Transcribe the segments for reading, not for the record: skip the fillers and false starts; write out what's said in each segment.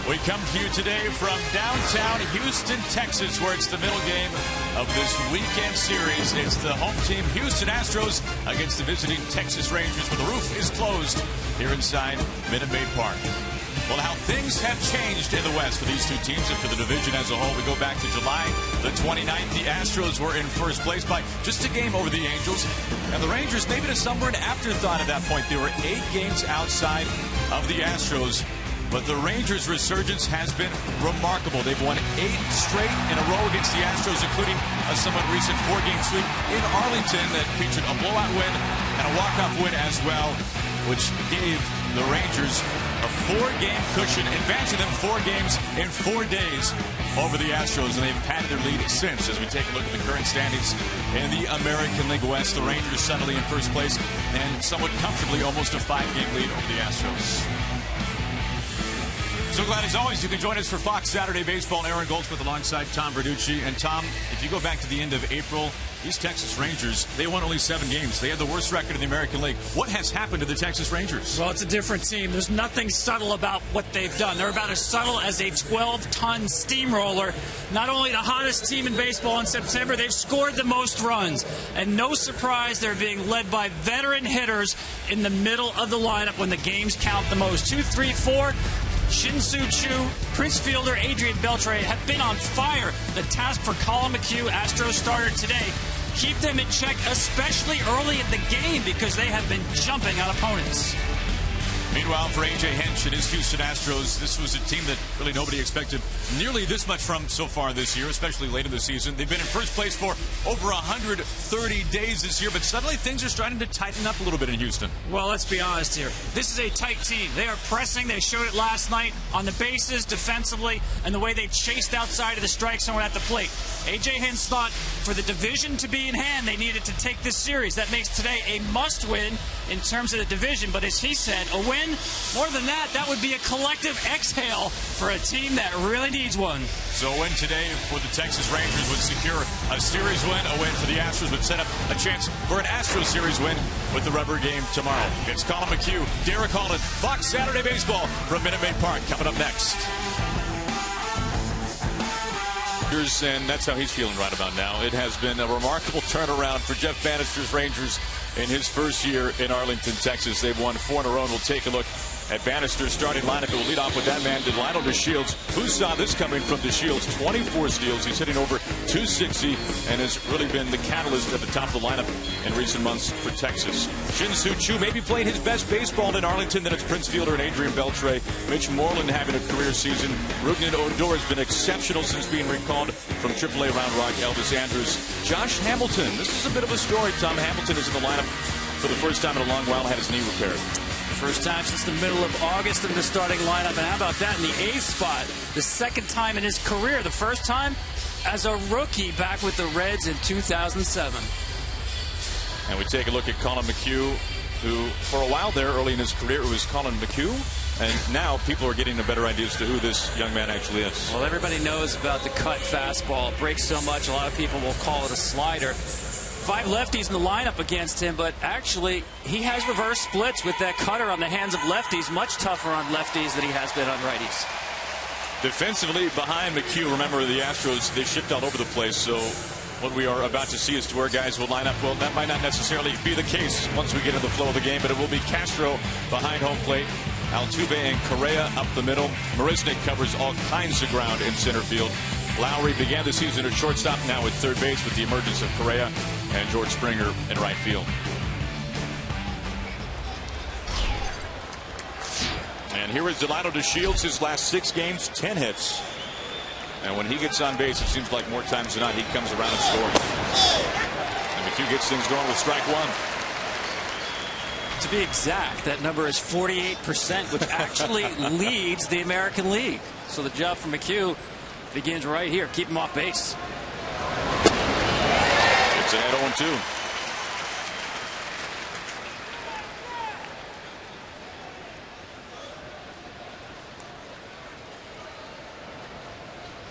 We come to you today from downtown Houston, Texas, where it's the middle game of this weekend series. It's the home team, Houston Astros, against the visiting Texas Rangers, where the roof is closed here inside Minute Maid Park. Well, how things have changed in the West for these two teams and for the division as a whole. We go back to July the 29th. The Astros were in first place by just a game over the Angels. And the Rangers, maybe to somewhere an afterthought at that point. They were 8 games outside of the Astros. But the Rangers' resurgence has been remarkable. They've won 8 straight in a row against the Astros, including a somewhat recent 4-game sweep in Arlington that featured a blowout win and a walk-off win as well, which gave the Rangers a 4-game cushion, advancing them 4 games in 4 days over the Astros, and they've padded their lead since. As we take a look at the current standings in the American League West, the Rangers suddenly in first place and somewhat comfortably almost a 5-game lead over the Astros. So glad, as always, you can join us for Fox Saturday Baseball. Aaron Goldsmith alongside Tom Verducci. And Tom, if you go back to the end of April, these Texas Rangers, they won only 7 games. They had the worst record in the American League. What has happened to the Texas Rangers? Well, it's a different team. There's nothing subtle about what they've done. They're about as subtle as a 12-ton steamroller. Not only the hottest team in baseball in September, they've scored the most runs. And no surprise, they're being led by veteran hitters in the middle of the lineup when the games count the most. 2, 3, 4. Shin-Soo Choo, Prince Fielder, Adrian Beltre have been on fire. The task for Colin McHugh, Astros starter today, keep them in check, especially early in the game, because they have been jumping on opponents. Meanwhile, for A.J. Hinch and his Houston Astros, this was a team that really nobody expected nearly this much from so far this year, especially late in the season. They've been in first place for over 130 days this year, but suddenly things are starting to tighten up a little bit in Houston. Well, let's be honest here. This is a tight team. They are pressing. They showed it last night on the bases, defensively, and the way they chased outside of the strike zone at the plate. A.J. Hinch thought for the division to be in hand, they needed to take this series. That makes today a must-win in terms of the division, but as he said, a win, more than that, that would be a collective exhale for a team that really needs one. So a win today for the Texas Rangers would secure a series win. A win for the Astros would set up a chance for an Astros series win with the rubber game tomorrow. It's Colin McHugh, Derek Holland, Fox Saturday Baseball from Minute Maid Park coming up next. And that's how he's feeling right about now. It has been a remarkable turnaround for Jeff Bannister's Rangers in his first year in Arlington, Texas. They've won 4 in a row, and we'll take a look at Bannister's starting lineup. It will lead off with that man, Delino DeShields. Who saw this coming from DeShields? 24 steals. He's hitting over 260 and has really been the catalyst at the top of the lineup in recent months for Texas. Shin-Soo Choo maybe played his best baseball in Arlington. Then it's Prince Fielder and Adrian Beltre. Mitch Moreland having a career season. Rugnan Odor has been exceptional since being recalled from AAA Round Rock. Elvis Andrus. Josh Hamilton. This is a bit of a story. Tom Hamilton is in the lineup for the first time in a long while. Had his knee repaired. First time since the middle of August in the starting lineup. And how about that in the 8th spot? The second time in his career. The first time as a rookie back with the Reds in 2007. And we take a look at Colin McHugh, who for a while there early in his career it was Colin McHugh. And now people are getting a better idea as to who this young man actually is. Well, everybody knows about the cut fastball. It breaks so much, a lot of people will call it a slider. 5 lefties in the lineup against him, but actually he has reverse splits with that cutter on the hands of lefties. Much tougher on lefties than he has been on righties. Defensively behind McHugh, remember the Astros, they shift all over the place, so what we are about to see as to where guys will line up, well, that might not necessarily be the case once we get into the flow of the game, but it will be Castro behind home plate, Altuve and Correa up the middle. Marisnik covers all kinds of ground in center field. Lowry began the season at shortstop, now at third base with the emergence of Correa and George Springer in right field. And here is Delino DeShields, his last 6 games, 10 hits. And when he gets on base, it seems like more times than not he comes around and scores. And McHugh gets things going with strike 1. To be exact, that number is 48%, which actually leads the American League. So the job for McHugh begins right here. Keep him off base. It's an 0-2.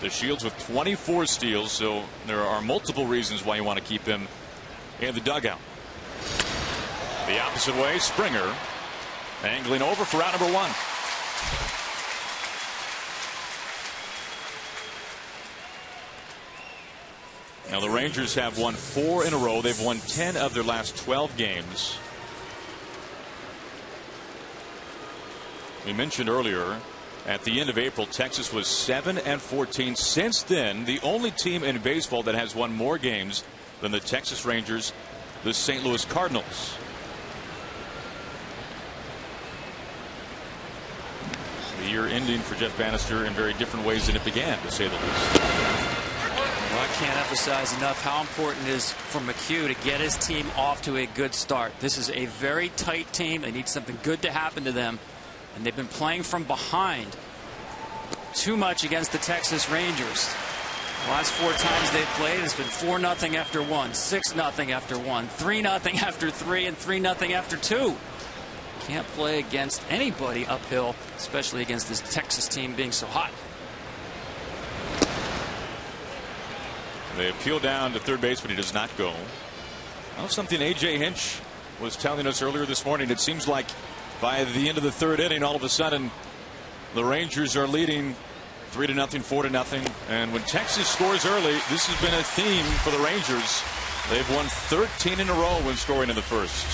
DeShields with 24 steals, so there are multiple reasons why you want to keep him in the dugout. The opposite way, Springer angling over for out number 1. Now the Rangers have won 4 in a row. They've won 10 of their last 12 games. We mentioned earlier, at the end of April, Texas was 7-14. Since then, the only team in baseball that has won more games than the Texas Rangers, the St. Louis Cardinals. The year ending for Jeff Bannister in very different ways than it began, to say the least. Well, I can't emphasize enough how important it is for McHugh to get his team off to a good start. This is a very tight team. They need something good to happen to them. And they've been playing from behind too much against the Texas Rangers. The last 4 times they've played, it's been 4-0 after 1, 6-0 after 1, 3-0 after 3, and 3-0 after 2. Can't play against anybody uphill, especially against this Texas team being so hot. They appeal down to third base, but he does not go. Well, something A.J. Hinch was telling us earlier this morning. It seems like by the end of the 3rd inning, all of a sudden, the Rangers are leading 3-0, 4-0. And when Texas scores early, this has been a theme for the Rangers. They've won 13 in a row when scoring in the first.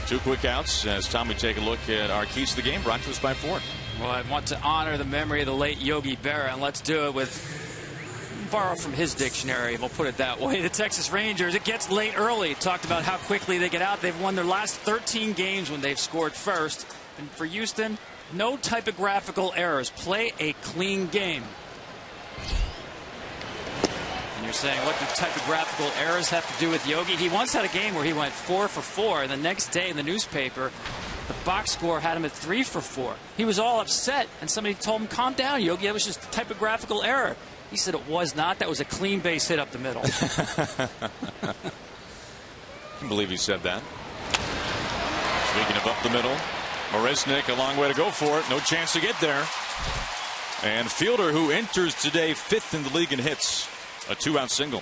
2 quick outs as Tom, we take a look at our keys to the game, brought to us by Ford. Well, I want to honor the memory of the late Yogi Berra, and let's do it with, borrow from his dictionary, we'll put it that way. The Texas Rangers, it gets late early. Talked about how quickly they get out. They've won their last 13 games when they've scored first. And for Houston, no typographical errors. Play a clean game. And you're saying, what do typographical errors have to do with Yogi? He once had a game where he went 4 for 4, and the next day in the newspaper, the box score had him at 3 for 4. He was all upset, and somebody told him, calm down, Yogi, that was just a typographical error. He said it was not. That was a clean base hit up the middle. I can believe he said that. Speaking of up the middle, Marisnik, a long way to go for it. No chance to get there. And Fielder, who enters today 5th in the league in hits, a 2-out single.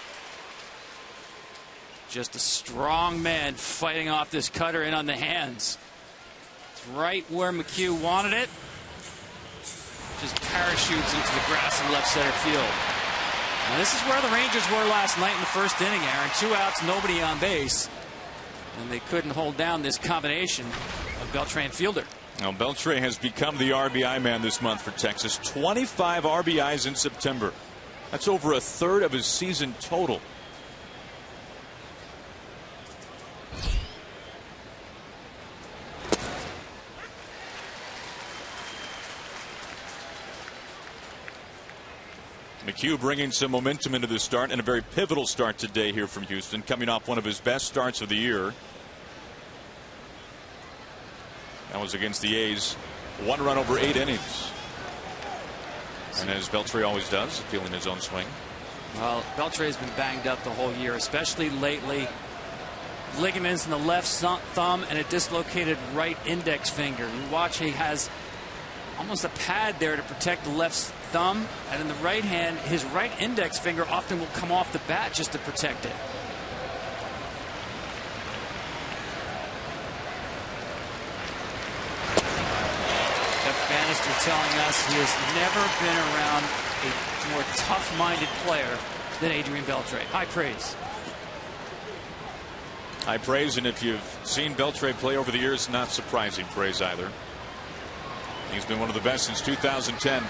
Just a strong man fighting off this cutter in on the hands. It's right where McHugh wanted it. Just parachutes into the grass in left center field. Now this is where the Rangers were last night in the 1st inning, Aaron. 2 outs, nobody on base. And they couldn't hold down this combination of Beltre and Fielder. Now Beltre has become the RBI man this month for Texas. 25 RBIs in September. That's over a third of his season total. McHugh bringing some momentum into the start, and a very pivotal start today here from Houston, coming off one of his best starts of the year. That was against the A's. 1 run over 8 innings. And as Beltre always does, feeling his own swing. Well, Beltre has been banged up the whole year, especially lately. Ligaments in the left thumb and a dislocated right index finger. You watch, he has almost a pad there to protect the left thumb, and in the right hand, his right index finger often will come off the bat just to protect it. Jeff Bannister telling us he has never been around a more tough-minded player than Adrian Beltre. High praise. High praise, and if you've seen Beltre play over the years, not surprising praise either. He's been one of the best since 2010.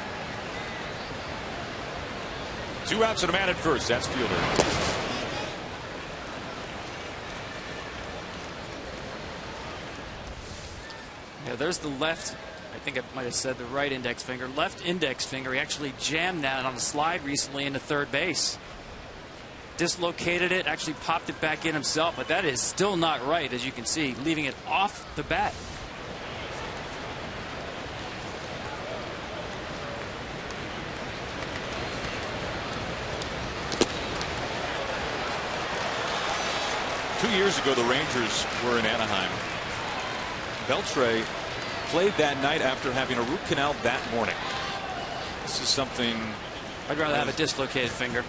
2 outs and a man at first. That's Fielder. Yeah, there's the left. I think I might have said the right index finger. Left index finger. He actually jammed that on a slide recently into third base. Dislocated it, actually popped it back in himself, but that is still not right, as you can see, leaving it off the bat. Two years ago, the Rangers were in Anaheim. Beltre played that night after having a root canal that morning. This is something. I'd rather have a dislocated finger.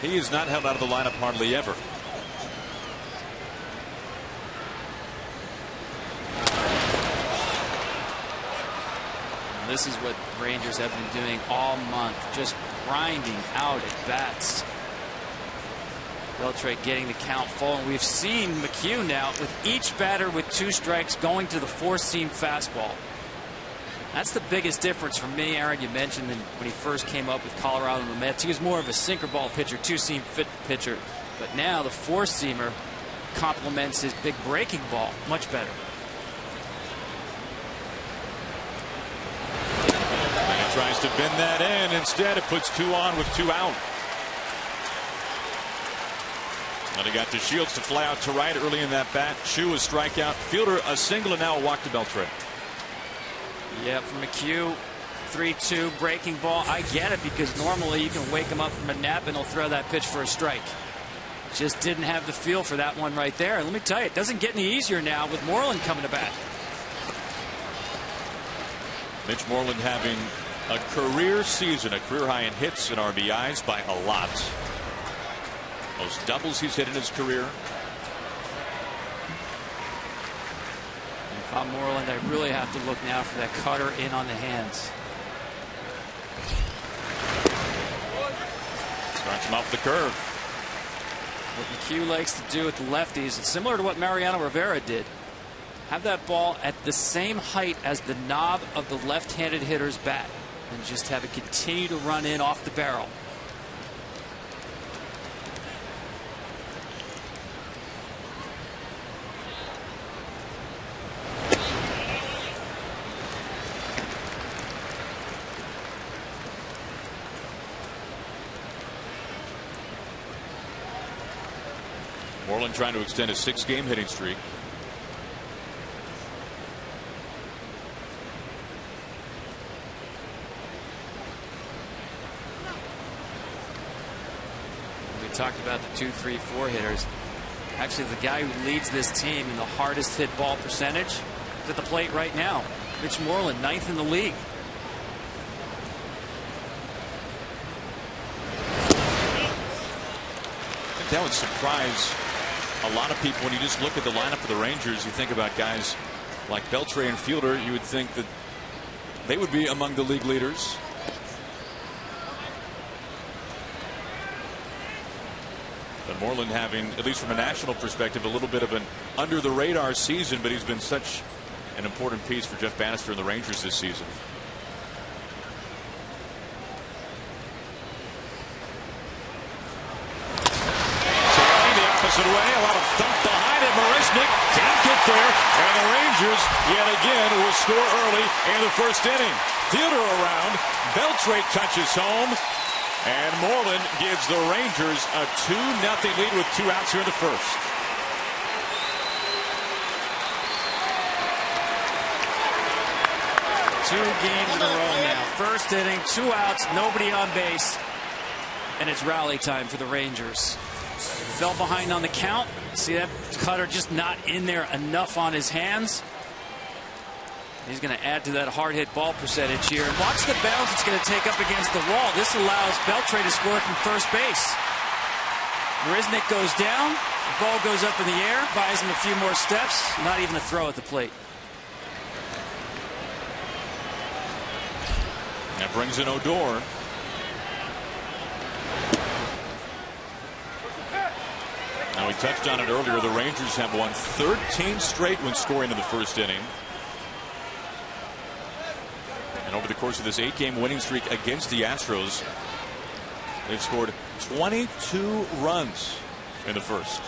He is not held out of the lineup hardly ever. This is what Rangers have been doing all month, just grinding out at bats. Beltre getting the count full, and we've seen McHugh now with each batter with 2 strikes going to the 4-seam fastball. That's the biggest difference for me, Aaron. You mentioned that when he first came up with Colorado and the Mets, he was more of a sinker ball pitcher, 2-seam fit pitcher. But now the 4-seamer complements his big breaking ball much better. And he tries to bend that in. Instead, it puts 2 on with 2 out. And he got the Shields to fly out to right early in that bat. Chu a strikeout. Fielder a single, and now a walk to Beltre. Yeah, for McHugh, 3-2 breaking ball. I get it, because normally you can wake him up from a nap and he'll throw that pitch for a strike. Just didn't have the feel for that one right there. And let me tell you, it doesn't get any easier now with Moreland coming to bat. Mitch Moreland having a career season, a career high in hits and RBIs by a lot. Most doubles he's hit in his career. If I'm Moreland, I really have to look now for that cutter in on the hands. Starts him off the curve. What McHugh likes to do with the lefties, it's similar to what Mariano Rivera did. Have that ball at the same height as the knob of the left-handed hitter's bat, and just have it continue to run in off the barrel. Moreland trying to extend a 6-game hitting streak. We talked about the 2, 3, 4 hitters. Actually, the guy who leads this team in the hardest hit ball percentage is at the plate right now. Mitch Moreland, 9th in the league. That would surprise a lot of people when you just look at the lineup of the Rangers. You think about guys like Beltre and Fielder, you would think that they would be among the league leaders. But Moreland having, at least from a national perspective, a little bit of an under the radar season, but he's been such an important piece for Jeff Bannister and the Rangers this season. Away, a lot of thump behind it. Marisnik can't get there, and the Rangers yet again will score early in the 1st inning. Fielder around, Beltre touches home, and Moreland gives the Rangers a 2-0 lead with 2 outs here in the 1st. Two games in a row now. 1st inning, 2 outs, nobody on base, and it's rally time for the Rangers. Fell behind on the count. See that cutter just not in there enough on his hands. He's going to add to that hard hit ball percentage here. And watch the bounce it's going to take up against the wall. This allows Beltre to score from 1st base. Marisnik goes down. The ball goes up in the air. Buys him a few more steps. Not even a throw at the plate. That brings in Odor. Now, we touched on it earlier. The Rangers have won 13 straight when scoring in the 1st inning. And over the course of this 8-game winning streak against the Astros, they've scored 22 runs in the 1st.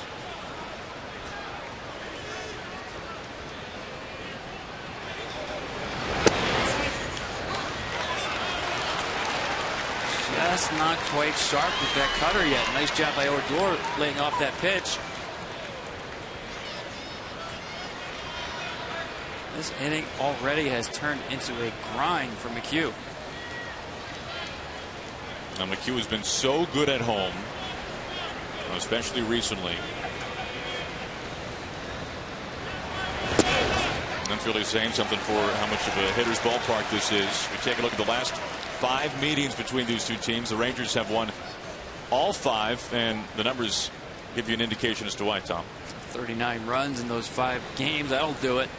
Just not quite sharp with that cutter yet. Nice job by Odor laying off that pitch. This inning already has turned into a grind for McHugh. Now, McHugh has been so good at home, especially recently. That's really saying something for how much of a hitter's ballpark this is. We take a look at the last 5 meetings between these 2 teams. The Rangers have won all 5, and the numbers give you an indication as to why, Tom. 39 runs in those 5 games. That'll do it.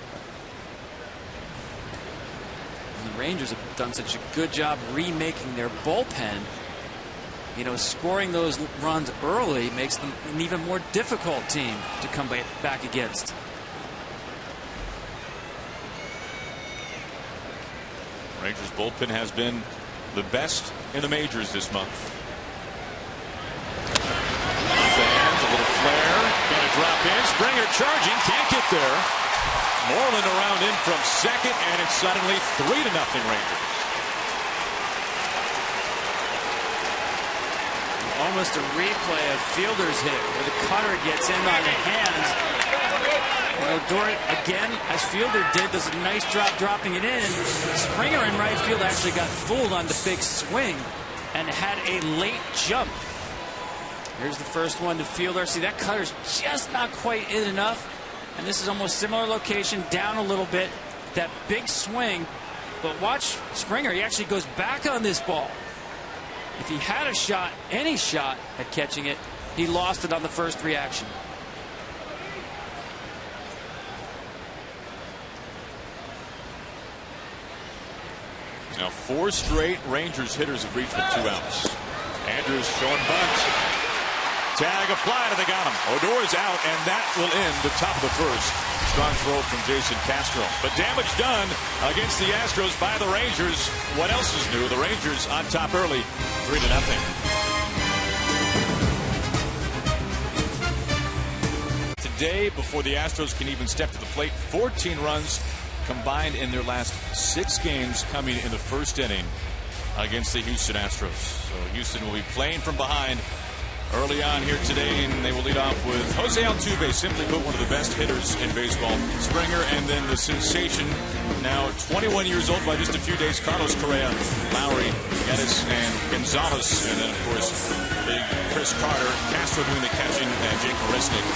And the Rangers have done such a good job remaking their bullpen You know, scoring those runs early makes them an even more difficult team to come back against. Rangers bullpen has been the best in the majors this month. Fans, a little flare, gonna drop in. Springer charging, can't get there. Moreland around in from second, and it's suddenly 3-0 Rangers. Almost a replay of Fielder's hit where the cutter gets in on the hands. Odor again, as Fielder did, does a nice job dropping it in. Springer in right field actually got fooled on the big swing and had a late jump. Here's the first one to Fielder. See, that cutter's just not quite in enough. And this is almost similar location, down a little bit. That big swing. But watch Springer, he actually goes back on this ball. If he had a shot, any shot at catching it, he lost it on the first reaction. Now 4 straight Rangers hitters have reached with 2 outs. Andrews showing bunt. Tag applied, and they got him. Odor's out, and that will end the top of the first. Strong throw from Jason Castro. But damage done against the Astros by the Rangers. What else is new? The Rangers on top early, 3-0. Today, before the Astros can even step to the plate, 14 runs combined in their last 6 games, coming in the first inning against the Houston Astros. So Houston will be playing from behind early on here today, and they will lead off with Jose Altuve, simply put one of the best hitters in baseball. Springer, and then the sensation, now 21 years old by just a few days, Carlos Correa, Lowry, Geddes, and Gonzalez, and then of course big Chris Carter, Castro doing the catching, and Jake Marisnik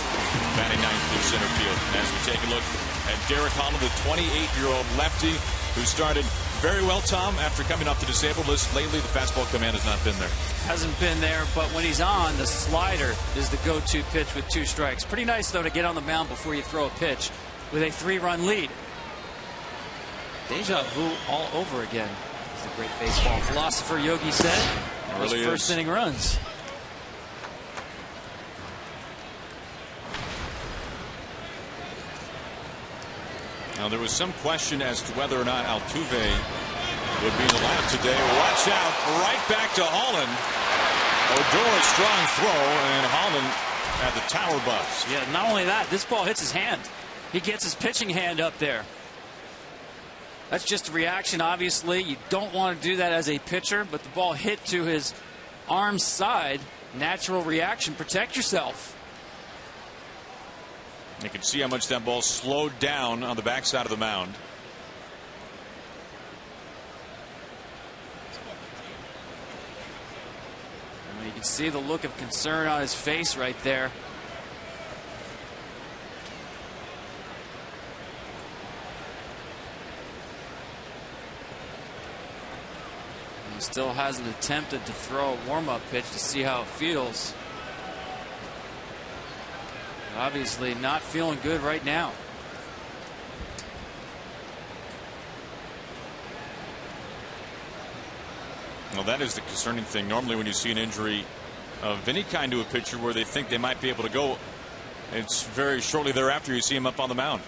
batting ninth in center field. And as we take a look at Derek Holland, the 28-year-old lefty who started very well, Tom, after coming off the disabled list. Lately, the fastball command has not been there. Hasn't been there, but when he's on, the slider is the go-to pitch with 2 strikes. Pretty nice, though, to get on the mound before you throw a pitch with a 3-run lead. Deja vu all over again, as the great baseball philosopher Yogi said. Those Really first inning runs. Now, there was some question as to whether or not Altuve would be in the lineup today. Watch out, right back to Holland. Odor, strong throw, and Holland at the tower bus. Yeah, not only that, this ball hits his hand. He gets his pitching hand up there. That's just a reaction, obviously. You don't want to do that as a pitcher, but the ball hit to his arm side. Natural reaction. Protect yourself. You can see how much that ball slowed down on the backside of the mound. You can see the look of concern on his face right there. He still hasn't attempted to throw a warm-up pitch to see how it feels. Obviously not feeling good right now. Well, that is the concerning thing. Normally when you see an injury of any kind to a pitcher where they think they might be able to go, it's very shortly thereafter you see him up on the mound.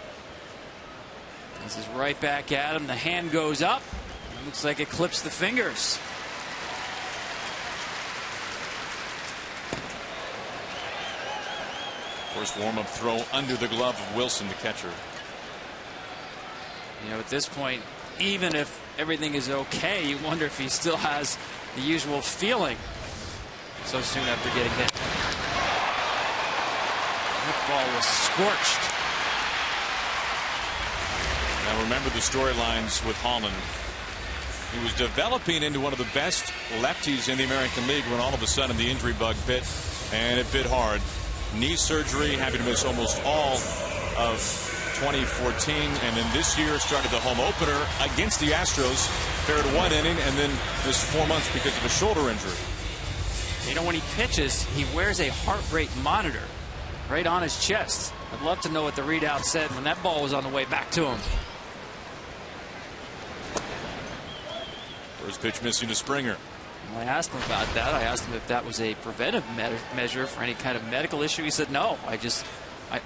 This is right back at him. The hand goes up. It looks like it clips the fingers. First warm-up throw under the glove of Wilson, the catcher. You know, at this point, even if everything is okay, you wonder if he still has the usual feeling so soon after getting hit. That ball was scorched. Now remember the storylines with Holland. He was developing into one of the best lefties in the American League when all of a sudden the injury bug bit, and it bit hard. Knee surgery, having to miss almost all of 2014, and then this year started the home opener against the Astros, fared 1 inning, and then missed 4 months because of a shoulder injury. You know, when he pitches, he wears a heart rate monitor right on his chest. I'd love to know what the readout said when that ball was on the way back to him. First pitch missing to Springer. I asked him about that. I asked him if that was a preventive measure for any kind of medical issue. He said no. I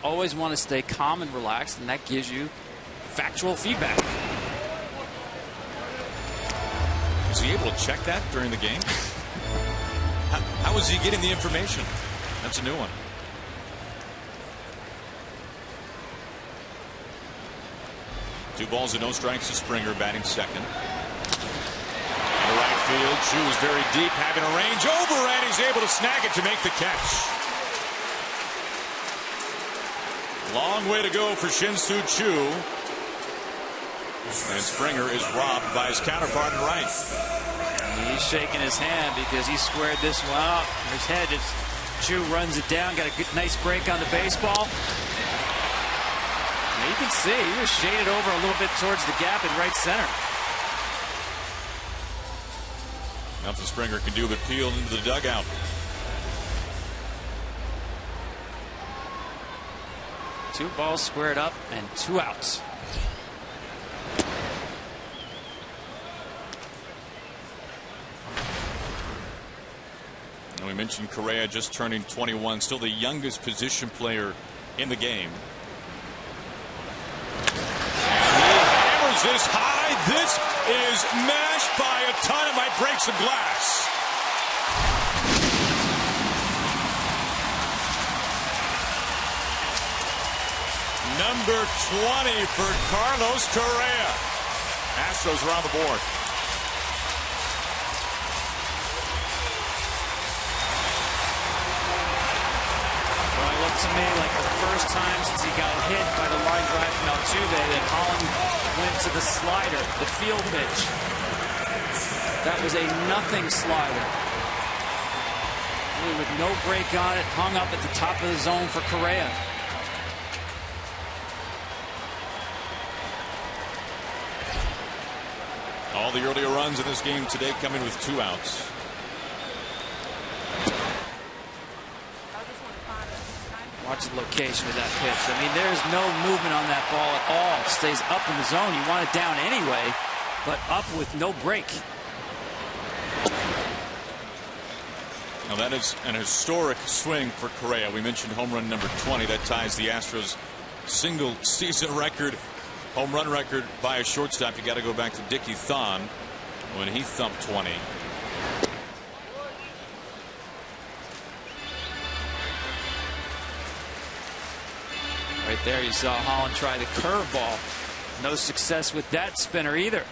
always want to stay calm and relaxed, and that gives you factual feedback. Was he able to check that during the game? How was he getting the information? That's a new one. Two balls and no strikes to Springer, batting second. In the right field, Chu is very deep, having a range over, and he's able to snag it to make the catch. Long way to go for Shin-Soo Choo. And Springer is robbed by his counterpart in right. He's shaking his hand because he squared this one up. His head, Choo runs it down, got a good, nice break on the baseball. And you can see he was shaded over a little bit towards the gap in right center. Nothing Springer can do but peel into the dugout. Two balls squared up and 2 outs. And we mentioned Correa just turning 21, still the youngest position player in the game. And he hammers this high. This is mashed by a ton. It might break some glass. Number 20 for Carlos Correa. Astros are on the board. To me, like the first time since he got hit by the line drive from Altuve that Holland went to the slider, the field pitch. That was a nothing slider. Really with no break on it, hung up at the top of the zone for Correa. All the earlier runs in this game today coming with 2 outs. Watch the location of that pitch. I mean, there's no movement on that ball at all. It stays up in the zone. You want it down anyway, but up with no break. Now that is an historic swing for Correa. We mentioned home run number 20. That ties the Astros single season record, home run record by a shortstop. You got to go back to Dickie Thon when he thumped 20. Right there, you saw Holland try the curveball. No success with that spinner either.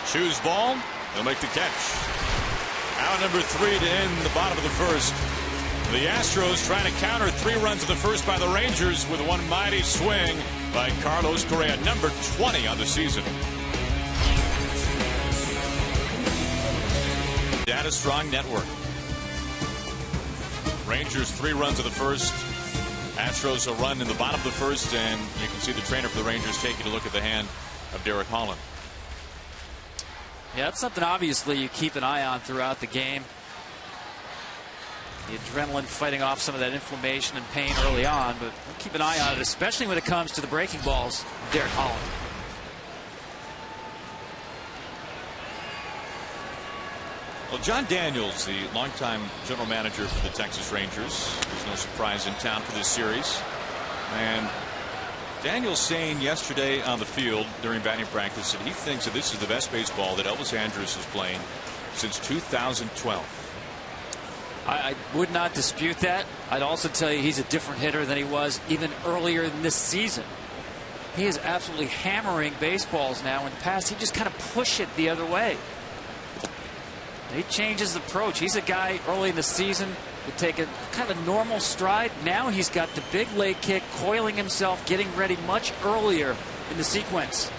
Choose ball. They'll make the catch. Out number 3 to end the bottom of the first. The Astros trying to counter 3 runs in the first by the Rangers with one mighty swing by Carlos Correa, number 20 on the season. Data Strong Network. Rangers 3 runs in the first. Astros a run in the bottom of the first, and you can see the trainer for the Rangers taking a look at the hand of Derek Holland. Yeah, that's something obviously you keep an eye on throughout the game. The adrenaline fighting off some of that inflammation and pain early on, but we'll keep an eye on it, especially when it comes to the breaking balls. Derek Holland. Well, John Daniels, the longtime general manager for the Texas Rangers, there's no surprise in town for this series. And Daniels saying yesterday on the field during batting practice that he thinks that this is the best baseball that Elvis Andrus is playing since 2012. I would not dispute that. I'd also tell you he's a different hitter than he was even earlier in this season. He is absolutely hammering baseballs now. In the past, he just kind of pushed it the other way. He changed his approach. He's a guy early in the season would take a kind of a normal stride. Now he's got the big leg kick, coiling himself, getting ready much earlier in the sequence.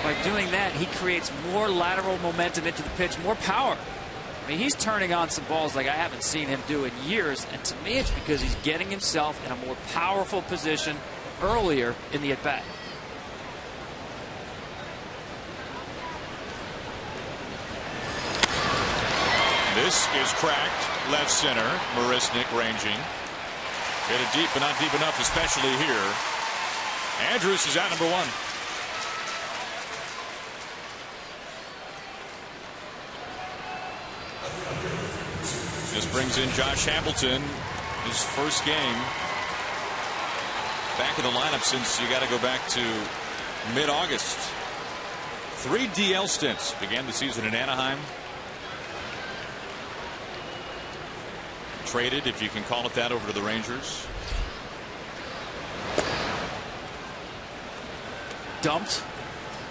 By doing that, he creates more lateral momentum into the pitch, more power. I mean, he's turning on some balls like I haven't seen him do in years, and to me it's because he's getting himself in a more powerful position earlier in the at-bat. This is cracked left center. Marisnik ranging. Hit it deep, but not deep enough, especially here. Andrews is out number 1. This brings in Josh Hamilton, his first game back in the lineup since you got to go back to mid-August. 3 DL stints. Began the season in Anaheim. Traded, if you can call it that, over to the Rangers. Dumped.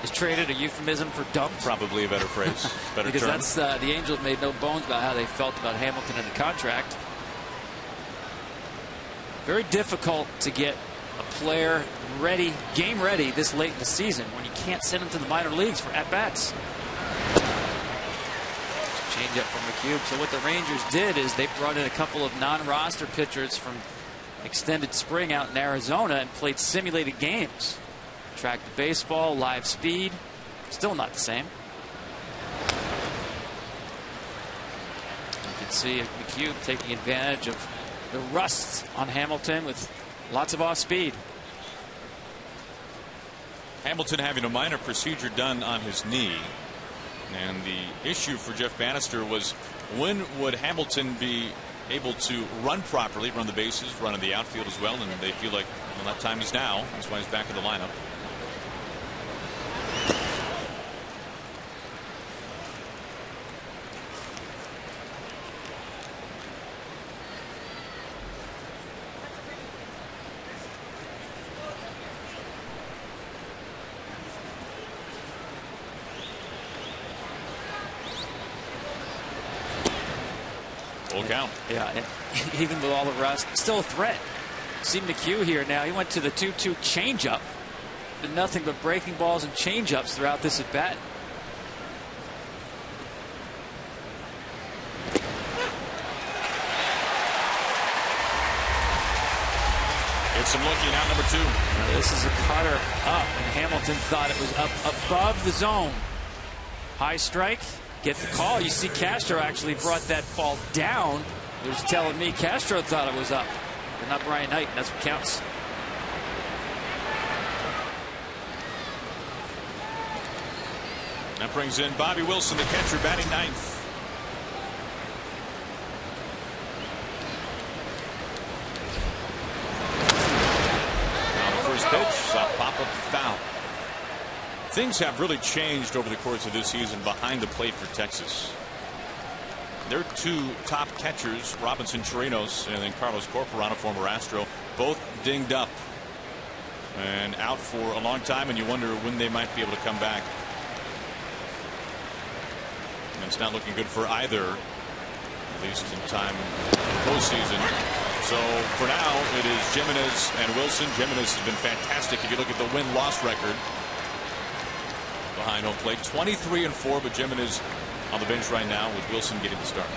Is traded a euphemism for dumped? Probably a better phrase. Better because term. that's the Angels made no bones about how they felt about Hamilton in the contract. Very difficult to get a player ready, game ready this late in the season when you can't send him to the minor leagues for at-bats. Change up from McCube. So what the Rangers did is they brought in a couple of non-roster pitchers from extended spring out in Arizona and played simulated games. Tracked the baseball, live speed. Still not the same. You can see McCube taking advantage of the rust on Hamilton with lots of off speed. Hamilton having a minor procedure done on his knee. And the issue for Jeff Bannister was, when would Hamilton be able to run properly, run the bases, run in the outfield as well? And they feel like, well, that time is now. That's why he's back in the lineup. Full count. Yeah, and even with all the rust, still a threat. See McHugh here now. He went to the 2-2 changeup. Did nothing but breaking balls and changeups throughout this at bat. It's some looking out number 2. Now this is a cutter up, and Hamilton thought it was up above the zone. High strike. Get the call. You see Castro actually brought that ball down. It was telling me Castro thought it was up, but not Brian Knight. That's what counts. That brings in Bobby Wilson, the catcher, batting 9th. Now the first pitch, soft pop-up, foul. Things have really changed over the course of this season behind the plate for Texas. Their 2 top catchers, Robinson Chirinos and then Carlos Corporano, former Astro, both dinged up and out for a long time, and you wonder when they might be able to come back. And it's not looking good for either, at least in time postseason. So for now, it is Jimenez and Wilson. Jimenez has been fantastic. If you look at the win-loss record behind home plate, 23-4, but Jimenez on the bench right now with Wilson getting the start.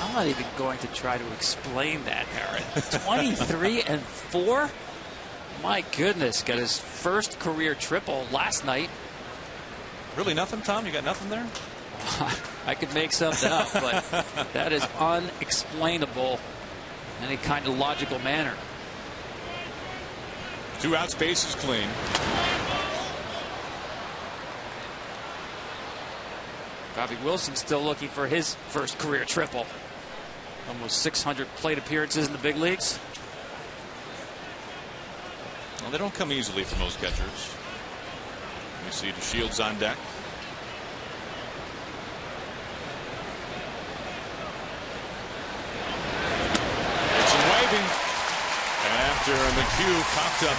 I'm not even going to try to explain that, Aaron. 23-4? My goodness, got his first career triple last night. Really nothing, Tom? You got nothing there? I could make something up, but that is unexplainable in any kind of logical manner. 2 outs, bases clean. Bobby Wilson still looking for his first career triple. Almost 600 plate appearances in the big leagues. Well, they don't come easily for most catchers. You see the Shields on deck. It's some waving. And after McHugh cocked up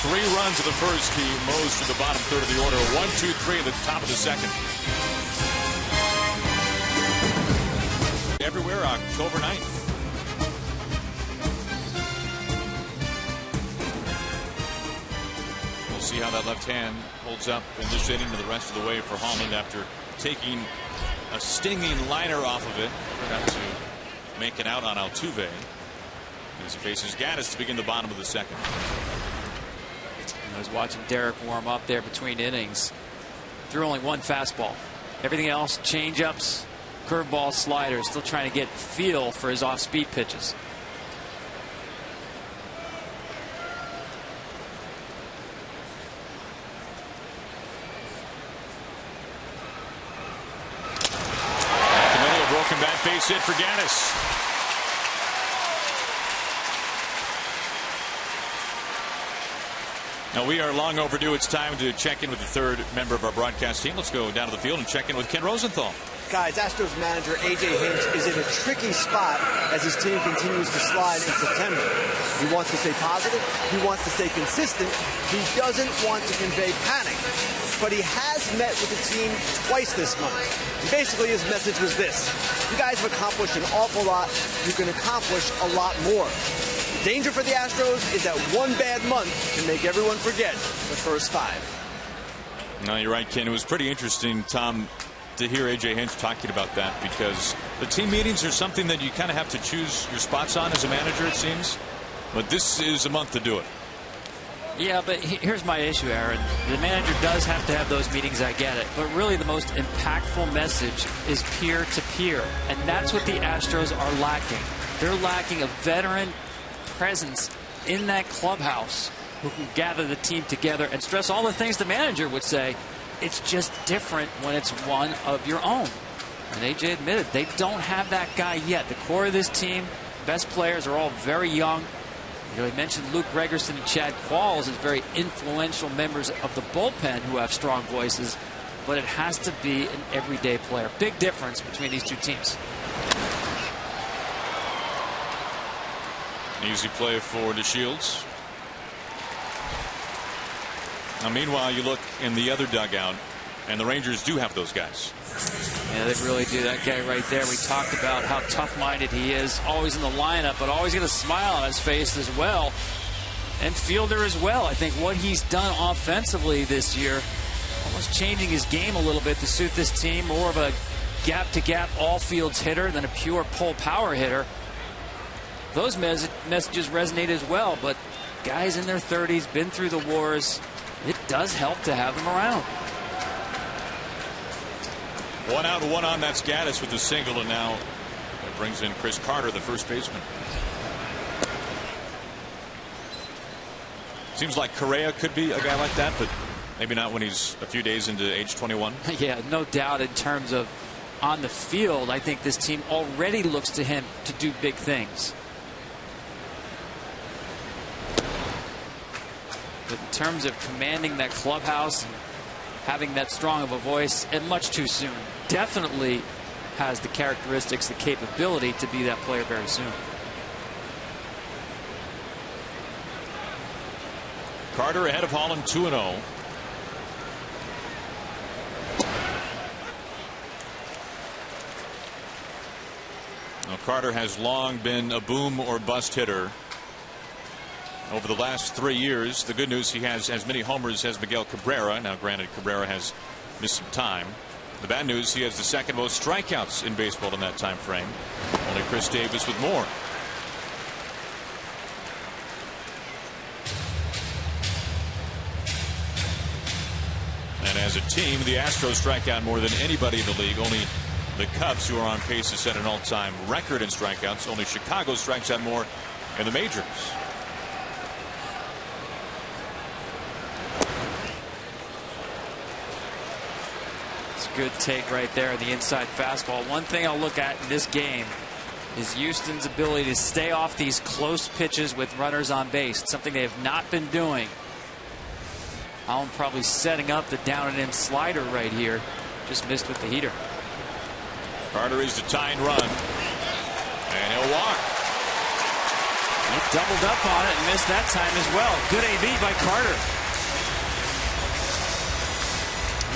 3 runs of the first, he mows to the bottom third of the order. 1, 2, 3 at the top of the second. Everywhere, October 9th. We'll see how that left hand holds up in this inning to the rest of the way for Holland after taking a stinging liner off of it. Turned out to make it out on Altuve as he faces Gaddis to begin the bottom of the second. I was watching Derek warm up there between innings. Threw only 1 fastball. Everything else, changeups, curveball, sliders, still trying to get feel for his off-speed pitches. That's it for Gaddis. Now we are long overdue. It's time to check in with the third member of our broadcast team. Let's go down to the field and check in with Ken Rosenthal. Guys, Astros manager A.J. Hinch is in a tricky spot as his team continues to slide in September. He wants to stay positive. He wants to stay consistent. He doesn't want to convey panic. But he has met with the team twice this month. And basically, his message was this: you guys have accomplished an awful lot. You can accomplish a lot more. The danger for the Astros is that one bad month can make everyone forget the first five. No, you're right, Ken. It was pretty interesting, Tom, to hear A.J. Hinch talking about that, because the team meetings are something that you kind of have to choose your spots on as a manager, it seems. But this is a month to do it. Yeah, but here's my issue, Aaron. The manager does have to have those meetings, I get it. But really the most impactful message is peer-to-peer. And that's what the Astros are lacking. They're lacking a veteran presence in that clubhouse who can gather the team together and stress all the things the manager would say. It's just different when it's one of your own. And A.J. admitted they don't have that guy yet. The core of this team, best players, are all very young. You know, he mentioned Luke Gregerson and Chad Qualls as very influential members of the bullpen who have strong voices, but it has to be an everyday player. Big difference between these two teams. Easy play for DeShields. Now, meanwhile, you look in the other dugout, and the Rangers do have those guys. Yeah, they really do. That guy right there, we talked about how tough-minded he is, always in the lineup, but always got a smile on his face as well. And fielder as well. I think what he's done offensively this year, almost changing his game a little bit to suit this team, more of a gap-to-gap all-fields hitter than a pure pull power hitter. Those messages resonate as well, but guys in their 30s, been through the wars, it does help to have them around. 1 out, 1 on. That's Gaddis with the single, and now that brings in Chris Carter, the first baseman. Seems like Correa could be a guy like that, but maybe not when he's a few days into age 21. Yeah, no doubt. In terms of on the field, I think this team already looks to him to do big things. But in terms of commanding that clubhouse and having that strong of a voice, and much too soon. Definitely has the characteristics, the capability to be that player very soon. Carter ahead of Holland 2-0. Now, Carter has long been a boom or bust hitter. Over the last 3 years, the good news, he has as many homers as Miguel Cabrera. Now, granted, Cabrera has missed some time. The bad news, he has the second most strikeouts in baseball in that time frame. Only Chris Davis with more. And as a team, the Astros strike out more than anybody in the league. Only the Cubs, who are on pace to set an all-time record in strikeouts. Only Chicago strikes out more in the majors. Good take right there, the inside fastball. One thing I'll look at in this game is Houston's ability to stay off these close pitches with runners on base. It's something they have not been doing. Allen probably setting up the down and in slider right here. Just missed with the heater. Carter is the tying run, and he'll walk. He doubled up on it and missed that time as well. Good AB by Carter.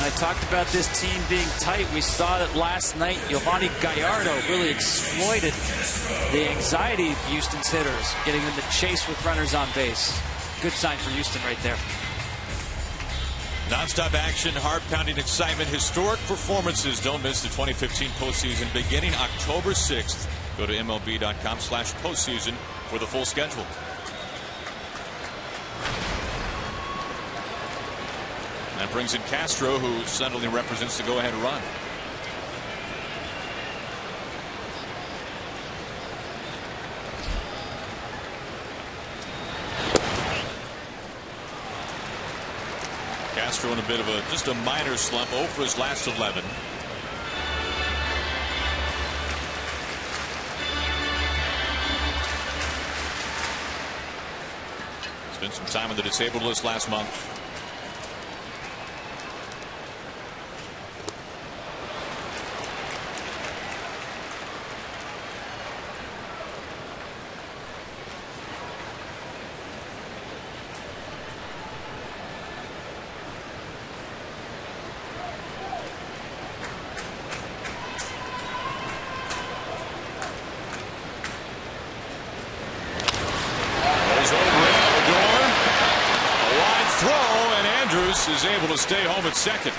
I talked about this team being tight. We saw that last night. Giovanni Gallardo really exploited the anxiety of Houston's hitters, getting them to chase with runners on base. Good sign for Houston right there. Non-stop action, heart-pounding excitement, historic performances. Don't miss the 2015 postseason beginning October 6th. Go to MLB.com/postseason for the full schedule. That brings in Castro, who suddenly represents the go-ahead run. Castro in a bit of just a minor slump, 0 for his last 11. Spent some time on the disabled list last month. Is able to stay home at second.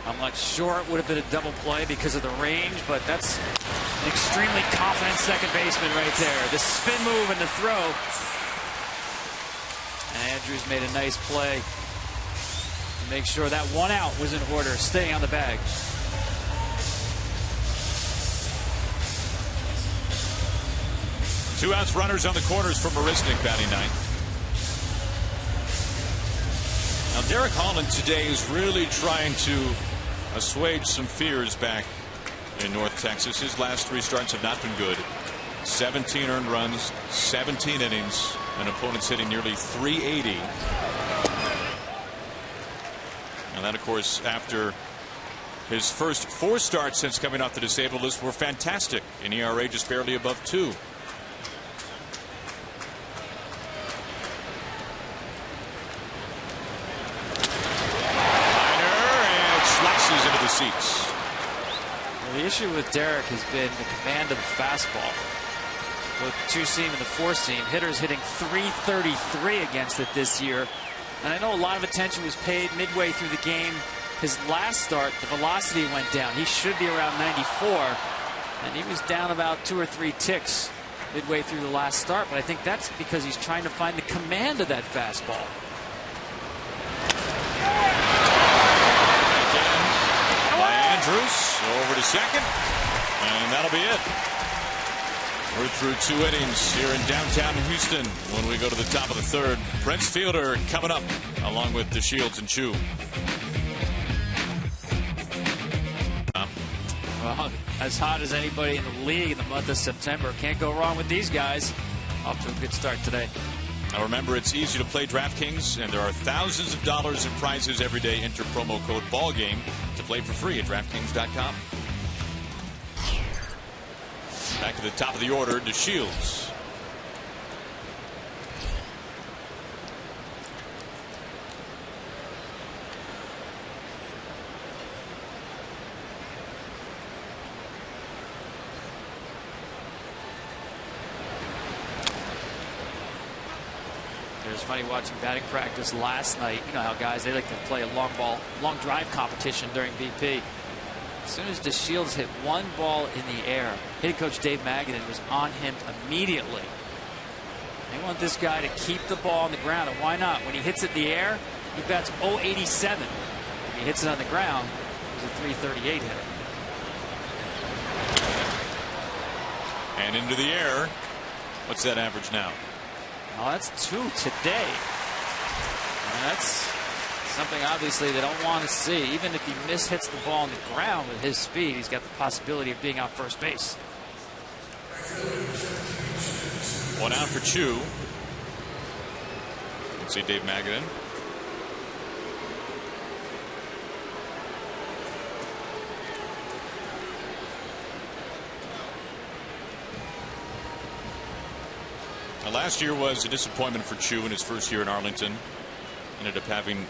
I'm not sure it would have been a double play because of the range, but that's an extremely confident second baseman right there. The spin move and the throw. And Andrews made a nice play to make sure that one out was in order, staying on the bag. Two outs, runners on the corners for Marisnik batting ninth. Now Derek Holland today is really trying to assuage some fears back in North Texas. His last 3 starts have not been good. 17 earned runs, 17 innings, and opponents hitting nearly 380. And that, of course, after his first 4 starts since coming off the disabled list were fantastic. An ERA just barely above 2. Into the seats. Well, the issue with Derek has been the command of the fastball. Both 2-seam and the 4-seam. Hitters hitting .333 against it this year. And I know a lot of attention was paid midway through the game. His last start, the velocity went down. He should be around 94. And he was down about 2 or 3 ticks midway through the last start. But I think that's because he's trying to find the command of that fastball. Andrews over to second, and that'll be it. We're through 2 innings here in downtown Houston. When we go to the top of the 3rd, Prince Fielder coming up along with DeShields and Chu. Well, as hot as anybody in the league in the month of September. Can't go wrong with these guys. Off to a good start today. Now remember, it's easy to play DraftKings, and there are thousands of dollars in prizes every day. Enter promo code BALLGAME to play for free at DraftKings.com. Back to the top of the order, DeShields. It was funny watching batting practice last night. You know how guys, they like to play a long drive competition during BP. As soon as DeShields hit one ball in the air, hitting coach Dave Magadan was on him immediately. They want this guy to keep the ball on the ground, and why not? When he hits it in the air, he bats .087. When he hits it on the ground, he's a .338 hitter. And into the air. What's that average now? Oh, that's 2 today. And that's something obviously they don't want to see. Even if he mishits the ball on the ground with his speed, he's got the possibility of being out first base. 1 out for Chu. Let's see Dave Magadan. Last year was a disappointment for Chu in his first year in Arlington. Ended up having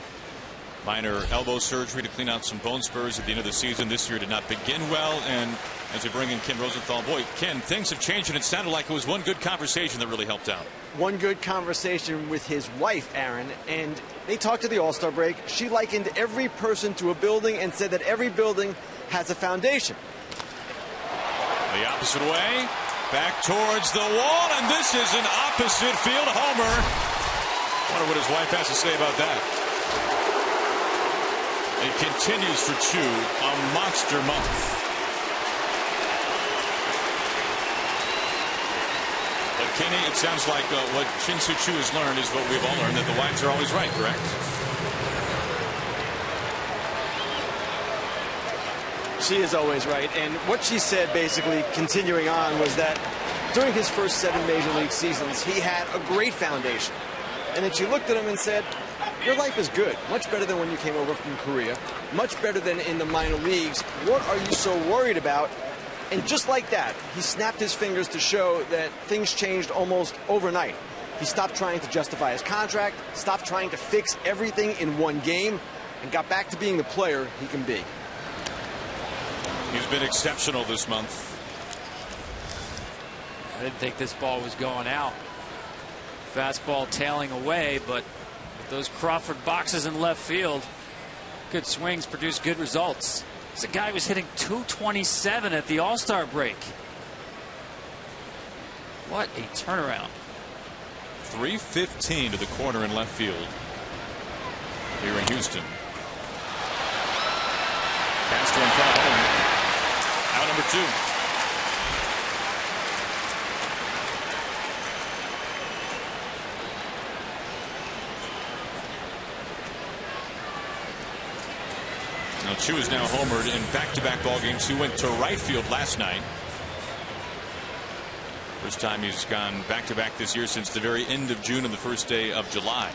minor elbow surgery to clean out some bone spurs at the end of the season. This year did not begin well, and as they bring in Ken Rosenthal, boy, Ken, things have changed, and it sounded like it was one good conversation that really helped out. One good conversation with his wife, Aaron, and they talked to the All-Star break. She likened every person to a building and said that every building has a foundation. The opposite way. Back towards the wall, and this is an opposite field homer. Wonder what his wife has to say about that. It continues for Chu, a monster month. But Kenny, it sounds like what Shin-Soo Choo has learned is what we've all learned, that the wives are always right, correct? She is always right. And what she said, basically, continuing on, was that during his first 7 Major League seasons, he had a great foundation. And then she looked at him and said, your life is good. Much better than when you came over from Korea. Much better than in the minor leagues. What are you so worried about? And just like that, he snapped his fingers to show that things changed almost overnight. He stopped trying to justify his contract, stopped trying to fix everything in one game, and got back to being the player he can be. He's been exceptional this month. I didn't think this ball was going out. Fastball tailing away, but with those Crawford boxes in left field, good swings produce good results. This is a guy who was hitting .227 at the All-Star break. What a turnaround. 315 to the corner in left field here in Houston. Castro in front of home. Out number 2. Now Chu is now homered in back-to-back ball games. He went to right field last night. First time he's gone back-to-back this year since the very end of June and the first day of July.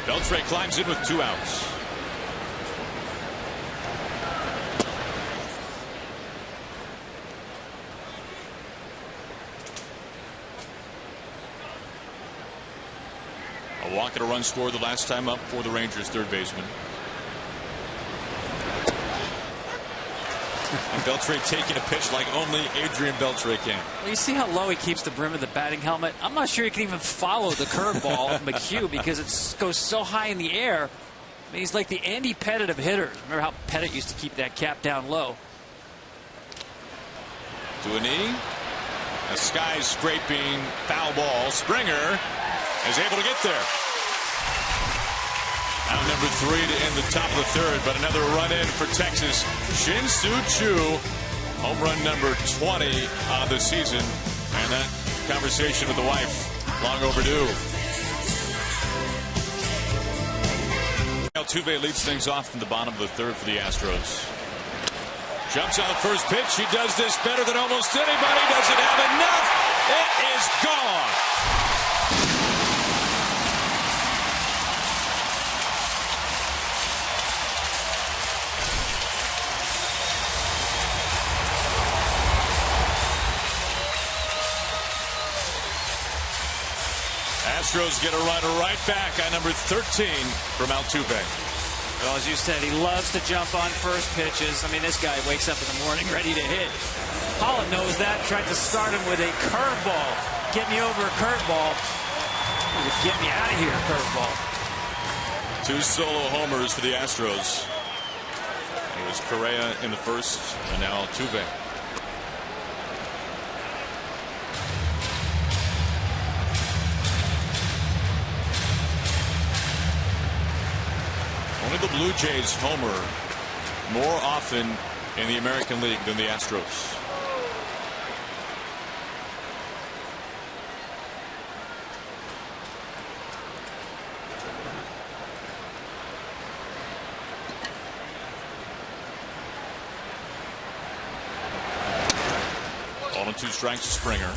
Beltre climbs in with 2 outs. A walk and a run scored the last time up for the Rangers third baseman. And Beltre taking a pitch like only Adrian Beltre can. Well, you see how low he keeps the brim of the batting helmet? I'm not sure he can even follow the curveball of McHugh because it goes so high in the air. I mean, he's like the Andy Pettitte of hitters. Remember how Pettitte used to keep that cap down low? To a knee. A sky-scraping foul ball. Springer is able to get there. Out number 3 to end the top of the third, but another run in for Texas. Shin-Soo Choo, home run number 20 of the season. And that conversation with the wife, long overdue. Altuve leads things off in the bottom of the third for the Astros. Jumps on the first pitch. He does this better than almost anybody. Doesn't have enough. It is gone. Astros get a run right back on number 13 from Altuve. Well, as you said, he loves to jump on first pitches. I mean, this guy wakes up in the morning ready to hit. Holland knows that. Tried to start him with a curveball. Get me over a curveball. Get me out of here, curveball. 2 solo homers for the Astros. It was Correa in the first, and now Altuve. Only the Blue Jays homer more often in the American League than the Astros. Ball and 2 strikes to Springer.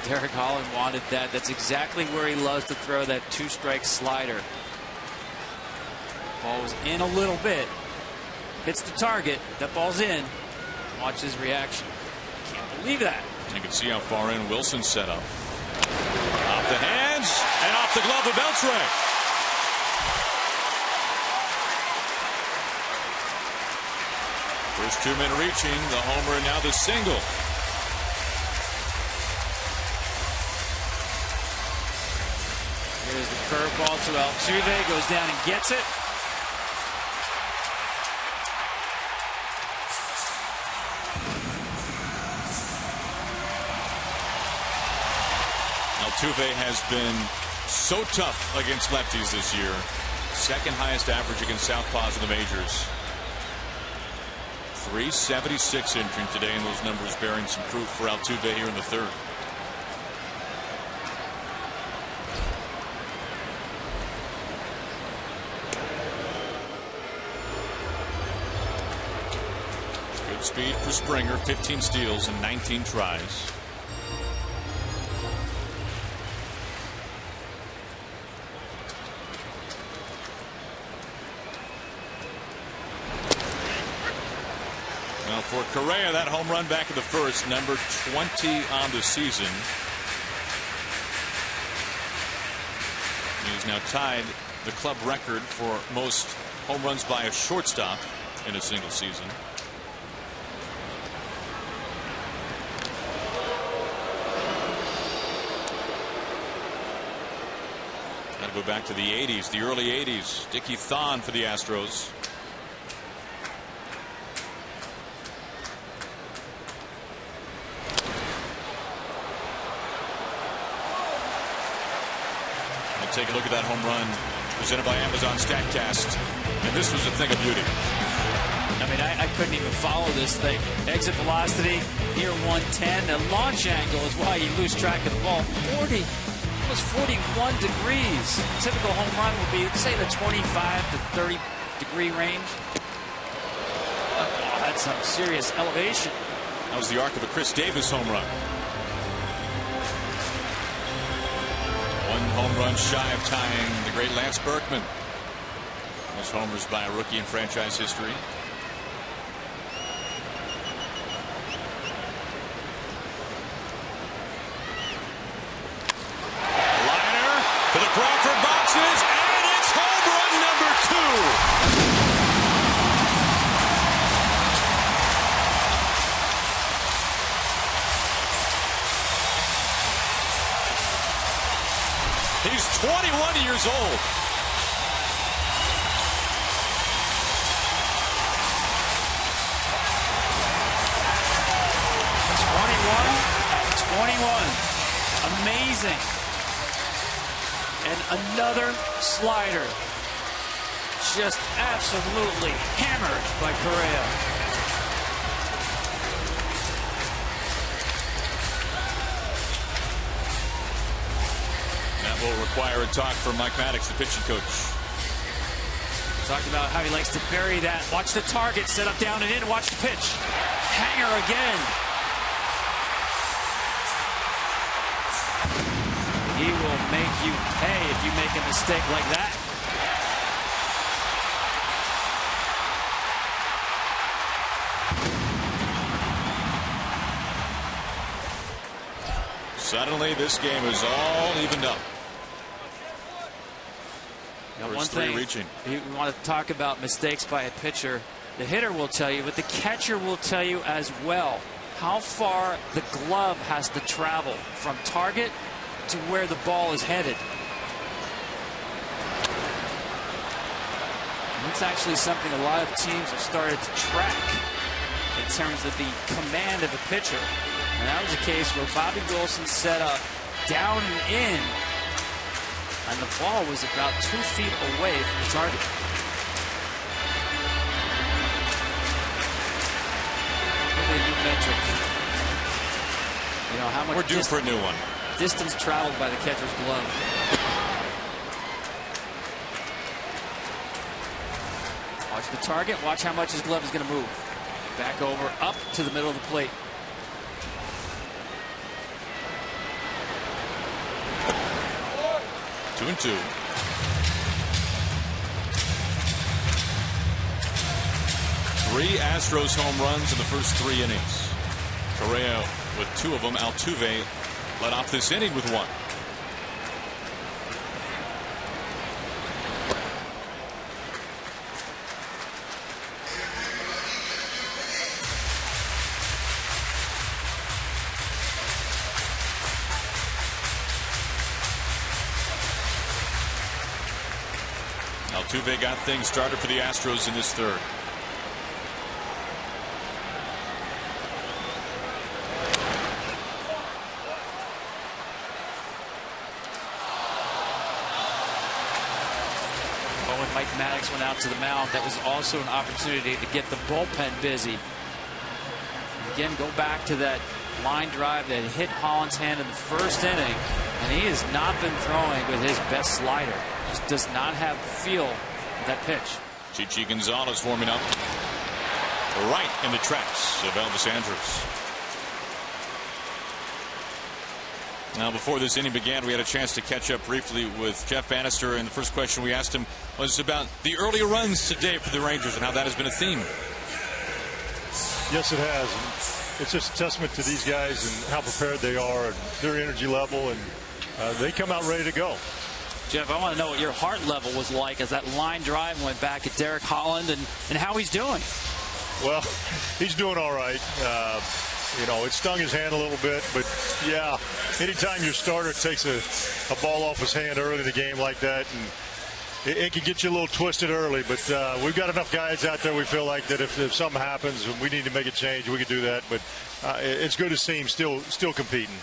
Derek Holland wanted that. That's exactly where he loves to throw that 2-strike slider. Ball was in a little bit. Hits the target. That ball's in. Watch his reaction. Can't believe that. You can see how far in Wilson's set up. Off the hands and off the glove of Beltre. First 2 men reaching. The homer and now the single. Here's the curveball to Altuve. Goes down and gets it. Altuve has been so tough against lefties this year. Second highest average against southpaws in the majors. 376 entering today, and those numbers bearing some proof for Altuve here in the third. Good speed for Springer, 15 steals and 19 tries. Well, for Correa, that home run back in the first, number 20 on the season. He's now tied the club record for most home runs by a shortstop in a single season. Got to go back to the 80s, the early 80s. Dickie Thon for the Astros. Take a look at that home run presented by Amazon StatCast, and this was a thing of beauty. I mean, I couldn't even follow this thing. Exit velocity near 110. The launch angle is why you lose track of the ball. 40, almost 41 degrees. Typical home run would be, say, the 25 to 30 degree range. Oh, that's some serious elevation. That was the arc of a Chris Davis home run. Home run shy of tying the great Lance Berkman. Most homers by a rookie in franchise history. Liner to the Crawford boxes, and it's home run number 2. He's 21 years old. Amazing. And another slider. Just absolutely hammered by Correa. That will require a talk from Mike Maddox, the pitching coach. Talked about how he likes to bury that. Watch the target, set up, down, and in. Watch the pitch. Hanger again. He will make you pay if you make a mistake like that. Suddenly, this game is all evened up. Now, one thing, you want to talk about mistakes by a pitcher. The hitter will tell you, but the catcher will tell you as well how far the glove has to travel from target to where the ball is headed. And that's actually something a lot of teams have started to track in terms of the command of a pitcher. And that was a case where Bobby Wilson set up down and in, and the ball was about 2 feet away from the target. Maybe a new metric. You know, how much we're due for a new one. Distance traveled by the catcher's glove. Watch the target. Watch how much his glove is going to move. Back over, up to the middle of the plate. Two and two. Three Astros home runs in the first 3 innings. Correa with 2 of them. Altuve led off this inning with 1. Altuve got things started for the Astros in this third. Mike Maddox went out to the mound. That was also an opportunity to get the bullpen busy. Again, go back to that line drive that hit Holland's hand in the first inning, and he has not been throwing with his best slider. Just does not have the feel of that pitch. Chichi Gonzalez warming up right in the tracks of Elvis Andrus. Now, before this inning began, we had a chance to catch up briefly with Jeff Bannister, and the first question we asked him was about the earlier runs today for the Rangers and how that has been a theme. Yes, it has. It's just a testament to these guys and how prepared they are and their energy level, and they come out ready to go. Jeff, I want to know what your heart level was like as that line drive went back at Derek Holland and how he's doing. Well, he's doing all right. You know, it stung his hand a little bit, but yeah, anytime your starter takes a ball off his hand early in the game like that, and it can get you a little twisted early, but we've got enough guys out there. We feel like that if something happens and we need to make a change, we can do that. But it's good to see him still competing.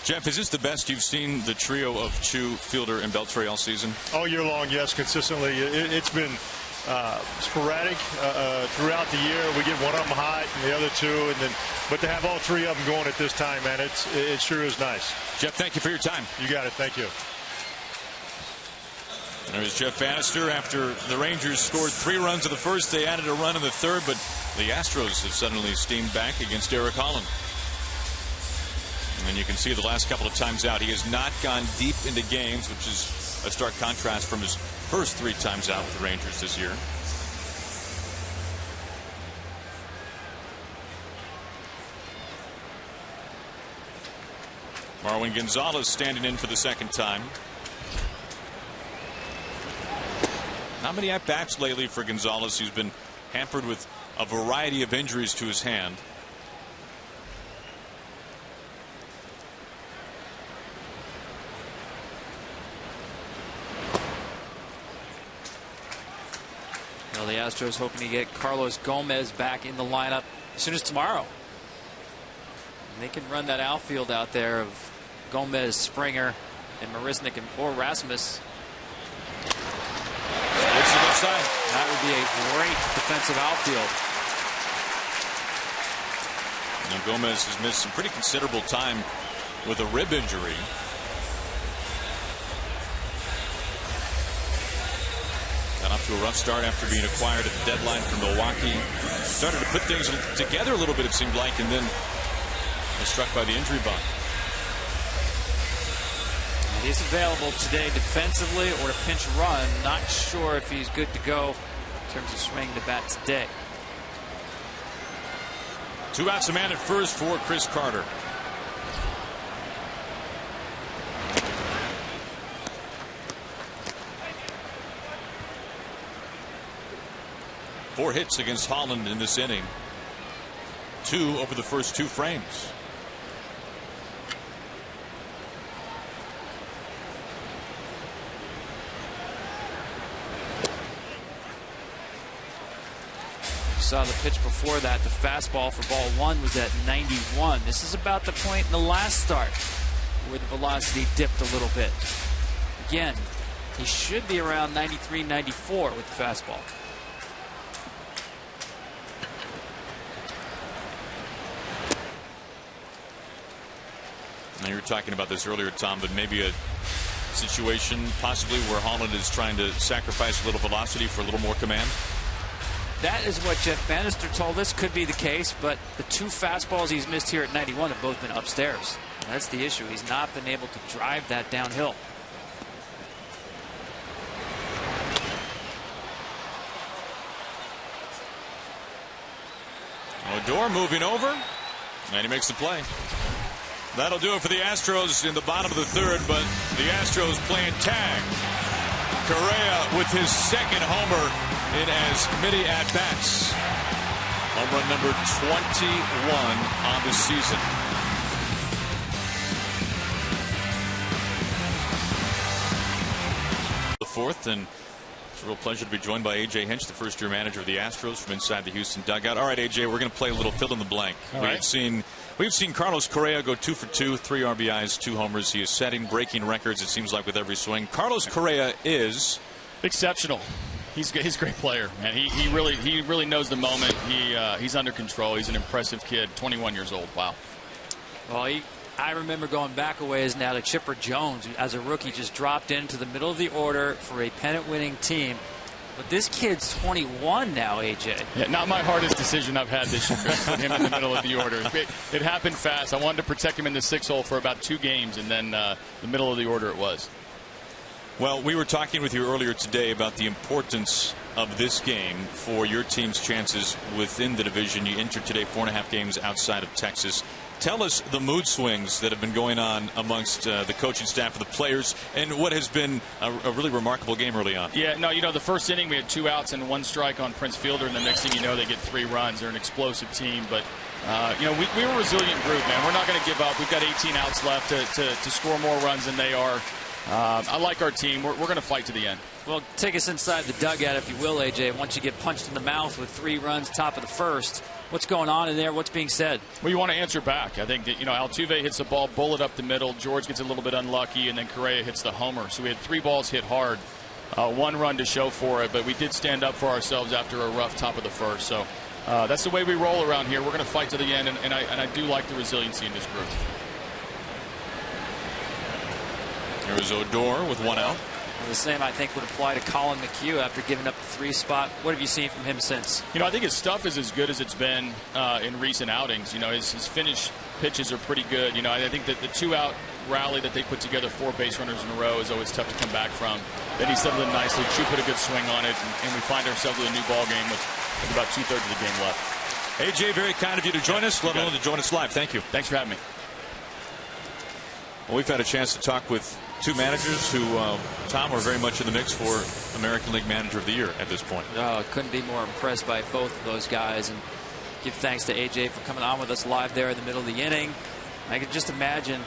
Jeff, is this the best you've seen the trio of Chu, Fielder, and Beltre all season? All year long, yes, consistently. It's been sporadic throughout the year. We get one of them hot and the other two, but to have all three of them going at this time, man, it sure is nice. Jeff, thank you for your time. You got it. Thank you. There's Jeff Bannister. After the Rangers scored 3 runs in the first, they added a run in the third, but the Astros have suddenly steamed back against Derek Holland. And you can see the last couple of times out, he has not gone deep into games, which is a stark contrast from his first 3 times out with the Rangers this year. Marwin Gonzalez standing in for the second time. Not many at-bats lately for Gonzalez. He's been hampered with a variety of injuries to his hand. Well, the Astros hoping to get Carlos Gomez back in the lineup as soon as tomorrow. And they can run that outfield out there of Gomez, Springer, and Marisnik or Rasmus. It's the left side. That would be a great defensive outfield. Now Gomez has missed some pretty considerable time with a rib injury. Got off to a rough start after being acquired at the deadline from Milwaukee. Started to put things together a little bit, it seemed like, and then was struck by the injury bug. He's available today defensively or to pinch run. Not sure if he's good to go in terms of swinging the bat today. 2 outs, a man at first for Chris Carter. Four hits against Holland in this inning. 2 over the first 2 frames. Saw the pitch before that. The fastball for ball 1 was at 91. This is about the point in the last start where the velocity dipped a little bit. Again, he should be around 93, 94 with the fastball. Now, you were talking about this earlier, Tom, but maybe a situation possibly where Holland is trying to sacrifice a little velocity for a little more command. That is what Jeff Bannister told us could be the case, but the 2 fastballs he's missed here at 91 have both been upstairs. And that's the issue. He's not been able to drive that downhill. Odor moving over, and he makes the play. That'll do it for the Astros in the bottom of the third, but the Astros playing tag. Correa with his second homer in as many at-bats. Home run number 21 on the season. The fourth, and it's a real pleasure to be joined by A.J. Hinch, the first-year manager of the Astros from inside the Houston dugout. All right, A.J., we're going to play a little fill-in-the-blank. We've seen Carlos Correa go 2 for 2, 3 RBIs, 2 homers. He is setting breaking records, it seems like, with every swing. Carlos Correa is Exceptional. He's a great player, man. He really knows the moment. He's under control. He's an impressive kid. 21 years old. Wow. Well, I remember going back a ways now to Chipper Jones, who as a rookie just dropped into the middle of the order for a pennant-winning team. But this kid's 21 now, AJ. Yeah, not my hardest decision I've had this year, put him in the middle of the order. It happened fast. I wanted to protect him in the 6 hole for about 2 games, and then the middle of the order it was. Well, we were talking with you earlier today about the importance of this game for your team's chances within the division. You entered today 4.5 games outside of Texas. Tell us the mood swings that have been going on amongst the coaching staff of the players and what has been a really remarkable game early on. Yeah, no, the first inning we had 2 outs and 1 strike on Prince Fielder, and the next thing you know they get 3 runs. They're an explosive team, but we were a resilient group, man. We're not going to give up. We've got 18 outs left to score more runs than they are. I like our team. We're going to fight to the end. Well, take us inside the dugout, if you will, AJ. Once you get punched in the mouth with 3 runs, top of the first, what's going on in there? What's being said? Well, you want to answer back. I think that, Altuve hits the ball, bullet up the middle. George gets a little bit unlucky, and then Correa hits the homer. So we had 3 balls hit hard, 1 run to show for it, but we did stand up for ourselves after a rough top of the first. So that's the way we roll around here. We're going to fight to the end, and I do like the resiliency in this group. Here's Odor with 1 out. The same, I think, would apply to Colin McHugh after giving up the 3 spot. What have you seen from him since? I think his stuff is as good as it's been in recent outings. His finish pitches are pretty good. I think that the 2-out rally that they put together, 4 base runners in a row, is always tough to come back from. Then he settled in nicely. Chu put a good swing on it, and we find ourselves with a new ball game with about 2/3 of the game left. AJ, very kind of you to join us, let alone to join us live. Thank you. Thanks for having me. Well, we've had a chance to talk with 2 managers who, Tom, are very much in the mix for American League Manager of the Year at this point. Oh, couldn't be more impressed by both of those guys, and give thanks to AJ for coming on with us live there in the middle of the inning. I could just imagine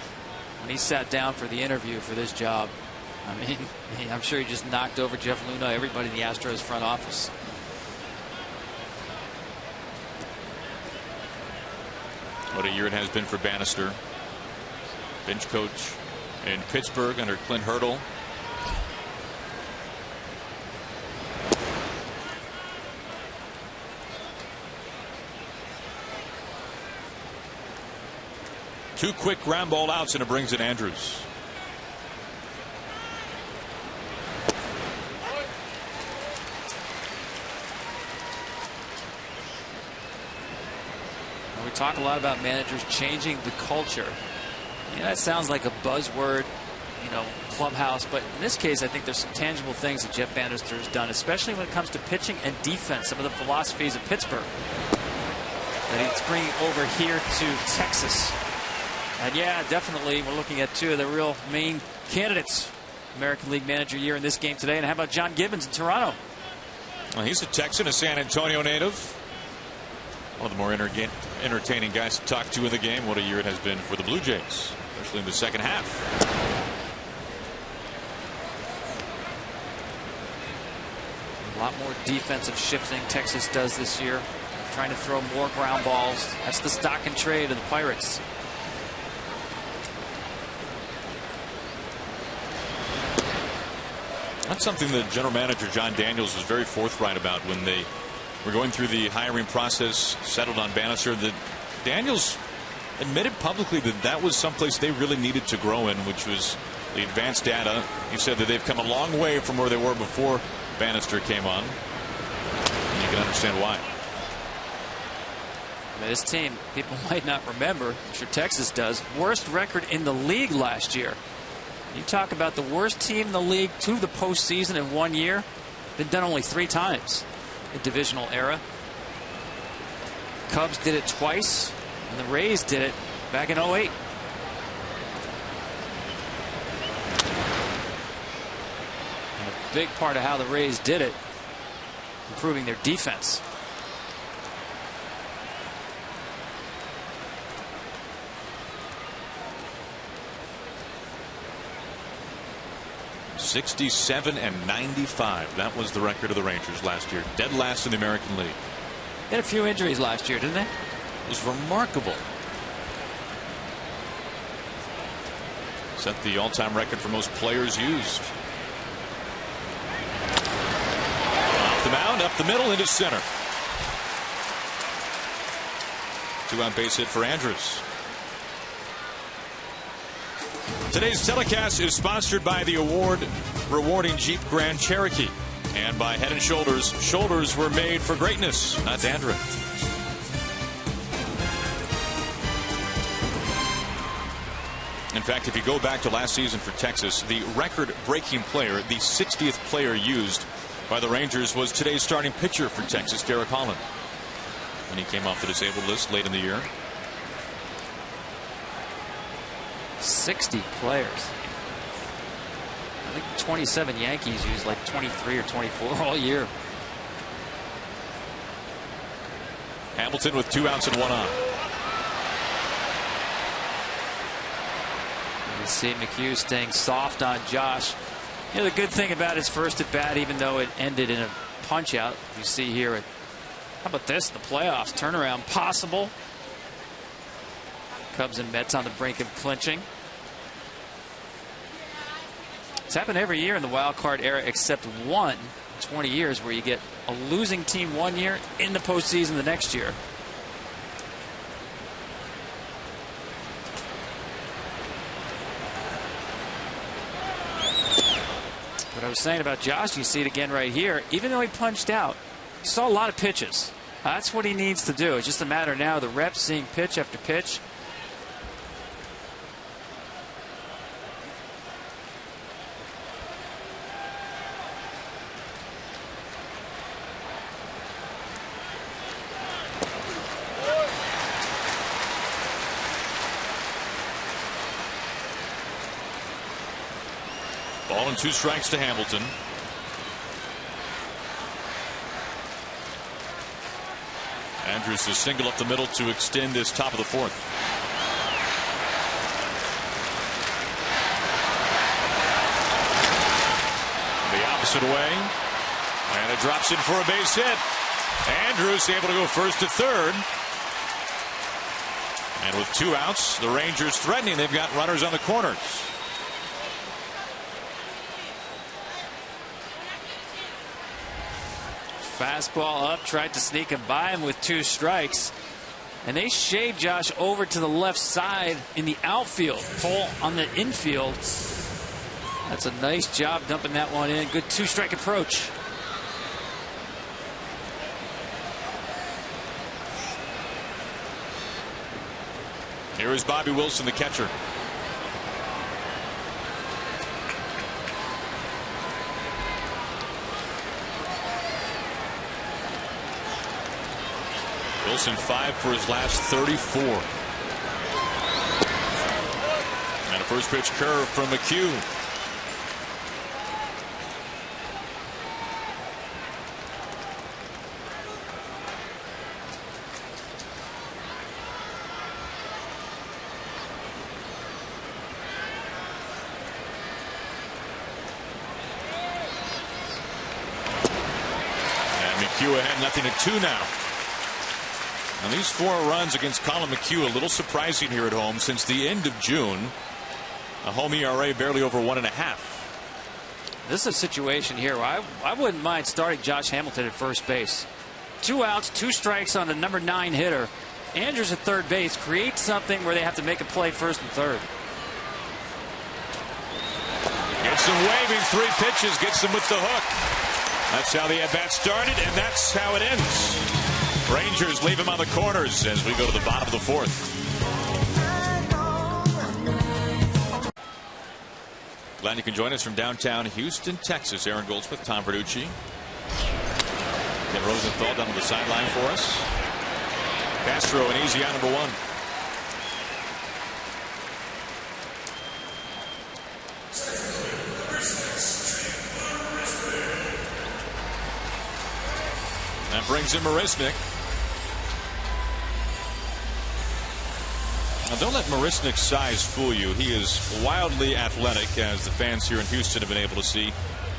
when he sat down for the interview for this job. I mean, I'm sure he just knocked over Jeff Luna, everybody in the Astros front office. What a year it has been for Bannister. Bench coach in Pittsburgh under Clint Hurdle. Two quick ground ball outs, and it brings in Andrews. We talk a lot about managers changing the culture. That sounds like a buzzword, clubhouse, but in this case I think there's some tangible things that Jeff Bannister has done, especially when it comes to pitching and defense, some of the philosophies of Pittsburgh that he's bringing over here to Texas. And yeah, definitely we're looking at 2 of the real main candidates, American League Manager year in this game today. And how about John Gibbons in Toronto? Well, he's a Texan, a San Antonio native. One of the more entertaining guys to talk to in the game. What a year it has been for the Blue Jays, especially in the second half. A lot more defensive shifting Texas does this year, trying to throw more ground balls. That's the stock and trade of the Pirates. That's something that General Manager John Daniels was very forthright about when they were going through the hiring process, settled on Bannister. That Daniels admitted publicly that that was someplace they really needed to grow in, which was the advanced data. He said that they've come a long way from where they were before Bannister came on. And you can understand why. This team, people might not remember, I'm sure Texas does, worst record in the league last year. You talk about the worst team in the league to the postseason in 1 year. Been done only 3 times in divisional era. Cubs did it twice, and the Rays did it back in 08. And a big part of how the Rays did it, improving their defense. '67 and '95. That was the record of the Rangers last year. Dead last in the American League. They had a few injuries last year, didn't they? It was remarkable. Set the all-time record for most players used. up the middle into center. 2-out base hit for Andrews. Today's telecast is sponsored by the award-rewarding Jeep Grand Cherokee and by Head & Shoulders. Shoulders were made for greatness, not dandruff. In fact, if you go back to last season for Texas, the record-breaking player, the 60th player used by the Rangers, was today's starting pitcher for Texas, Derek Holland, when he came off the disabled list late in the year. 60 players. I think 27 Yankees used like 23 or 24 all year. Hamilton with 2 outs and 1 on. You see McHugh staying soft on Josh. You know, the good thing about his first at bat, even though it ended in a punch out, you see here at, how about this, the playoffs turnaround possible. Cubs and Mets on the brink of clinching. It's happened every year in the wild card era except one in 20 years, where you get a losing team one year in the postseason the next year. What I was saying about Josh, you see it again right here. Even though he punched out, he saw a lot of pitches. That's what he needs to do. It's just a matter now of the reps, seeing pitch after pitch. Ball and 2 strikes to Hamilton. Andrews is single up the middle to extend this top of the 4th. The opposite way, and it drops in for a base hit. Andrews able to go first to third. And with 2 outs, the Rangers threatening. They've got runners on the corners. Fastball up, tried to sneak him by him with 2 strikes. And they shade Josh over to the left side in the outfield. Pole on the infield. That's a nice job dumping that one in. Good 2-strike approach. Here is Bobby Wilson, the catcher. Wilson 5 for his last 34. And a first pitch curve from McHugh. And McHugh ahead 0-2 now. And these 4 runs against Colin McHugh, a little surprising here at home since the end of June. A home ERA barely over 1.5. This is a situation here where I wouldn't mind starting Josh Hamilton at first base. 2 outs, 2 strikes on the number 9 hitter. Andrews at third base. Create something where they have to make a play first and third. Gets them waving 3 pitches, gets them with the hook. That's how the at-bat started, and that's how it ends. Rangers leave him on the corners as we go to the bottom of the 4th. Glad you can join us from downtown Houston, Texas. Aaron Goldsmith, Tom Verducci, Ken Rosenthal down on the sideline for us. Castro and easy out number 1. That brings in Marisnik. Now, don't let Marisnik's size fool you. He is wildly athletic, as the fans here in Houston have been able to see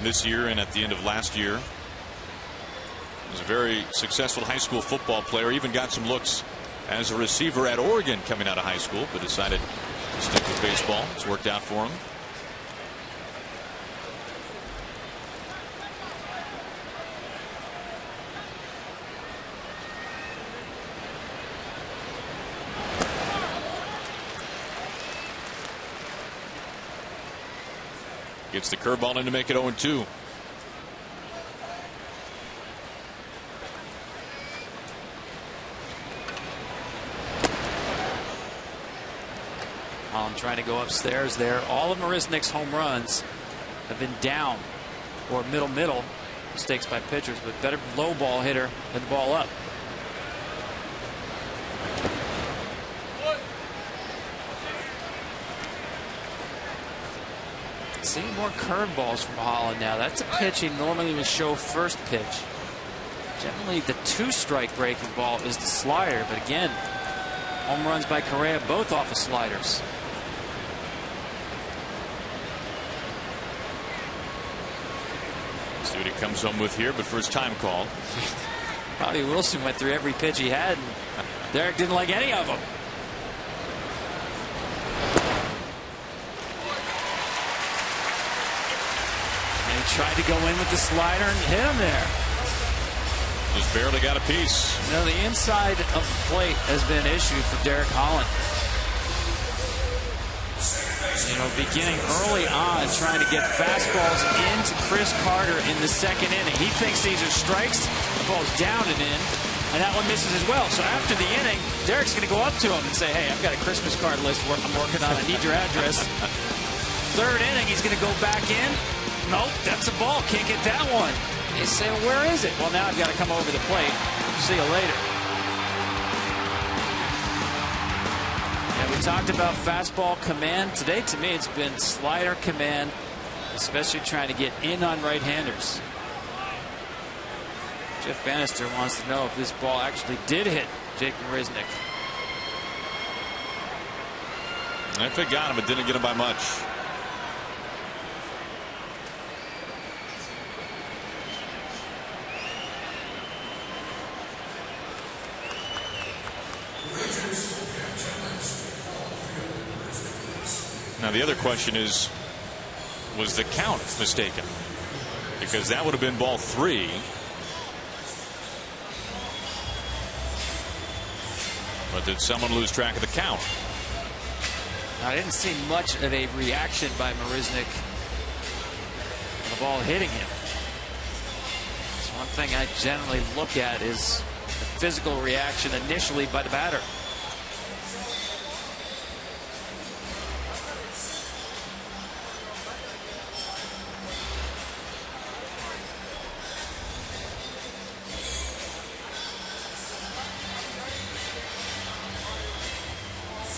this year and at the end of last year. He was a very successful high school football player. Even got some looks as a receiver at Oregon coming out of high school, but decided to stick with baseball. It's worked out for him. Gets the curveball in to make it 0-2. Holland trying to go upstairs there. All of Marisnick's home runs have been down or middle. Mistakes by pitchers, but better low ball hitter than the ball up. Seeing more curveballs from Holland now. That's a pitch he normally would show first pitch. Generally, the 2-strike breaking ball is the slider, but again, home runs by Correa both off of sliders. See what he comes home with here, but first time call. Bobby Wilson went through every pitch he had, and Derek didn't like any of them. And he tried to go in with the slider and hit him there. Just barely got a piece. You know, the inside of the plate has been an issue for Derek Holland. You know, beginning early on, trying to get fastballs into Chris Carter in the second inning. He thinks these are strikes. The ball's down and in, and that one misses as well. So after the inning, Derek's going to go up to him and say, hey, I've got a Christmas card list I'm working on. I need your address. Third inning, he's going to go back in. Nope, that's a ball. Can't get that one. They say, well, where is it? Well, now I've got to come over the plate. See you later. We talked about fastball command. Today, to me, it's been slider command, especially trying to get in on right-handers. Jeff Bannister wants to know if this ball actually did hit Jake Marisnick. If it got him, it didn't get him by much. Now the other question is, was the count mistaken? Because that would have been ball 3. But did someone lose track of the count? I didn't see much of a reaction by Marisnick on the ball hitting him. That's one thing I generally look at is the physical reaction initially by the batter.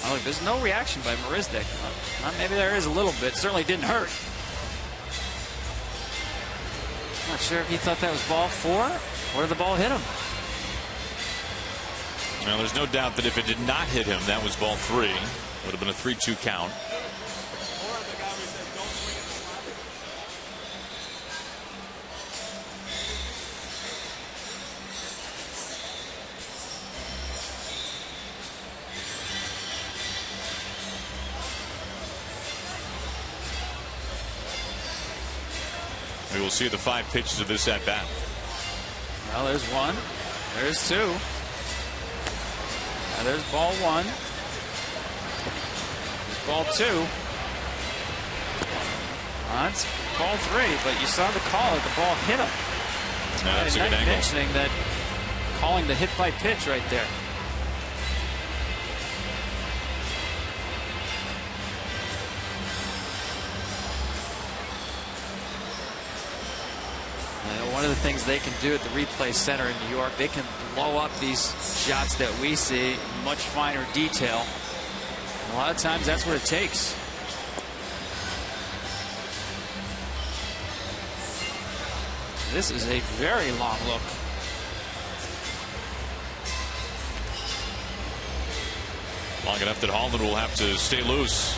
Look, there's no reaction by Marisnick. Maybe there is a little bit. Certainly didn't hurt. Not sure if he thought that was ball 4 or the ball hit him. Well, there's no doubt that if it did not hit him, that was ball 3. Would have been a 3-2 count. We will see the 5 pitches of this at bat. Well, there's 1. There's 2. Now there's ball 1. There's ball 2. That's ball 3, but you saw the call that the ball hit him. No, that's a good angle. Mentioning that, calling the hit by pitch right there. One of the things they can do at the replay center in New York, they can blow up these shots that we see in much finer detail. And a lot of times that's what it takes. This is a very long look. Long enough that Holland will have to stay loose.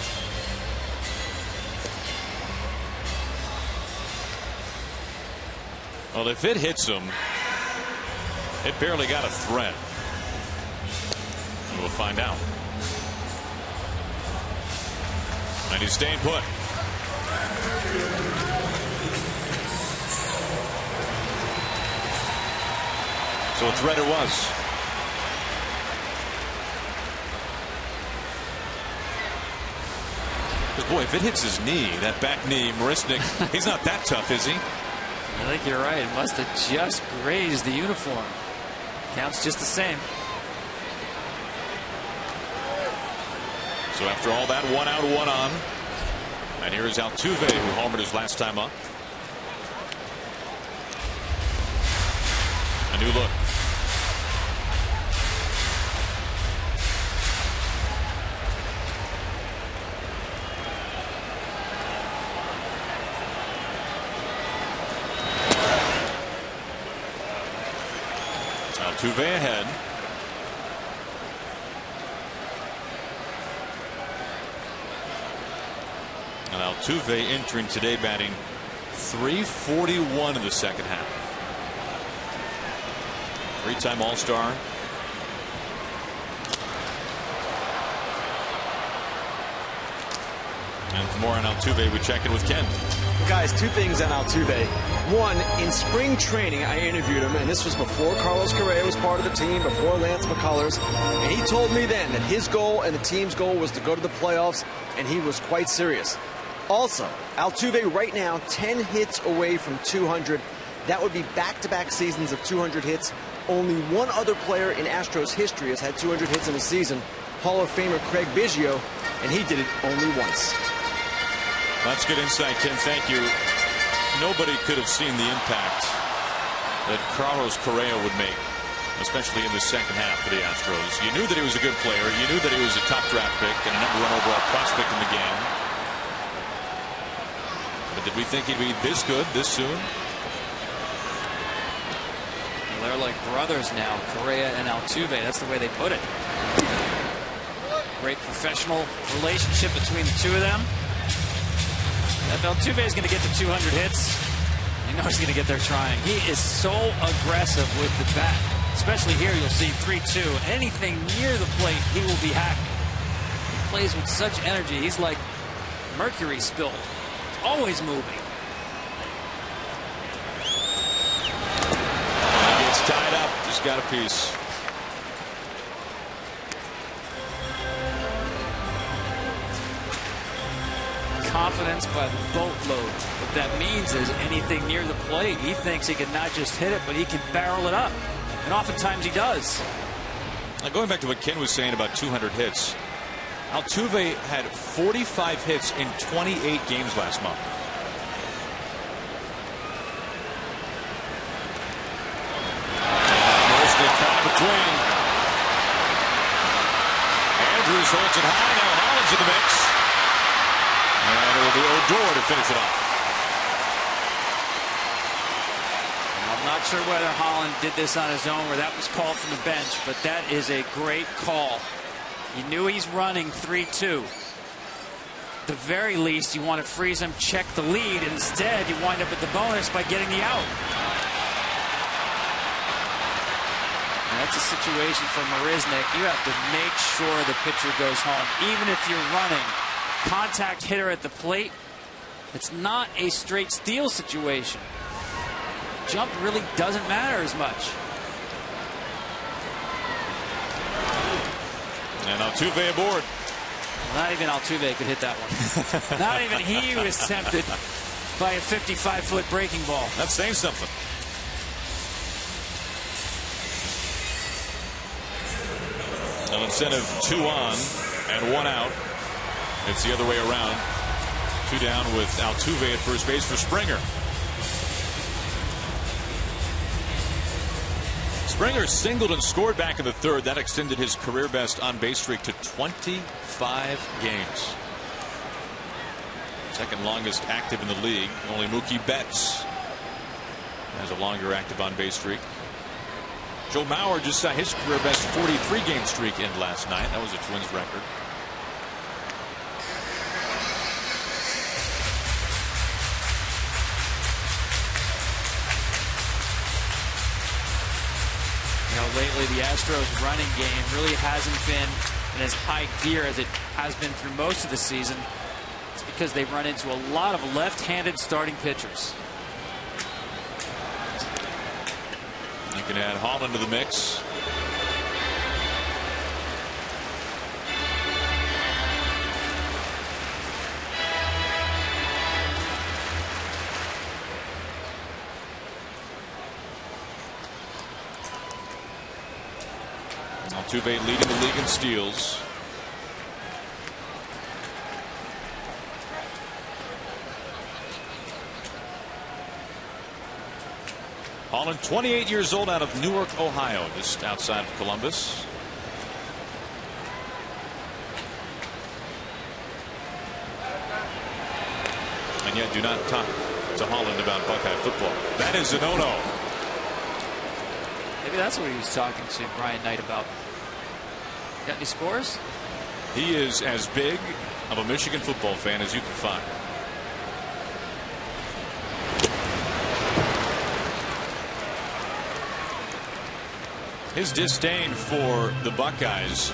Well, if it hits him, it barely got a thread. We'll find out. And he's staying put. So a thread it was. But boy, if it hits his knee, that back knee, Marisnik, he's not that tough, is he? I think you're right. It must have just grazed the uniform. Counts just the same. So after all that, 1 out, 1 on. And here is Altuve, who homered his last time up. A new look. Altuve ahead. And Altuve entering today batting .341 in the second half. Three-time All-Star. And for more on Altuve, we check in with Ken. Guys, two things on Altuve. One, in spring training, I interviewed him, and this was before Carlos Correa was part of the team, before Lance McCullers, and he told me then that his goal and the team's goal was to go to the playoffs, and he was quite serious. Also, Altuve right now 10 hits away from 200. That would be back-to-back seasons of 200 hits. Only one other player in Astros history has had 200 hits in a season, Hall of Famer Craig Biggio, and he did it only once. That's good insight, Ken. Thank you. Nobody could have seen the impact that Carlos Correa would make, especially in the second half for the Astros. You knew that he was a good player. You knew that he was a top draft pick and a #1 overall prospect in the game. But did we think he'd be this good this soon? Well, they're like brothers now, Correa and Altuve. That's the way they put it. Great professional relationship between the two of them. If Altuve is going to get to 200 hits, you know he's going to get there trying. He is so aggressive with the bat. Especially here, you'll see 3-2. Anything near the plate, he will be hacking. He plays with such energy. He's like mercury spilled. He's always moving. He gets tied up. Just got a piece. Confidence by the boatload. What that means is anything near the plate, he thinks he can not just hit it, but he can barrel it up. And oftentimes he does. Now going back to what Ken was saying about 200 hits, Altuve had 45 hits in 28 games last month. Marisnik caught between. Andrews holds it high. Now Holland's in the mix. And it will be Odor to finish it off. I'm not sure whether Holland did this on his own or that was called from the bench, but that is a great call. You knew he's running 3-2. At the very least, you want to freeze him, check the lead. Instead, you wind up at the bonus by getting the out. And that's a situation for Marisnik. You have to make sure the pitcher goes home, even if you're running. Contact hitter at the plate. It's not a straight steal situation. Jump really doesn't matter as much. And Altuve aboard. Not even Altuve could hit that one. Not even he was tempted by a 55-foot breaking ball. That's saying something. An incentive 2 on and 1 out. It's the other way around. 2 down with Altuve at first base for Springer. Springer singled and scored back in the third. That extended his career best on base streak to 25 games. Second longest active in the league. Only Mookie Betts has a longer active on base streak. Joe Mauer just saw his career best 43 game streak end last night. That was a Twins record. You know, lately the Astros running game really hasn't been in as high gear as it has been through most of the season. It's because they've run into a lot of left-handed starting pitchers. You can add Holland to the mix. Altuve leading the league in steals. Holland, 28 years old, out of Newark, Ohio, just outside of Columbus. And yet do not talk to Holland about Buckeye football. That is a no-no. Maybe that's what he was talking to Brian Knight about. Got any scores? He is as big of a Michigan football fan as you can find. His disdain for the Buckeyes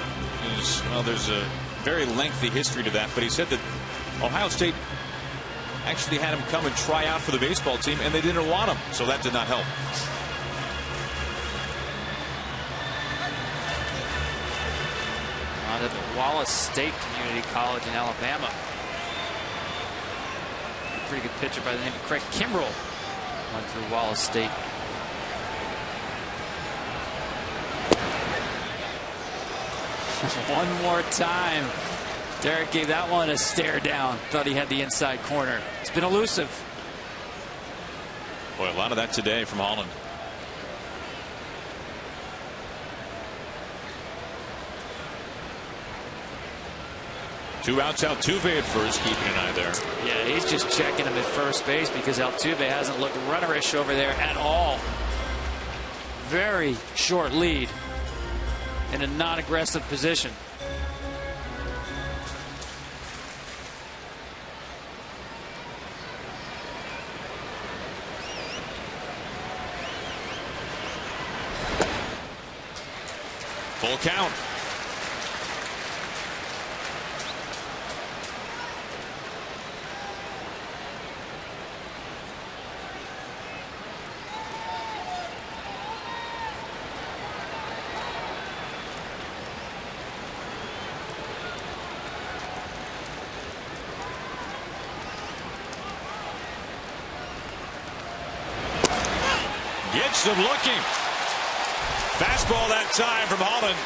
is, well, there's a very lengthy history to that, but he said that Ohio State actually had him come and try out for the baseball team, and they didn't want him, so that did not help. Out of the Wallace State Community College in Alabama. A pretty good pitcher by the name of Craig Kimbrell went through Wallace State. One more time. Derek gave that one a stare down. Thought he had the inside corner. It's been elusive. Boy, a lot of that today from Holland. Two outs, Altuve at first, keeping an eye there. Yeah, he's just checking him at first base because Altuve hasn't looked runnerish over there at all. Very short lead in a non-aggressive position. Full count. Gets them looking. Fastball that time from Holland.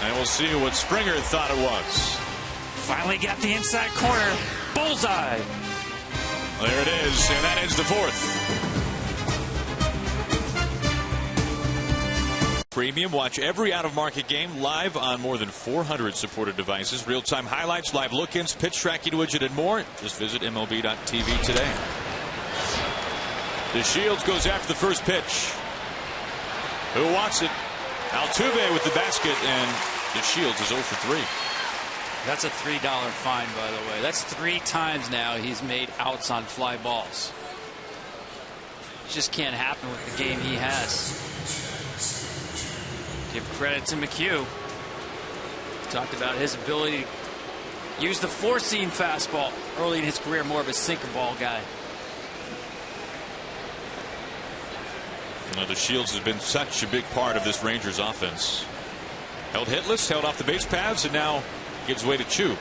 And we'll see what Springer thought it was. Finally got the inside corner. Bullseye. There it is, and that ends the fourth. Premium. Watch every out-of-market game live on more than 400 supported devices. Real-time highlights, live look-ins, pitch tracking widget, and more. Just visit MLB.tv today. DeShields goes after the first pitch. Who wants it? Altuve with the basket, and DeShields is 0 for 3. That's a $3 fine, by the way. That's 3 times now he's made outs on fly balls. It just can't happen with the game he has. Give credit to McHugh. Talked about his ability to use the 4-seam fastball early in his career, more of a sinker ball guy. DeShields has been such a big part of this Rangers offense. Held hitless, held off the base paths, and now gives way to Chu.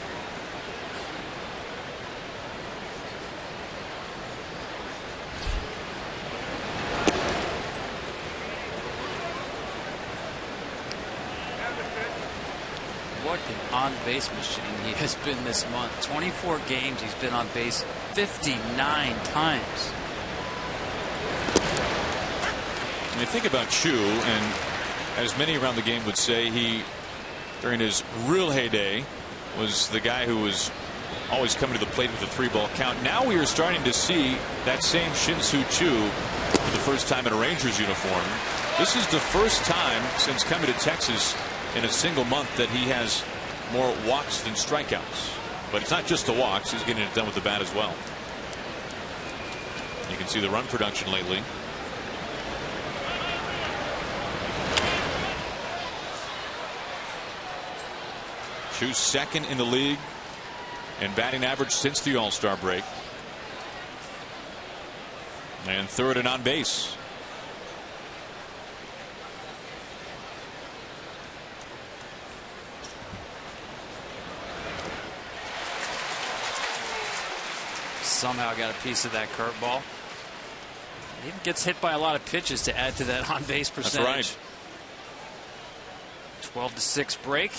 What an on-base machine he has been this month. 24 games he's been on base 59 times. I think about Chu, and as many around the game would say, he, during his real heyday, was the guy who was always coming to the plate with a 3-ball count. Now we are starting to see that same Shin-Soo Chu for the first time in a Rangers uniform. This is the first time since coming to Texas in a single month that he has more walks than strikeouts. But it's not just the walks, he's getting it done with the bat as well. You can see the run production lately. Chu's second in the league in batting average since the All-Star break. And third and on base. Somehow got a piece of that curveball. Even gets hit by a lot of pitches to add to that on-base percentage. That's right. 12-6 break.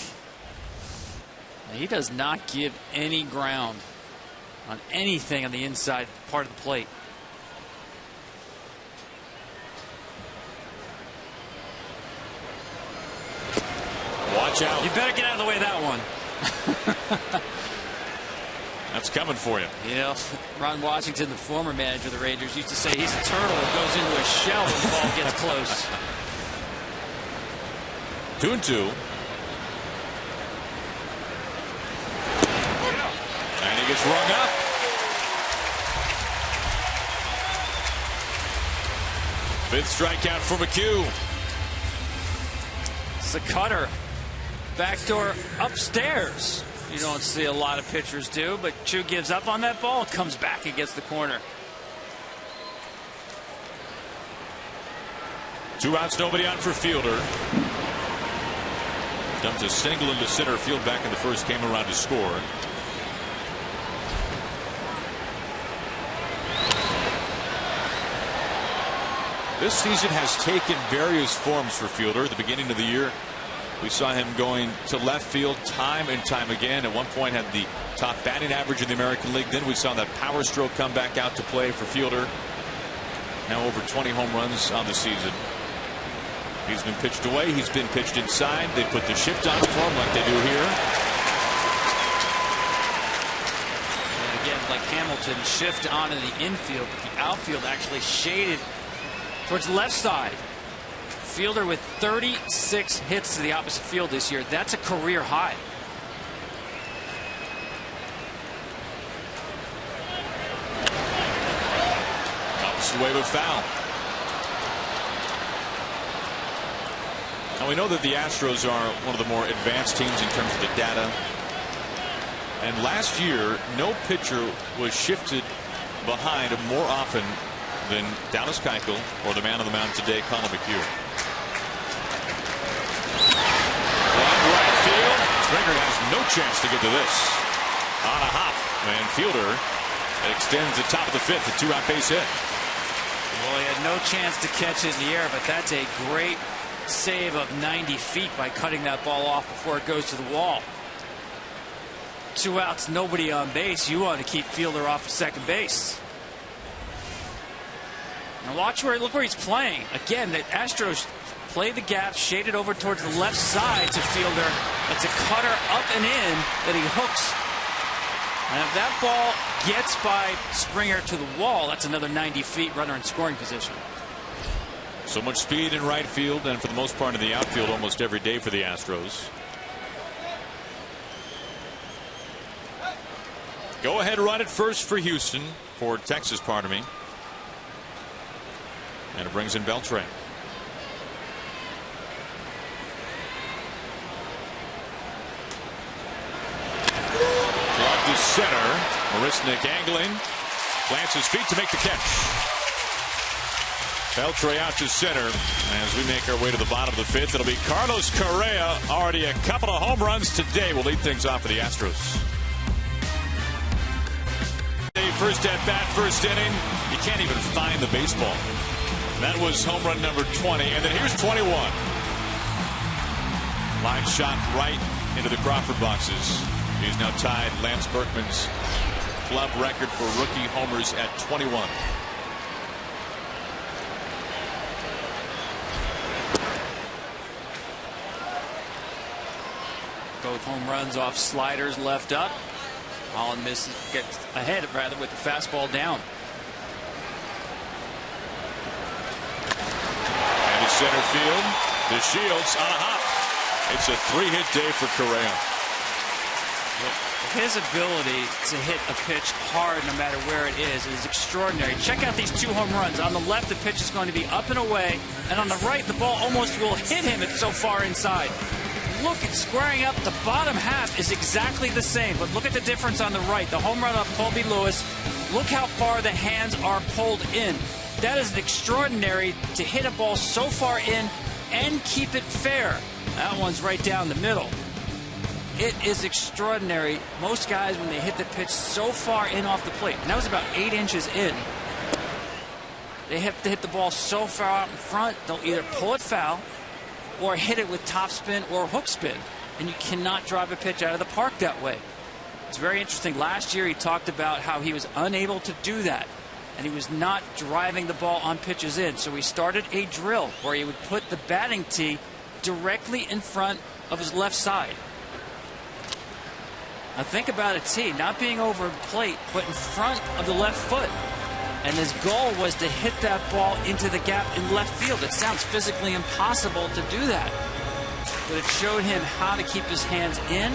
He does not give any ground on anything on the inside part of the plate. Watch out. You better get out of the way of that one. That's coming for you. You know, Ron Washington, the former manager of the Rangers, used to say he's a turtle that goes into a shell when the ball gets close. 2-2. And he gets rung up. Fifth strikeout for McHugh. It's a cutter. Backdoor upstairs. You don't see a lot of pitchers do, but Chu gives up on that ball, comes back and gets the corner. 2 outs, nobody out for Fielder. Dumped a single into center field back in the first, came around to score. This season has taken various forms for Fielder. At the beginning of the year, we saw him going to left field time and time again. At one point had the top batting average in the American League. Then we saw that power stroke come back out to play for Fielder. Now over 20 home runs on the season. He's been pitched away. He's been pitched inside. They put the shift on for him like they do here. And again, like Hamilton, shift onto the infield, but the outfield actually shaded towards the left side. Fielder with 36 hits to the opposite field this year. That's a career high. Opposite way but foul. Now we know that the Astros are one of the more advanced teams in terms of the data. And last year, no pitcher was shifted behind more often than Dallas Keuchel or the man on the mound today, Colin McHugh. Right field. Springer has no chance to get to this. On a hop, and Fielder extends the top of the fifth, a 2-out base hit. Well, he had no chance to catch it in the air, but that's a great save of 90 feet by cutting that ball off before it goes to the wall. 2 outs, nobody on base. You want to keep Fielder off of second base. Now watch look where he's playing. Again, the Astros play the gap, shaded over towards the left side to Fielder. It's a cutter up and in that he hooks. And if that ball gets by Springer to the wall, that's another 90 feet, runner in scoring position. So much speed in right field, and for the most part in the outfield almost every day for the Astros. Go ahead run at first for Houston, for Texas, pardon me. And it brings in Beltran. Club to center. Marisnik angling. Plants his feet to make the catch. Beltran out to center. As we make our way to the bottom of the fifth, it'll be Carlos Correa. Already a couple of home runs today will lead things off for the Astros. First at bat, first inning. You can't even find the baseball. That was home run number 20. And then here's 21. Line shot right into the Crawford boxes. He's now tied Lance Berkman's club record for rookie homers at 21. Both home runs off sliders left up. Holland misses, gets ahead rather with the fastball down. And to center field, the Shields on a hop. It's a 3-hit day for Correa. His ability to hit a pitch hard no matter where it is extraordinary. Check out these 2 home runs. On the left, the pitch is going to be up and away, and on the right, the ball almost will hit him. It's so far inside. Look, it's squaring up. The bottom half is exactly the same, but look at the difference on the right. The home run off Colby Lewis. Look how far the hands are pulled in. That is extraordinary to hit a ball so far in and keep it fair. That one's right down the middle. It is extraordinary. Most guys, when they hit the pitch so far in off the plate, and that was about 8 inches in, they have to hit the ball so far out in front, they'll either pull it foul or hit it with topspin or hook spin. And you cannot drive a pitch out of the park that way. It's very interesting. Last year he talked about how he was unable to do that. And he was not driving the ball on pitches in. So he started a drill where he would put the batting tee directly in front of his left side. Now think about a tee not being over plate, but in front of the left foot. And his goal was to hit that ball into the gap in left field. It sounds physically impossible to do that. But it showed him how to keep his hands in,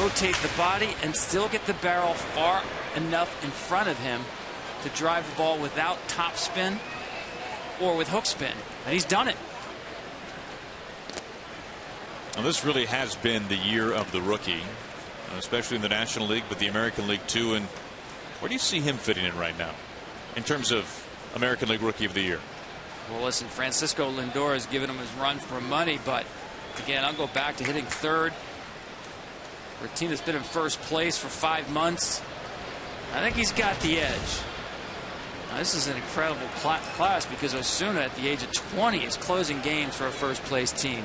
rotate the body, and still get the barrel far enough in front of him to drive the ball without topspin or with hook spin. And he's done it. Well, this really has been the year of the rookie, especially in the National League, but the American League too. And where do you see him fitting in right now in terms of American League Rookie of the Year? Well, listen, Francisco Lindor has given him his run for money, but again, I'll go back to hitting third for a team that's been in first place for 5 months. I think he's got the edge. Now, this is an incredible class because Osuna, at the age of 20, is closing games for a first place team.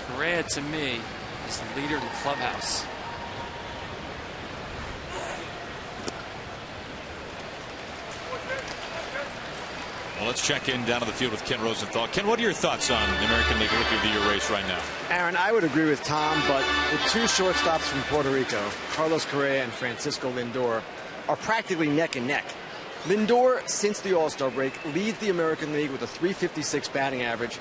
Correa, to me, is the leader in the clubhouse. Well, let's check in down to the field with Ken Rosenthal. Ken, what are your thoughts on the American League Rookie of the Year race right now? Aaron, I would agree with Tom, but the two shortstops from Puerto Rico, Carlos Correa and Francisco Lindor, are practically neck and neck. Lindor, since the All-Star break, leads the American League with a .356 batting average.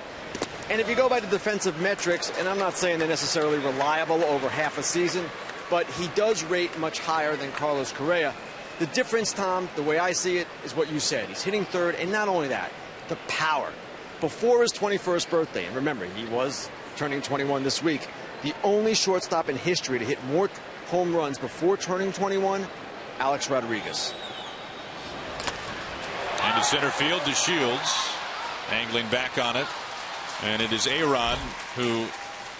And if you go by the defensive metrics, and I'm not saying they're necessarily reliable over half a season, but he does rate much higher than Carlos Correa. The difference, Tom, the way I see it, is what you said. He's hitting third, and not only that, the power. Before his 21st birthday, and remember, he was turning 21 this week, the only shortstop in history to hit more home runs before turning 21, Alex Rodriguez. And to center field to Shields, angling back on it. And it is A-Rod who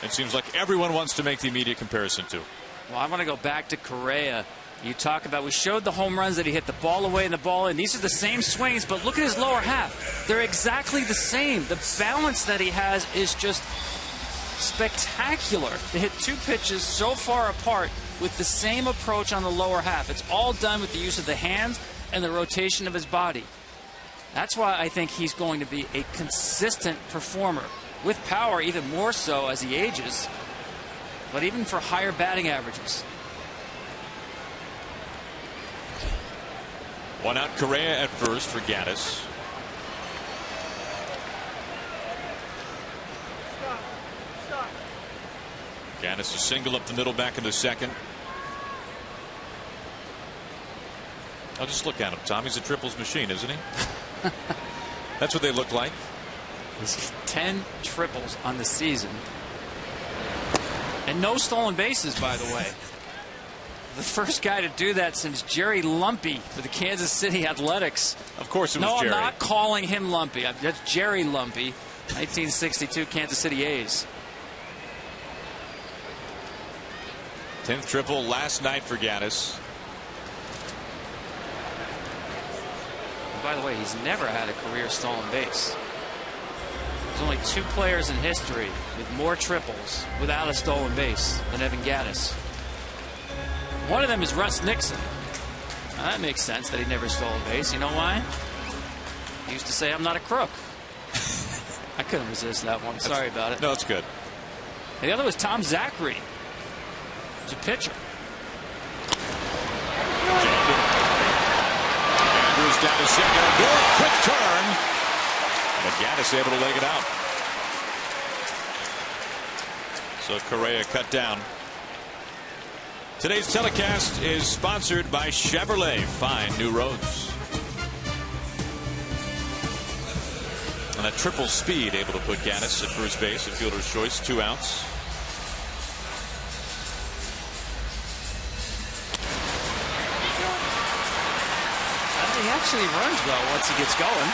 it seems like everyone wants to make the immediate comparison to. Well, I want to go back to Correa. You talk about, we showed the home runs that he hit the ball away and the ball in. These are the same swings, but look at his lower half. They're exactly the same. The balance that he has is just spectacular. To hit two pitches so far apart with the same approach on the lower half. It's all done with the use of the hands and the rotation of his body. That's why I think he's going to be a consistent performer. With power, even more so as he ages, but even for higher batting averages. One out, Correa at first for Gaddis. Gaddis a single up the middle back in the second. I'll just look at him, Tom. He's a triples machine, isn't he? That's what they look like. He's 10 triples on the season. And no stolen bases, by the way. The first guy to do that since Jerry Lumpy for the Kansas City Athletics. Of course it was Jerry. No, I'm not calling him Lumpy. That's Jerry Lumpy, 1962 Kansas City A's. 10th triple last night for Gaddis. By the way, he's never had a career stolen base. There's only 2 players in history with more triples without a stolen base than Evan Gaddis. One of them is Russ Nixon. Now, that makes sense that he never stole a base. You know why? He used to say, "I'm not a crook." I couldn't resist that one. Sorry about it. No, it's good. And the other was Tom Zachary. He was a pitcher. Andrews down to second. Good quick turn. But Gaddis able to leg it out. So Correa cut down. Today's telecast is sponsored by Chevrolet. Find new roads. And a triple speed able to put Gaddis at first base, a fielder's choice, 2 outs. He actually runs well once he gets going.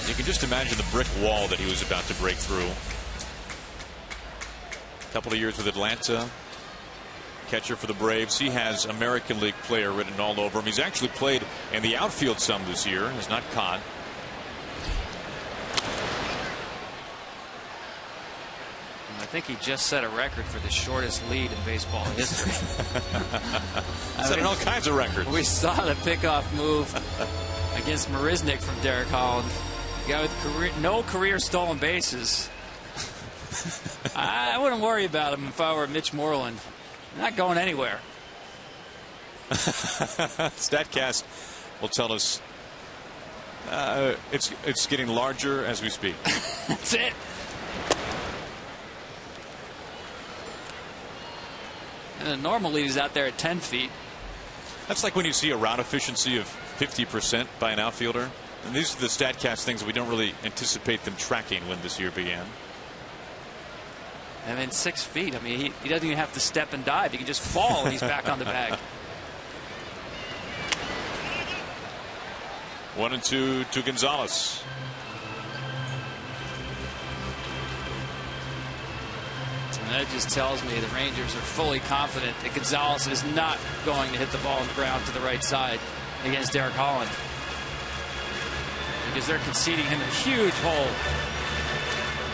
You can just imagine the brick wall that he was about to break through. A couple of years with Atlanta, catcher for the Braves. He has American League player written all over him. He's actually played in the outfield some this year. Has not caught. I think he just set a record for the shortest lead in baseball history. Setting all kinds of records. We saw the pickoff move against Marisnick from Derek Holland. The guy with no career stolen bases. I wouldn't worry about him if I were Mitch Moreland. Not going anywhere. StatCast will tell us it's getting larger as we speak. That's it. And the normal lead is out there at 10 feet. That's like when you see a route efficiency of 50% by an outfielder. And these are the StatCast things we don't really anticipate them tracking when this year began. I mean, 6 feet. I mean, he doesn't even have to step and dive. He can just fall and he's back on the bag. 1-2 to Gonzalez. And that just tells me the Rangers are fully confident that Gonzalez is not going to hit the ball on the ground to the right side against Derek Holland. Because they're conceding him a huge hole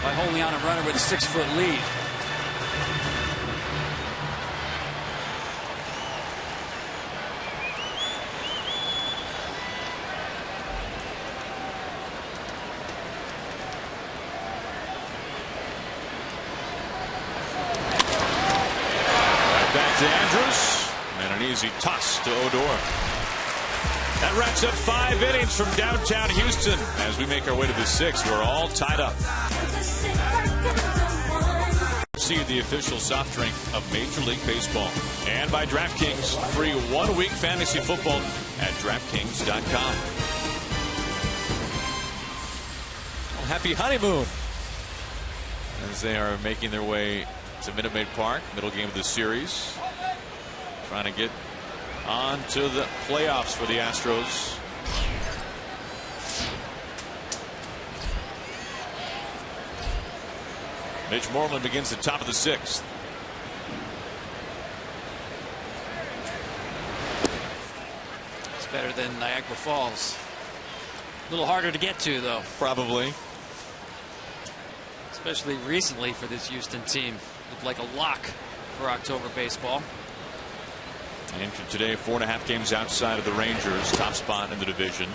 by holding on a runner with a 6-foot lead. Easy toss to Odor. That wraps up 5 innings from downtown Houston. As we make our way to the 6th, we're all tied up. See the official soft drink of Major League Baseball. And by DraftKings, free 1-week fantasy football at DraftKings.com. Well, happy honeymoon as they are making their way to Minute Maid Park, middle game of the series. Trying to get on to the playoffs for the Astros. Mitch Moreland begins the top of the 6th. It's better than Niagara Falls. A little harder to get to, though. Probably. Especially recently for this Houston team. Looked like a lock for October baseball. Entered today 4.5 games outside of the Rangers, top spot in the division.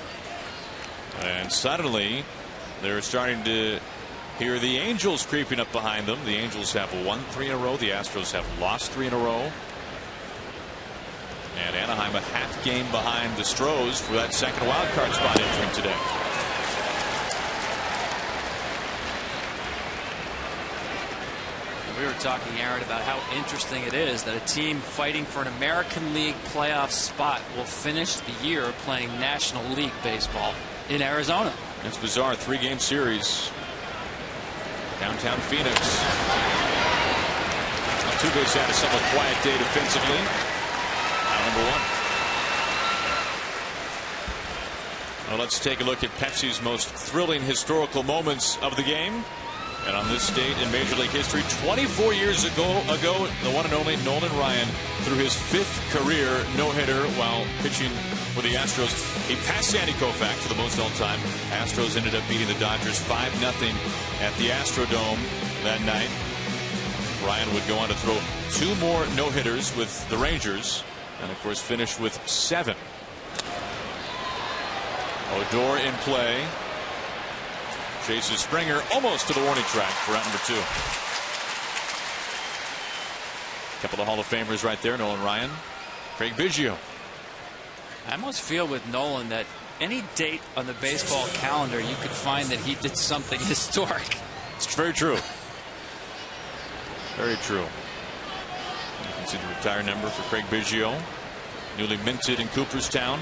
And suddenly they're starting to hear the Angels creeping up behind them. The Angels have won 3 in a row. The Astros have lost 3 in a row. And Anaheim a half game behind the Astros for that second wild card spot entering today. We were talking, Aaron, about how interesting it is that a team fighting for an American League playoff spot will finish the year playing National League baseball in Arizona. It's bizarre. 3-game series. Downtown Phoenix. Altuve's had a somewhat quiet day defensively. Now number 1. Well, let's take a look at Pepsi's most thrilling historical moments of the game. And on this date in Major League history, 24 years ago, the one and only Nolan Ryan threw his 5th career no-hitter while pitching for the Astros. He passed Sandy Koufax for the most all-time. Astros ended up beating the Dodgers 5-0 at the Astrodome that night. Ryan would go on to throw 2 more no-hitters with the Rangers, and of course finish with 7. Odor in play. Chases Springer almost to the warning track for out number 2. A couple of Hall of Famers right there. Nolan Ryan, Craig Biggio. I almost feel with Nolan that any date on the baseball calendar you could find that he did something historic. It's very true. Very true. You can see the retire number for Craig Biggio, newly minted in Cooperstown.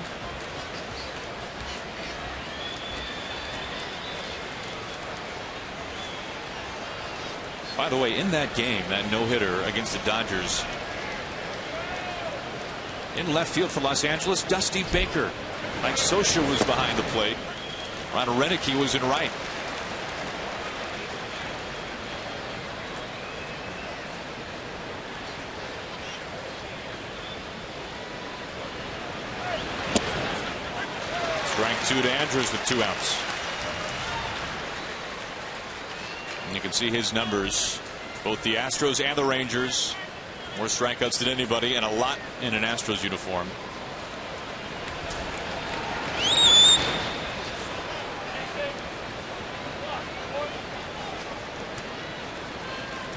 By the way, in that game, that no-hitter against the Dodgers, in left field for Los Angeles, Dusty Baker. Mike Scioscia was behind the plate. Ron Renicky was in right. 2 to Andrews with 2 outs. And you can see his numbers, both the Astros and the Rangers. More strikeouts than anybody, and a lot in an Astros uniform.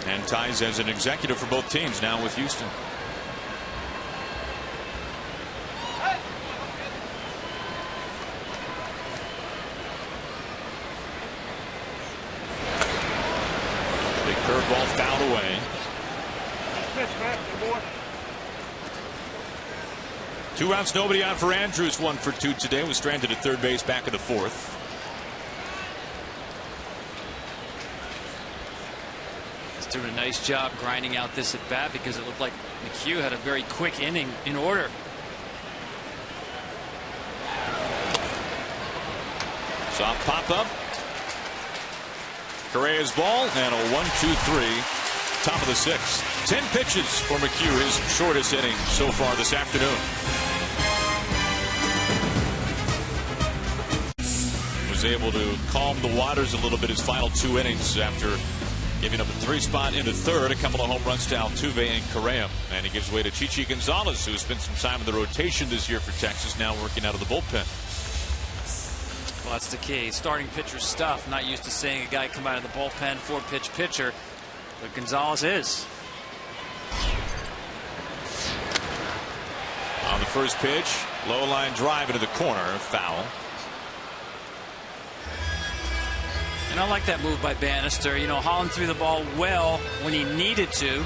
And ties as an executive for both teams now with Houston. Big curveball fouled away. 2 outs, nobody out for Andrews. 1 for 2 today. Was stranded at third base back in the 4th. Doing a nice job grinding out this at bat because it looked like McHugh had a very quick inning in order. Soft pop up. Correa's ball and a 1-2-3. Top of the 6th. 10 pitches for McHugh, his shortest inning so far this afternoon. Was able to calm the waters a little bit his final 2 innings after giving up a 3 spot in the 3rd, a couple of home runs to Altuve and Correa. And he gives way to Chichi Gonzalez, who has spent some time in the rotation this year for Texas, now working out of the bullpen. Well, that's the key. Starting pitcher stuff. Not used to seeing a guy come out of the bullpen, 4-pitch pitcher. But Gonzalez is. On the first pitch, low line drive into the corner, foul. And I like that move by Bannister. You know, Holland threw the ball well when he needed to.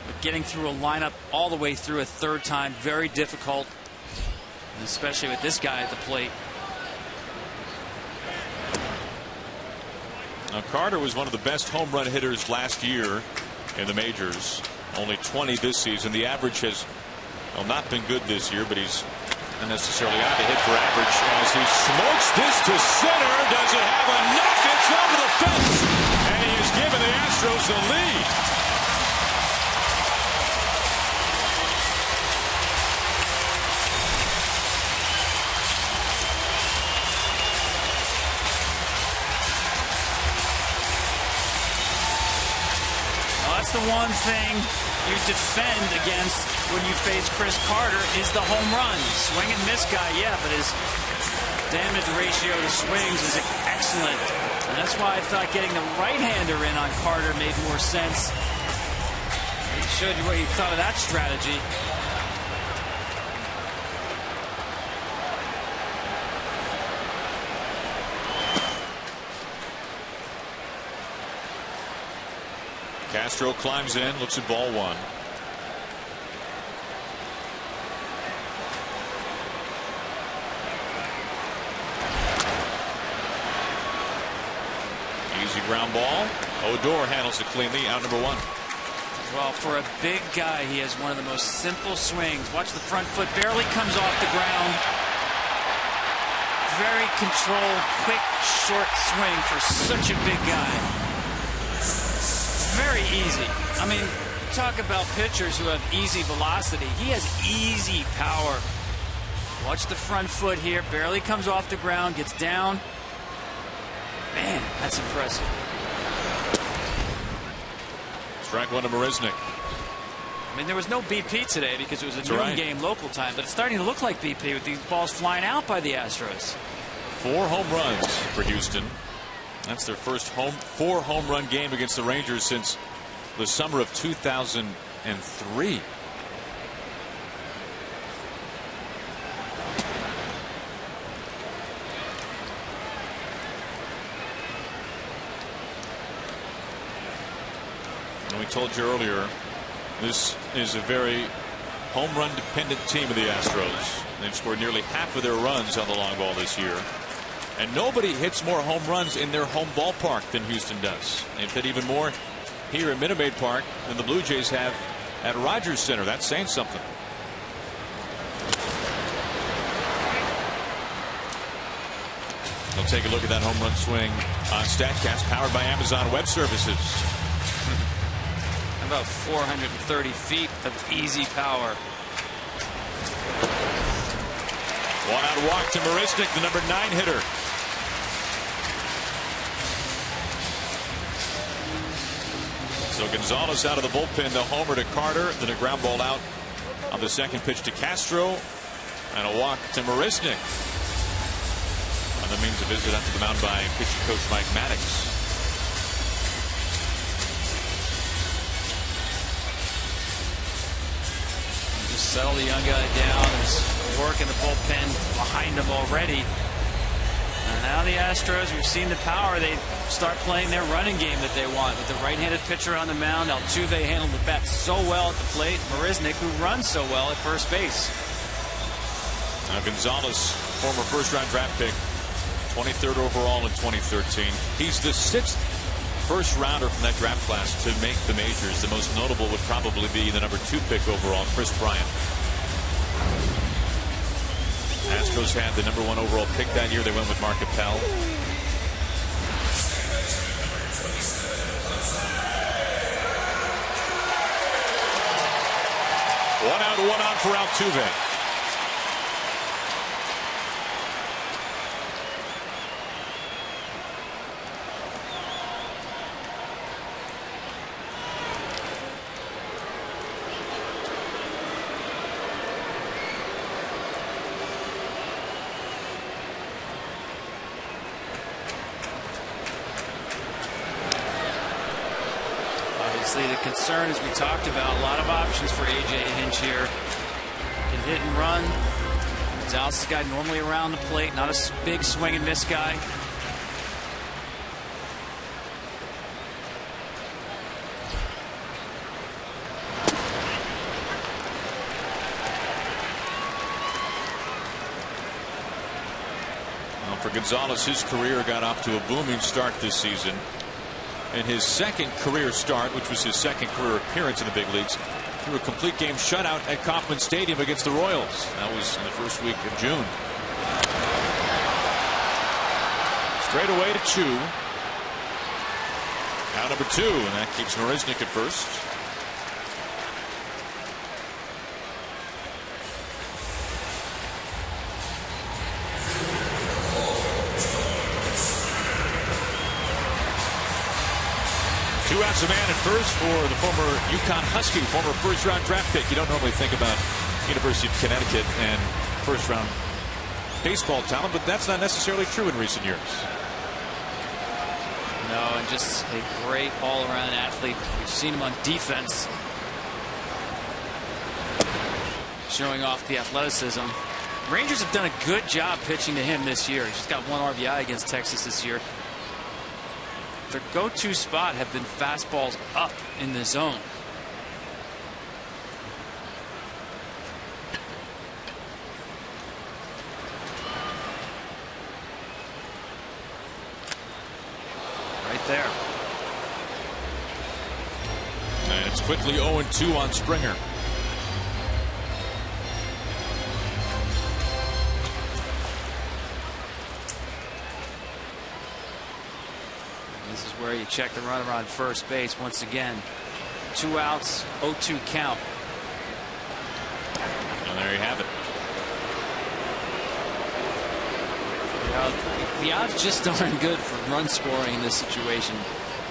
But getting through a lineup all the way through a 3rd time, very difficult. And especially with this guy at the plate. Now, Carter was one of the best home run hitters last year in the majors. Only 20 this season. The average has, well, not been good this year, but he's not necessarily out to hit for average as he smokes this to center. Does it have enough? It's over the fence, and he has given the Astros the lead. Well, that's the one thing you defend against when you face Chris Carter is the home run. Swing and miss guy, yeah, but his damage ratio to swings is excellent. And that's why I thought getting the right-hander in on Carter made more sense. He showed you what he thought of that strategy. Castro climbs in, looks at ball 1. Easy ground ball. Odor handles it cleanly. Out number 1. Well, for a big guy, he has one of the most simple swings. Watch the front foot. Barely comes off the ground. Very controlled, quick, short swing for such a big guy. Very easy. I mean, talk about pitchers who have easy velocity. He has easy power. Watch the front foot here. Barely comes off the ground, gets down. Man, that's impressive. Strike 1 to Marisnik. I mean, there was no BP today because it was a noon game local time, but it's starting to look like BP with these balls flying out by the Astros. 4 home runs for Houston. That's their first 4 home run game against the Rangers since the summer of 2003. And we told you earlier, this is a very home run dependent team of the Astros. They've scored nearly half of their runs on the long ball this year. And nobody hits more home runs in their home ballpark than Houston does. They've hit even more here at Minute Maid Park than the Blue Jays have at Rogers Center. That's saying something. We'll take a look at that home run swing on StatCast, powered by Amazon Web Services. About 430 feet of easy power. One out walk to Marisnik, the number 9 hitter. So Gonzalez out of the bullpen, the homer to Carter, then a ground ball out on the second pitch to Castro, and a walk to Marisnik. And that means a visit out to the mound by pitching coach Mike Maddox. Just settle the young guy down. There's work in the bullpen behind him already. And now the Astros, we've seen the power. They start playing their running game that they want with the right-handed pitcher on the mound. Altuve handled the bat so well at the plate. Marisnik, who runs so well at first base. Now Gonzalez, former first-round draft pick, 23rd overall in 2013. He's the 6th first-rounder from that draft class to make the majors. The most notable would probably be the number 2 pick overall, Chris Bryant. Astros had the number 1 overall pick that year. They went with Mark Appel. One out for Altuve. Obviously, the concern, as we talked about, a lot of options for A.J. Hinch here. Can hit and run. Gonzalez is a guy normally around the plate, not a big swing and miss guy. Well, for Gonzalez, his career got off to a booming start this season. In his second career start, which was his second career appearance in the big leagues, threw a complete game shutout at Kauffman Stadium against the Royals. That was in the first week of June. Straight away to Chu. Now number 2, and that keeps Marisnik at first. Two outs, a man at first for the former UConn Husky, former first-round draft pick. You don't normally think about University of Connecticut and first-round baseball talent, but that's not necessarily true in recent years. No, and just a great all-around athlete. We've seen him on defense, showing off the athleticism. Rangers have done a good job pitching to him this year. He's just got 1 RBI against Texas this year. Their go-to spot have been fastballs up in the zone. Right there. And it's quickly 0-2 on Springer. This is where you check the runner on first base once again. 2 outs, 0-2 count. And there you have it. The odds just aren't good for run scoring in this situation.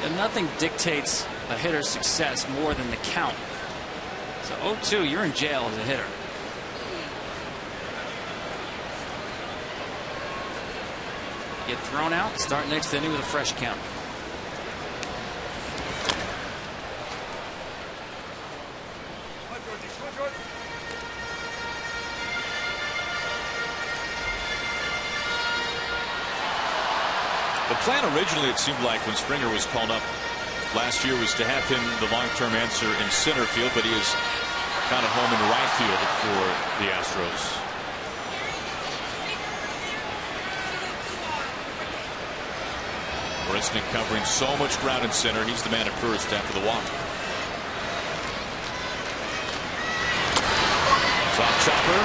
And nothing dictates a hitter's success more than the count. So 0-2, you're in jail as a hitter. Get thrown out, start next inning with a fresh count. The plan originally, it seemed like, when Springer was called up last year, was to have him the long-term answer in center field, but he has found a home in right field for the Astros. Marisnik covering so much ground in center. He's the man at first after the walk. Soft chopper.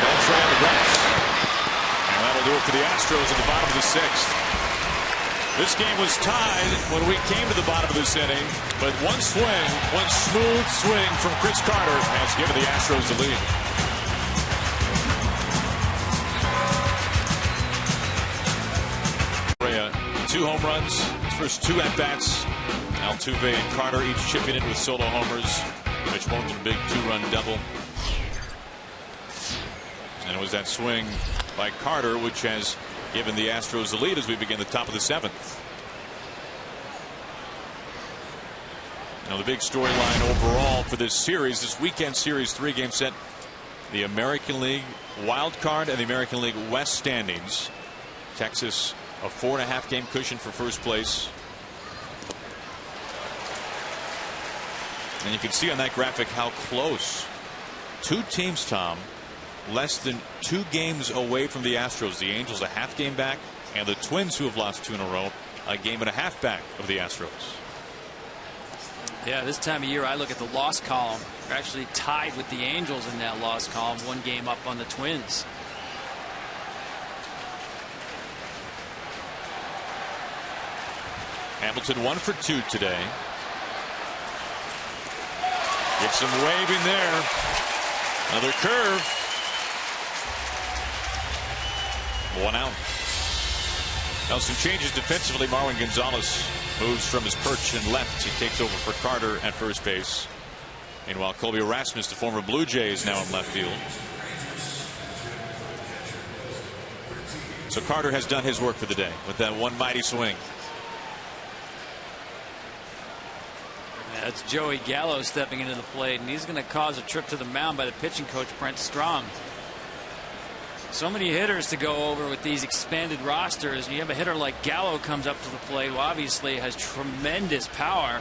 Beltran on the grass. And that'll do it for the Astros at the bottom of the 6th. This game was tied when we came to the bottom of this inning, but one smooth swing from Chris Carter has given the Astros the lead. 2 home runs. His first 2 at-bats. Altuve and Carter each chipping in with solo homers. Mitch Morton, big 2-run double. And it was that swing by Carter which has given the Astros the lead as we begin the top of the 7th. Now the big storyline overall for this series, this weekend series 3-game set, the American League wild card and the American League West standings. Texas a 4.5 game cushion for first place. And you can see on that graphic how close 2 teams, Tom, less than 2 games away from the Astros. The Angels a half game back, and the Twins, who have lost 2 in a row, a game and a half back of the Astros. Yeah, this time of year I look at the loss column. We're actually tied with the Angels in that loss column, 1 game up on the Twins. Hamilton 1 for 2 today. Gets some waving there. Another curve. 1 out. Now some changes defensively. Marwin Gonzalez moves from his perch and left. He takes over for Carter at first base. Meanwhile, Colby Rasmus, the former Blue Jay, is now in left field. So Carter has done his work for the day with that one mighty swing. That's Joey Gallo stepping into the plate, and he's going to cause a trip to the mound by the pitching coach, Brent Strom. So many hitters to go over with these expanded rosters. You have a hitter like Gallo comes up to the plate, who obviously has tremendous power,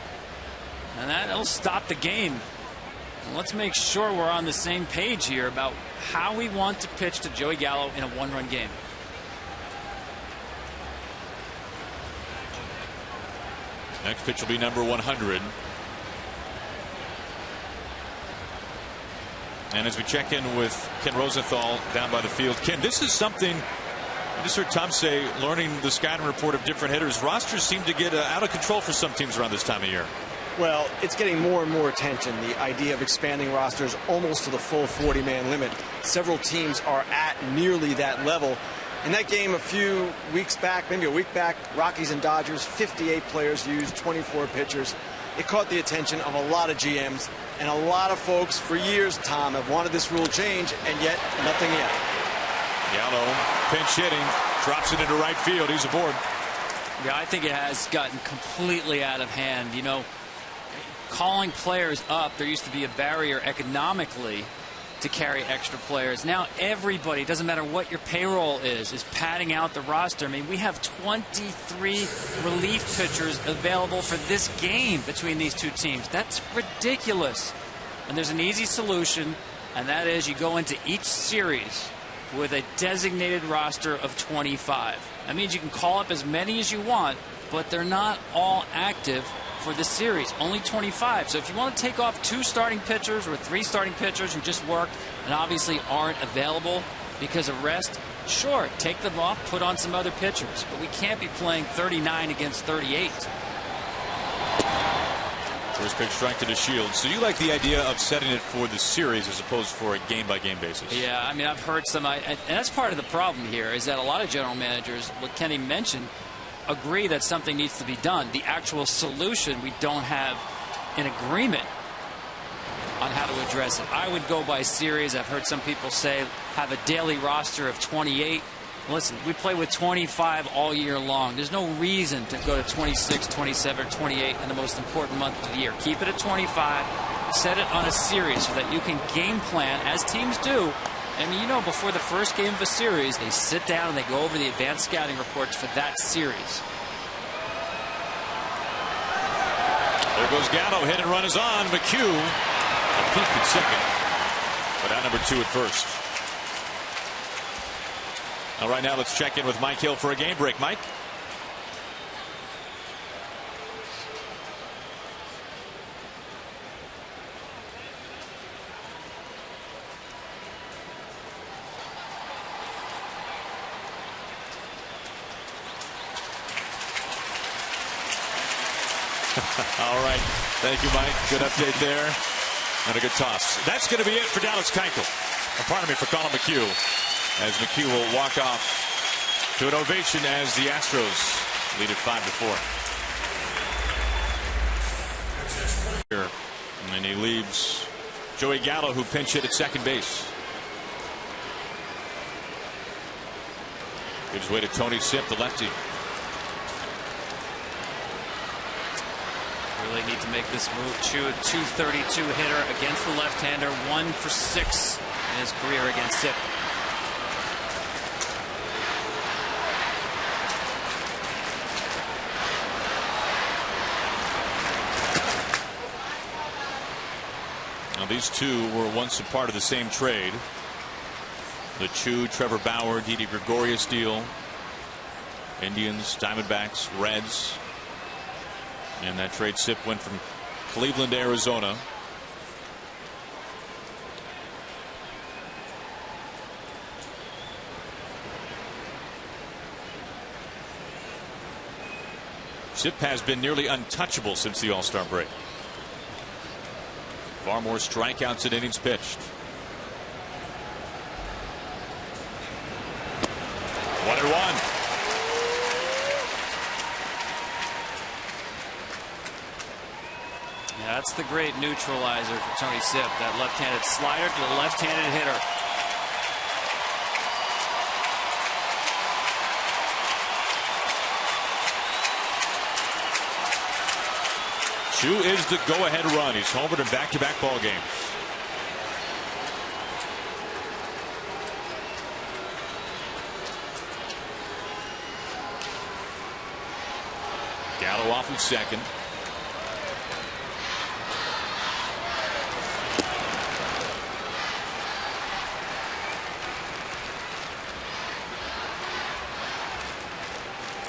and that'll stop the game. And let's make sure we're on the same page here about how we want to pitch to Joey Gallo in a 1-run game. Next pitch will be number 100. And as we check in with Ken Rosenthal down by the field, Ken, this is something I just heard Tom say, learning the scouting report of different hitters. Rosters seem to get out of control for some teams around this time of year. Well, it's getting more and more attention, the idea of expanding rosters almost to the full 40-man limit. Several teams are at nearly that level. In that game a few weeks back, maybe a week back, Rockies and Dodgers, 58 players used, 24 pitchers. It caught the attention of a lot of GMs, and a lot of folks for years, Tom, have wanted this rule change, and yet nothing yet. Gallo pinch hitting, drops it into right field. He's aboard. Yeah, I think it has gotten completely out of hand. You know, calling players up, there used to be a barrier economically to carry extra players. Now everybody, doesn't matter what your payroll is padding out the roster. I mean, we have 23 relief pitchers available for this game between these two teams. That's ridiculous. And there's an easy solution, and that is you go into each series with a designated roster of 25. That means you can call up as many as you want, but they're not all active for the series, only 25. So if you want to take off 2 starting pitchers or 3 starting pitchers who just worked and obviously aren't available because of rest, sure, take them off, put on some other pitchers. But we can't be playing 39 against 38. First pitch strike to the Shield. So you like the idea of setting it for the series as opposed for a game-by-game basis? Yeah, I mean, I've heard some, and that's part of the problem here, is that a lot of general managers, what Kenny mentioned, agree that something needs to be done. The actual solution, we don't have an agreement on how to address it. I would go by series. I've heard some people say have a daily roster of 28. Listen, we play with 25 all year long. There's no reason to go to 26, 27, 28 in the most important month of the year. Keep it at 25. Set it on a series so that you can game plan, as teams do. I mean, you know, before the first game of a series, they sit down and they go over the advanced scouting reports for that series. There goes Gallo. Hit and run is on. McHugh a peak at second, but out number 2 at first. All right, now let's check in with Mike Hill for a game break. Mike. All right. Thank you, Mike. Good update there. And a good toss. That's going to be it for Dallas Keuchel. Pardon me for Colin McHugh. As McHugh will walk off to an ovation as the Astros Lead at 5-4. And then he leaves Joey Gallo, who pinch hit at second base. Gives way to Tony Sipp, the lefty. Really need to make this move. Chu, a .232 hitter against the left-hander, 1 for 6 in his career against Sipp. Now these two were once a part of the same trade. The Chu, Trevor Bauer, Didi Gregorius deal. Indians, Diamondbacks, Reds. And that trade, Sipp went from Cleveland to Arizona. Sipp has been nearly untouchable since the All-Star break. Far more strikeouts than innings pitched. 1-1. Yeah, that's the great neutralizer for Tony Sipp. That left-handed slider to the left-handed hitter. Chu is the go-ahead run. He's homered in back-to-back ball games. Gallo off of second.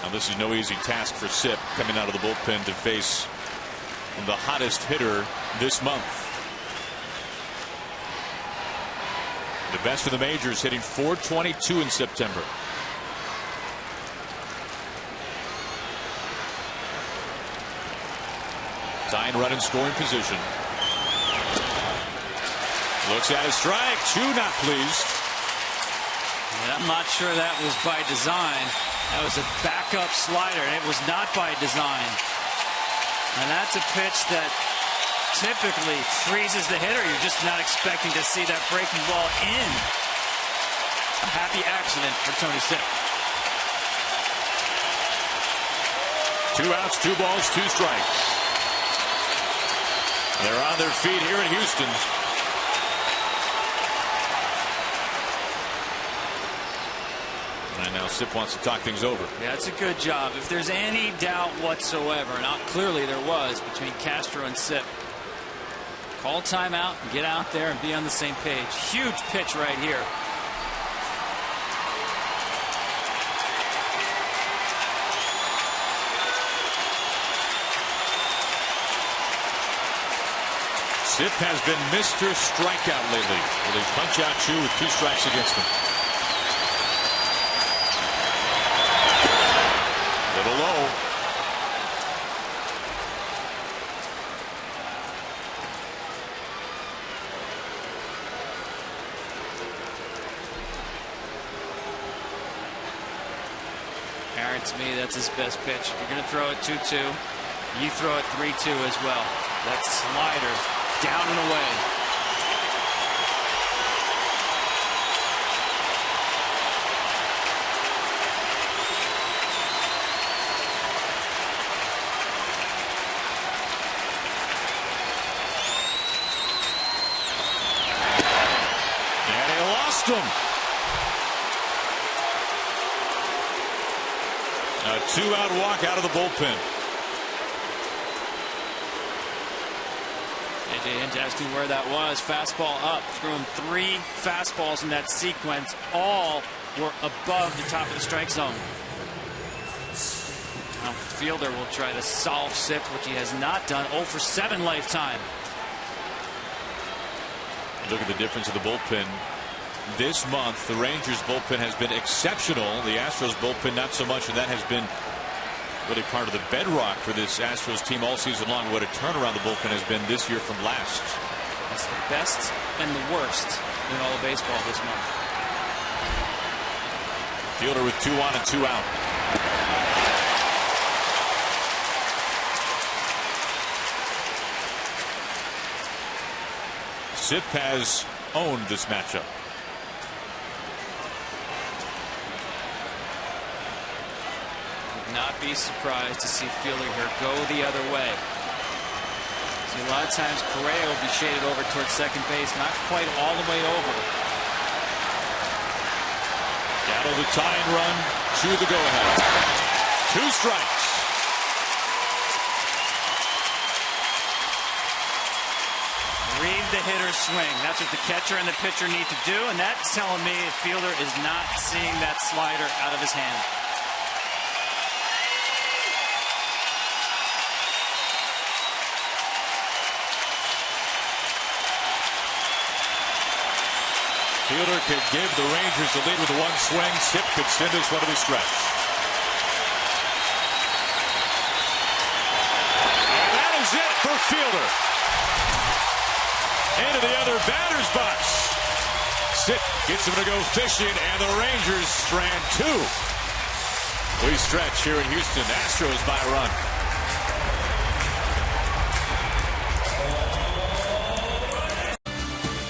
Now this is no easy task for Sipp coming out of the bullpen to face the hottest hitter this month. The best of the majors, hitting .422 in September. Tying run in scoring position. Looks at a strike. Chu not pleased. And I'm not sure that was by design. That was a backup slider, and it was not by design. And that's a pitch that typically freezes the hitter. You're just not expecting to see that breaking ball in. A happy accident for Tony Sipp. 2 outs, 2 balls, 2 strikes. They're on their feet here in Houston. And now Sipp wants to talk things over. Yeah, it's a good job. If there's any doubt whatsoever, and clearly there was between Castro and Sipp, call timeout and get out there and be on the same page. Huge pitch right here. Sipp has been Mr. Strikeout lately. With a punch-out Chu with 2 strikes against him. Little low. Aaron, to me, that's his best pitch. If you're going to throw it 2-2, you throw it 3-2 as well. That slider down and away. And they lost him. A 2-out walk out of the bullpen. AJ Hinch asking where that was. Fastball up. Threw him 3 fastballs in that sequence. All were above the top of the strike zone. Now Fielder will try to solve Sipp, which he has not done. 0 for 7 lifetime. Look at the difference of the bullpen. This month, the Rangers bullpen has been exceptional. The Astros bullpen not so much, and that has been really part of the bedrock for this Astros team all season long. What a turnaround the bullpen has been this year from last. It's the best and the worst in all of baseball this month. Fielder with 2 on and 2 out. Zip has owned this matchup. Would not be surprised to see Fielder here go the other way. See, a lot of times Correa will be shaded over towards second base, not quite all the way over. Gatto the tying run to the go-ahead. 2 strikes. Read the hitter's swing. That's what the catcher and the pitcher need to do, and that's telling me Fielder is not seeing that slider out of his hand. Fielder could give the Rangers the lead with the 1 swing. Zip could send us one of the stretch. And that is it for Fielder. Into the other batter's box. Zip gets him to go fishing, and the Rangers strand 2. We stretch here in Houston. Astros by a run.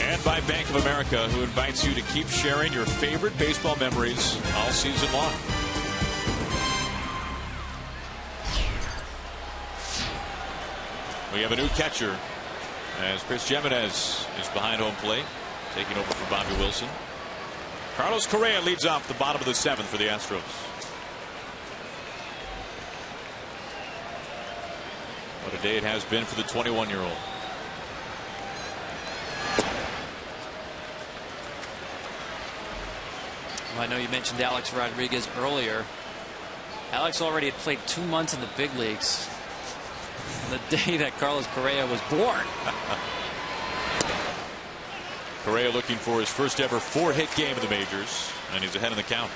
And by Bank of America, who invites you to keep sharing your favorite baseball memories all season long. We have a new catcher, as Chris Jimenez is behind home plate, taking over for Bobby Wilson. Carlos Correa leads off the bottom of the 7th for the Astros. What a day it has been for the 21-year-old. Well, I know you mentioned Alex Rodriguez earlier. Alex already had played 2 months in the big leagues the day that Carlos Correa was born. Correa looking for his first ever 4-hit game in the majors, and he's ahead in the count.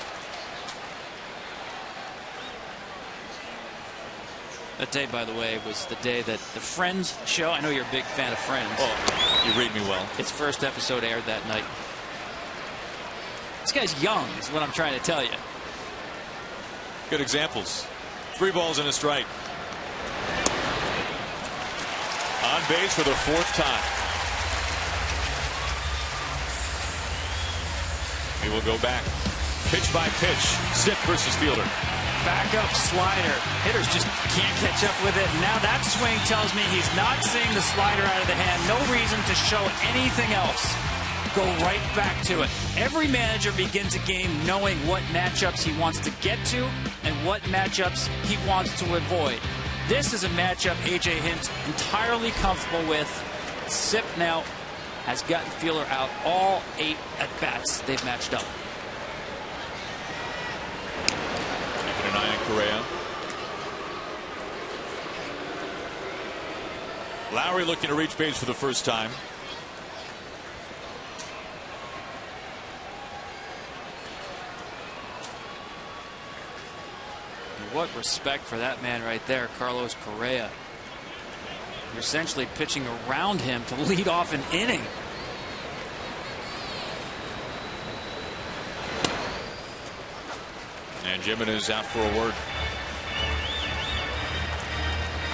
That day, by the way, was the day that the Friends show. I know you're a big fan of Friends. Oh, you read me well. Its first episode aired that night. This guy's young, is what I'm trying to tell you. Good examples. 3 balls and a strike. On base for the 4th time. He will go back. Pitch by pitch. Zip versus Fielder. Backup slider. Hitters just can't catch up with it. Now that swing tells me he's not seeing the slider out of the hand. No reason to show anything else. Go right back to it. Every manager begins a game knowing what matchups he wants to get to and what matchups he wants to avoid. This is a matchup A.J. Hint's entirely comfortable with. Zip now has gotten Fielder out all 8 at-bats they've matched up. Keeping an eye on Correa. Lowry looking to reach base for the first time. What respect for that man right there, Carlos Correa. You're essentially pitching around him to lead off an inning. And Jimenez out for a word.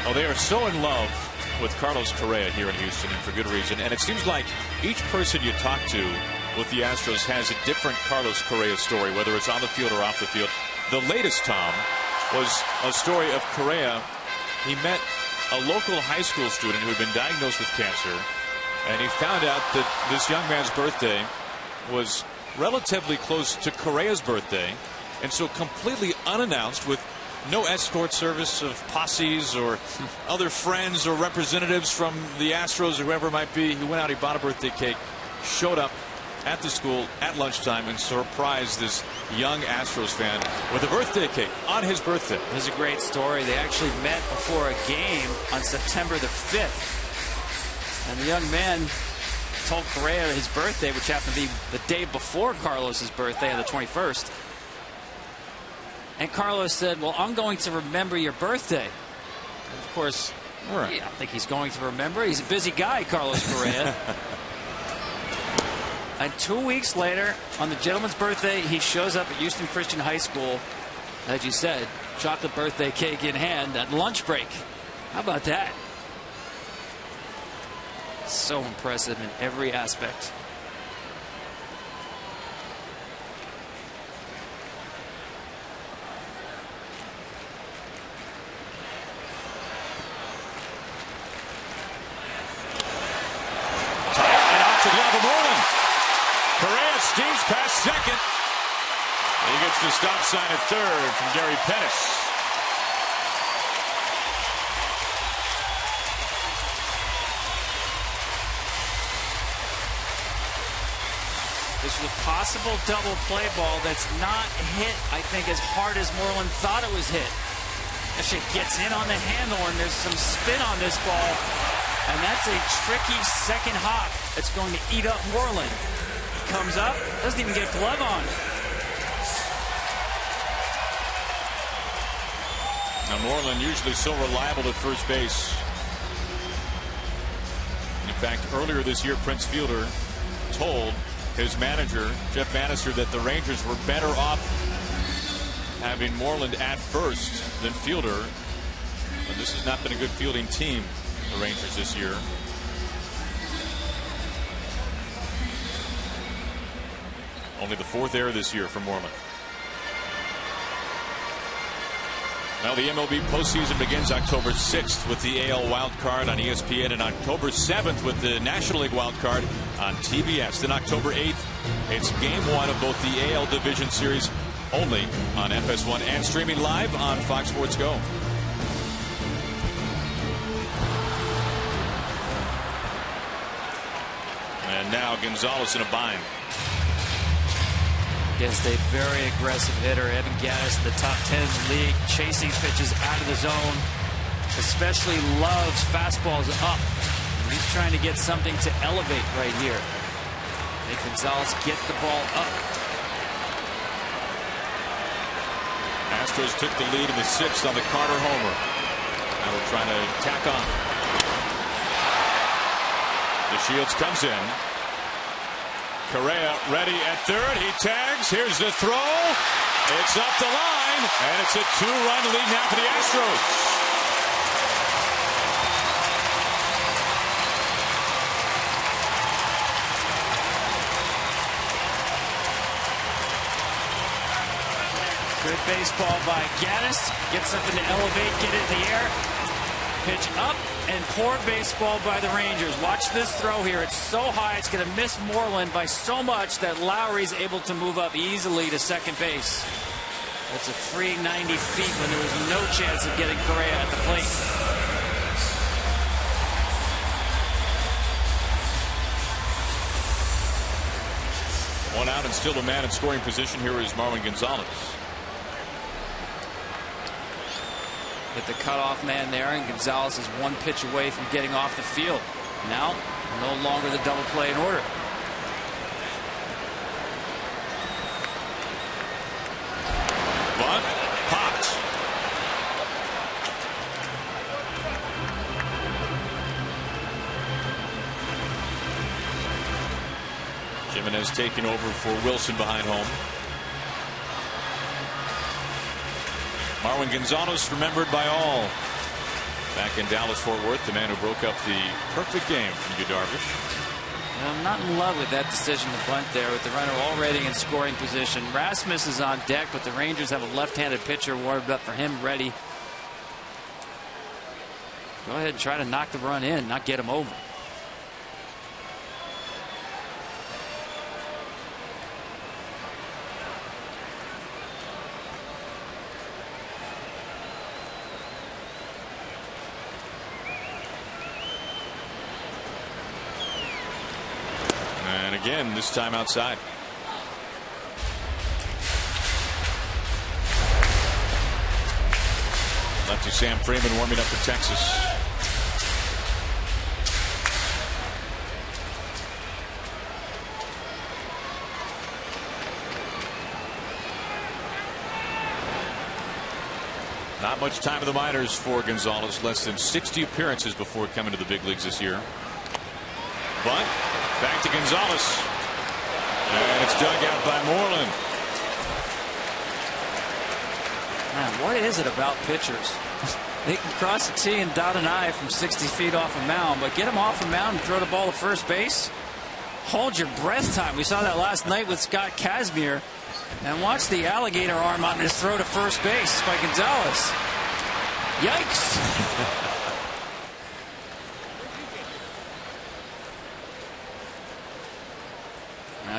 Oh, they are so in love with Carlos Correa here in Houston, and for good reason. And it seems like each person you talk to with the Astros has a different Carlos Correa story, whether it's on the field or off the field. The latest, Tom, was a story of Correa. He met a local high school student who had been diagnosed with cancer, and he found out that this young man's birthday was relatively close to Correa's birthday, and so completely unannounced, with no escort service of posses or other friends or representatives from the Astros or whoever it might be, he went out, he bought a birthday cake, showed up at the school at lunchtime and surprised this young Astros fan with a birthday cake on his birthday. This is a great story. They actually met before a game on September the 5th. And the young man told Correa his birthday, which happened to be the day before Carlos's birthday on the 21st. And Carlos said, well, I'm going to remember your birthday. And of course, I don't think he's going to remember. He's a busy guy, Carlos Correa. And 2 weeks later, on the gentleman's birthday, he shows up at Houston Christian High School, as you said, chocolate birthday cake in hand at lunch break. How about that? So impressive in every aspect. And out to glove of Moreland. Correa steams past second. He gets the stop sign at third from Gary Pettis. This is a possible double play ball that's not hit, I think, as hard as Moreland thought it was hit. Actually gets in on the handle, and there's some spin on this ball. And that's a tricky second hop that's going to eat up Moreland. He comes up, doesn't even get glove on. Now Moreland usually so reliable at first base. In fact, earlier this year, Prince Fielder told his manager, Jeff Bannister, that the Rangers were better off having Moreland at first than Fielder. And this has not been a good fielding team, the Rangers, this year. Only the 4th error this year for Moreland. Now the MLB postseason begins October 6th with the AL wild card on ESPN, and October 7th with the National League wild card on TBS. Then October 8th, it's game 1 of both the AL Division Series, only on FS1 and streaming live on Fox Sports Go. And now Gonzalez in a bind. Against a very aggressive hitter, Evan Gattis in the top 10 in the league, chasing pitches out of the zone, especially loves fastballs up. He's trying to get something to elevate right here. Make Gonzalez get the ball up. Astros took the lead in the 6th on the Carter homer. Now they're trying to tack on. DeShields comes in. Correa ready at third. He tags. Here's the throw. It's up the line. And it's a 2-run lead now for the Astros. Good baseball by Gattis. Get something to elevate, get it in the air. Pitch up, and poor baseball by the Rangers. Watch this throw here. It's so high, it's going to miss Moreland by so much that Lowry's able to move up easily to second base. That's a free 90 feet when there was no chance of getting Correa at the plate. One out and still a man in scoring position. Here is Marwin Gonzalez. Hit the cutoff man there, and Gonzalez is one pitch away from getting off the field. Now, no longer the double play in order. Bunt, popped. Jimenez taking over for Wilson behind home. Marwin Gonzalez, remembered by all back in Dallas-Fort Worth, the man who broke up the perfect game from Yu Darvish. I'm not in love with that decision to bunt there with the runner already in scoring position. Rasmus is on deck, but the Rangers have a left-handed pitcher warmed up for him, ready. Go ahead and try to knock the run in, not get him over. And again, this time outside. Lefty Sam Freeman warming up for Texas. Not much time in the minors for Gonzalez. Less than 60 appearances before coming to the big leagues this year. But back to Gonzalez. And it's dug out by Moreland. Man, what is it about pitchers? They can cross the tee and dot an I from 60 feet off a mound, but get him off a mound and throw the ball to first base. Hold your breath time. We saw that last night with Scott Kazmir. And watch the alligator arm on his throw to first base by Gonzalez. Yikes.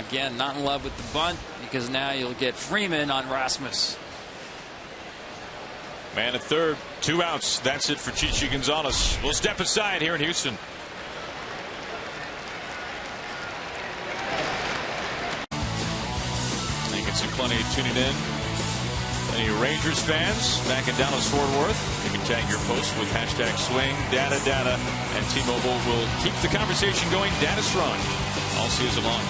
Again, not in love with the bunt because now you'll get Freeman on Rasmus. Man at third, 2 outs. That's it for Chichi Gonzalez. We'll step aside here in Houston. You can see plenty tuning in. Any Rangers fans back in Dallas-Fort Worth, you can tag your post with #SwingData, and T-Mobile will keep the conversation going data strong all season long.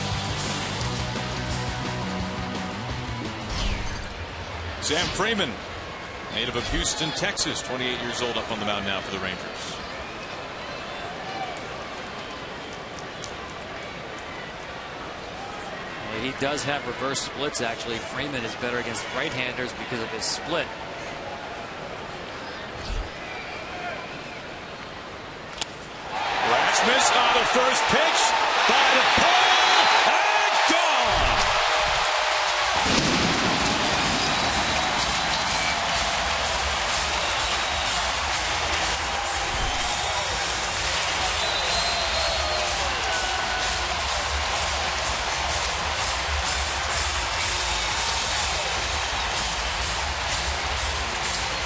Sam Freeman, native of Houston, Texas, 28 years old, up on the mound now for the Rangers. Well, he does have reverse splits, actually. Freeman is better against right-handers because of his split. Rasmus on the first pitch by the pole and gone.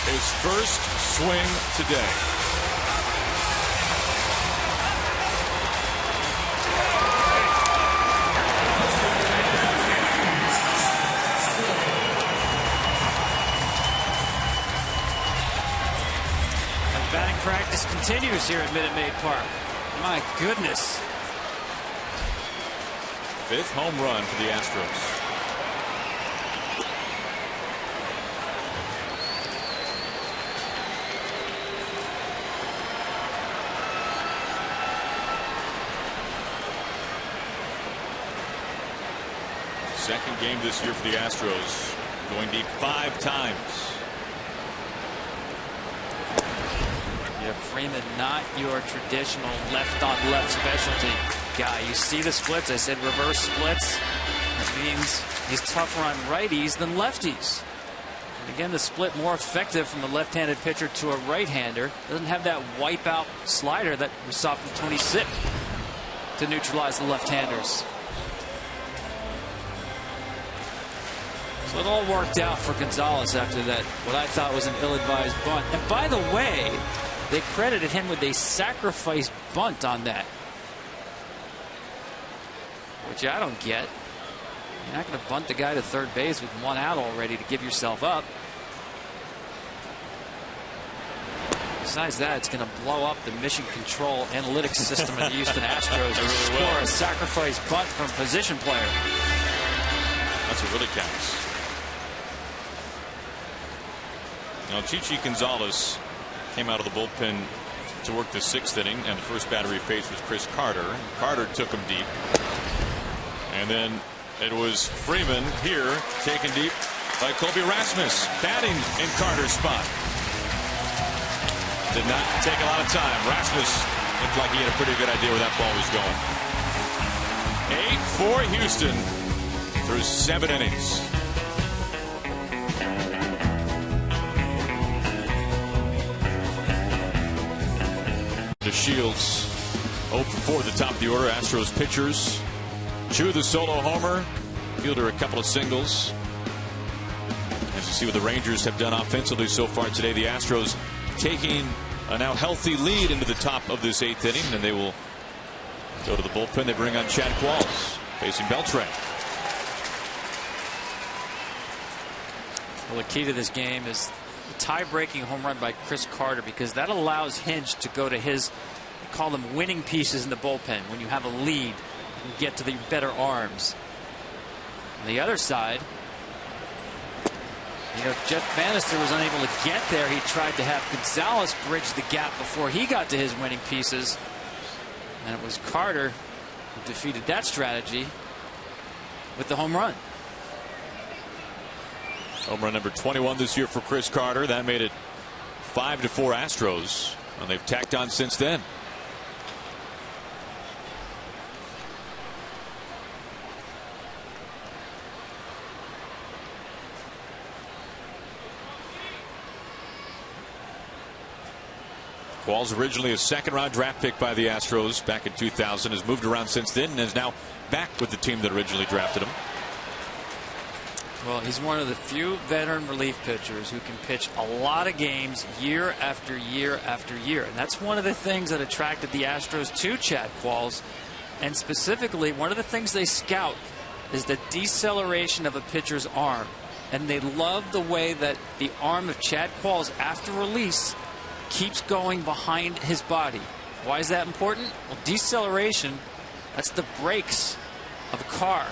His first swing today. Batting practice continues here at Minute Maid Park. My goodness. 5th home run for the Astros. Second game this year for the Astros, going deep 5 times. Yeah, Freeman, not your traditional left-on-left specialty guy. You see the splits. I said reverse splits. That means he's tougher on righties than lefties. And again, the split more effective from the left-handed pitcher to a right-hander. Doesn't have that wipeout slider that we saw from Tony Sipp to neutralize the left-handers. So it all worked out for Gonzalez after that, what I thought was an ill-advised bunt. And by the way, they credited him with a sacrifice bunt on that, which I don't get. You're not going to bunt the guy to third base with 1 out already to give yourself up. Besides that, it's going to blow up the mission control analytics system of the Houston Astros to score a sacrifice bunt from a position player. That's what really counts. Now, Chichi Gonzalez came out of the bullpen to work the 6th inning, and the first batter he faced was Chris Carter. Carter took him deep. And then it was Freeman here, taken deep by Colby Rasmus, batting in Carter's spot. Did not take a lot of time. Rasmus looked like he had a pretty good idea where that ball was going. 8 for Houston through 7 innings. The Shields 0 for 4 at the top of the order. Astros pitchers. Chu the solo homer. Fielder a couple of singles. As you see what the Rangers have done offensively so far today, the Astros taking a now healthy lead into the top of this 8th inning, and they will go to the bullpen. They bring on Chad Qualls facing Beltran. Well, the key to this game is tie-breaking home run by Chris Carter, because that allows Hinch to go to his, we call them winning pieces in the bullpen. When you have a lead, you can get to the better arms. On the other side, you know, Jeff Bannister was unable to get there. He tried to have Gonzalez bridge the gap before he got to his winning pieces, and it was Carter who defeated that strategy with the home run. Home run number 21 this year for Chris Carter. That made it 5-4 Astros, and they've tacked on since then. Qualls, originally a second-round draft pick by the Astros back in 2000, has moved around since then and is now back with the team that originally drafted him. Well, he's one of the few veteran relief pitchers who can pitch a lot of games year after year after year. And that's one of the things that attracted the Astros to Chad Qualls. And specifically, one of the things they scout is the deceleration of a pitcher's arm. And they love the way that the arm of Chad Qualls after release keeps going behind his body. Why is that important? Well, deceleration, that's the brakes of a car,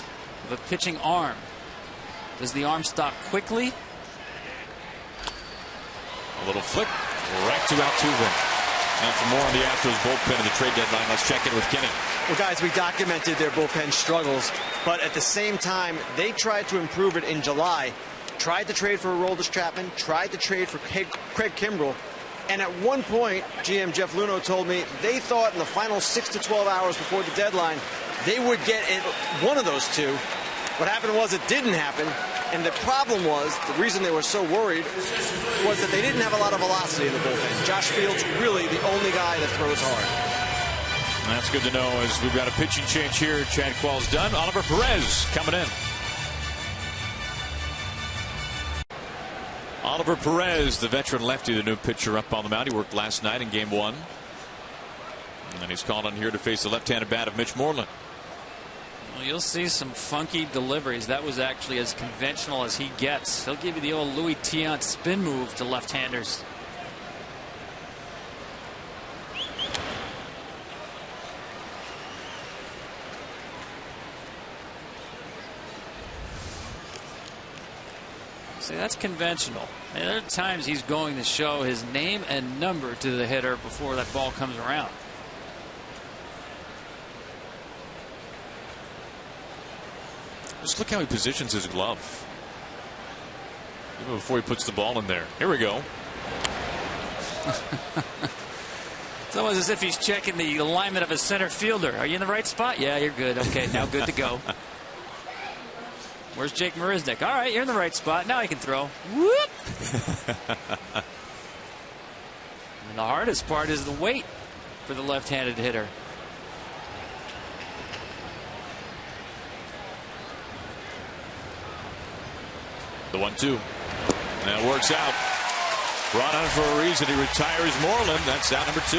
of a pitching arm. Does the arm stop quickly? A little flick right to Altuve. Now for more on the Astros bullpen at the trade deadline, let's check in with Kenny. Well, guys, we documented their bullpen struggles, but at the same time, they tried to improve it in July. Tried to trade for Aroldis Chapman, tried to trade for Craig Kimbrell. And at one point, GM Jeff Luhnow told me they thought in the final 6 to 12 hours before the deadline, they would get one of those two. What happened was it didn't happen. And the problem was, the reason they were so worried was that they didn't have a lot of velocity in the bullpen. Josh Fields really the only guy that throws hard. That's good to know as we've got a pitching change here. Chad Qualls done. Oliver Perez coming in. Oliver Perez, the veteran lefty, the new pitcher up on the mound. He worked last night in game 1. And he's called on here to face the left-handed bat of Mitch Moreland. Well, you'll see some funky deliveries. That was actually as conventional as he gets. He'll give you the old Louis Tiant spin move to left-handers. See, that's conventional. And there are times he's going to show his name and number to the hitter before that ball comes around. Just look how he positions his glove. Even before he puts the ball in there. Here we go. It's almost as if he's checking the alignment of a center fielder. Are you in the right spot? Yeah, you're good. Okay, now good to go. Where's Jake Marisnick? All right, you're in the right spot. Now he can throw. Whoop! And the hardest part is the weight for the left-handed hitter. The 1-2. That works out. Brought on for a reason. He retires Moreland. That's out number 2.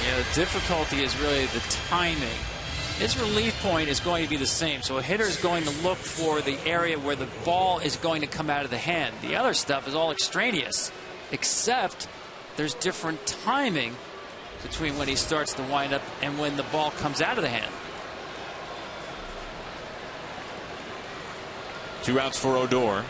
Yeah, the difficulty is really the timing. His relief point is going to be the same. So a hitter is going to look for the area where the ball is going to come out of the hand. The other stuff is all extraneous, except there's different timing between when he starts the windup and when the ball comes out of the hand. 2 outs for Odor.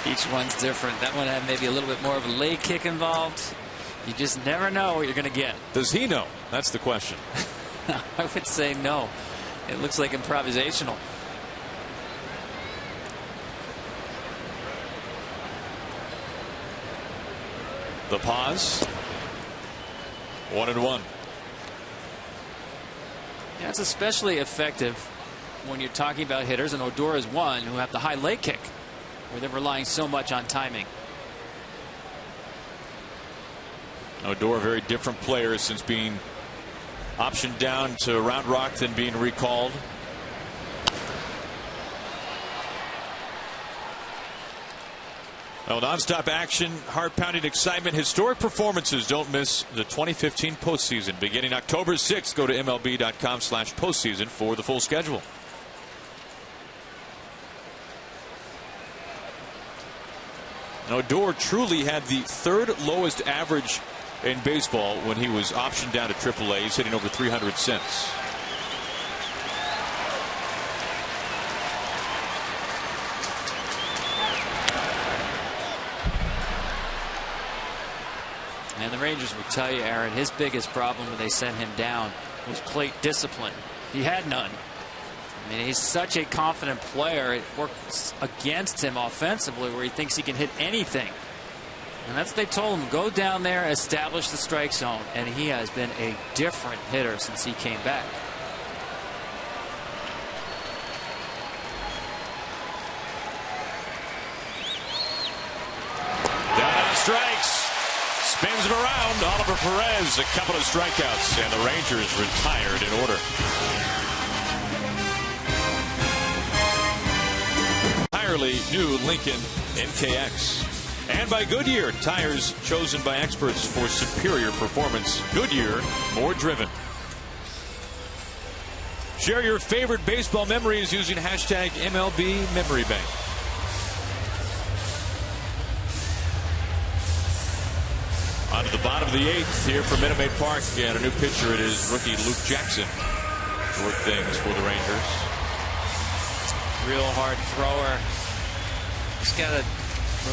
Each one's different. That one had maybe a little bit more of a leg kick involved. You just never know what you're going to get. Does he know? That's the question. I would say no. It looks like improvisational. The pause. 1-1. Yeah, it's especially effective when you're talking about hitters, and Odor is one, who have the high leg kick, where they're relying so much on timing. Odor, a very different player since being optioned down to Round Rock than being recalled. Well, nonstop action, heart-pounding excitement, historic performances. Don't miss the 2015 postseason. Beginning October 6th, go to MLB.com/postseason for the full schedule. Odor truly had the 3rd lowest average in baseball when he was optioned down to AAA. He's hitting over 300 since. And the Rangers would tell you, Aaron, his biggest problem when they sent him down was plate discipline. He had none. I mean, he's such a confident player. It works against him offensively where he thinks he can hit anything. And that's what they told him. Go down there, establish the strike zone. And he has been a different hitter since he came back. Down on strikes. Spins it around. Oliver Perez, a couple of strikeouts. And the Rangers retired in order. Entirely new Lincoln NKX. And by Goodyear, tires chosen by experts for superior performance. Goodyear, more driven. Share your favorite baseball memories using hashtag MLB Memory Bank. On to the bottom of the 8th here from Minute Maid Park. And a new pitcher, it is rookie Luke Jackson. To work things for the Rangers. Real hard thrower. He's got a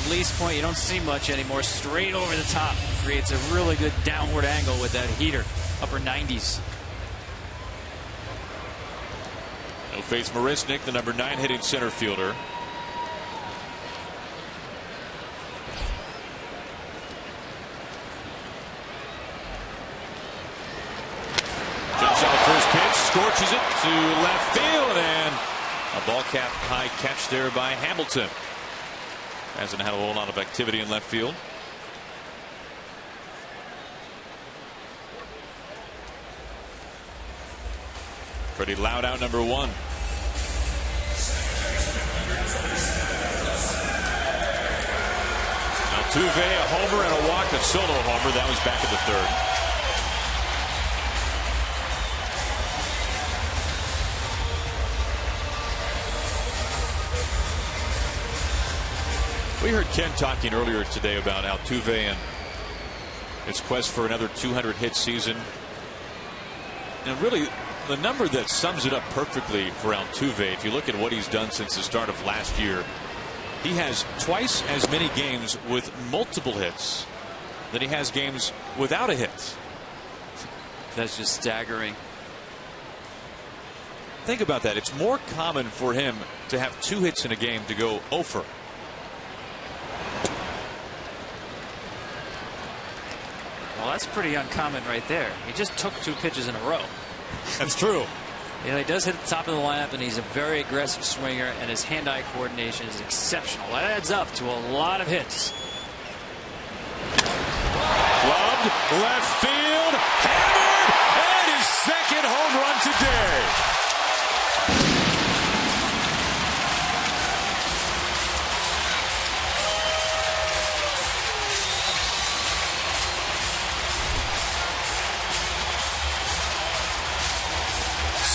release point you don't see much anymore. Straight over the top. Creates a really good downward angle with that heater. Upper 90s. He'll face Marisnik, the number 9 hitting center fielder. Jumps out first pitch, scorches it to left field, and a ball cap high catch there by Hamilton. Hasn't had a whole lot of activity in left field. Pretty loud out number 1. Altuve, a homer and a walk, a solo homer. That was back in the 3rd. We heard Ken talking earlier today about Altuve and his quest for another 200-hit season. And really, the number that sums it up perfectly for Altuve, if you look at what he's done since the start of last year, he has twice as many games with multiple hits than he has games without a hit. That's just staggering. Think about that. It's more common for him to have 2 hits in a game to go 0 for. Well, that's pretty uncommon right there. He just took 2 pitches in a row. That's true. You know, he does hit the top of the lineup, and he's a very aggressive swinger, and his hand-eye coordination is exceptional. That adds up to a lot of hits. Gloved, left field, hammered, and his second home run today.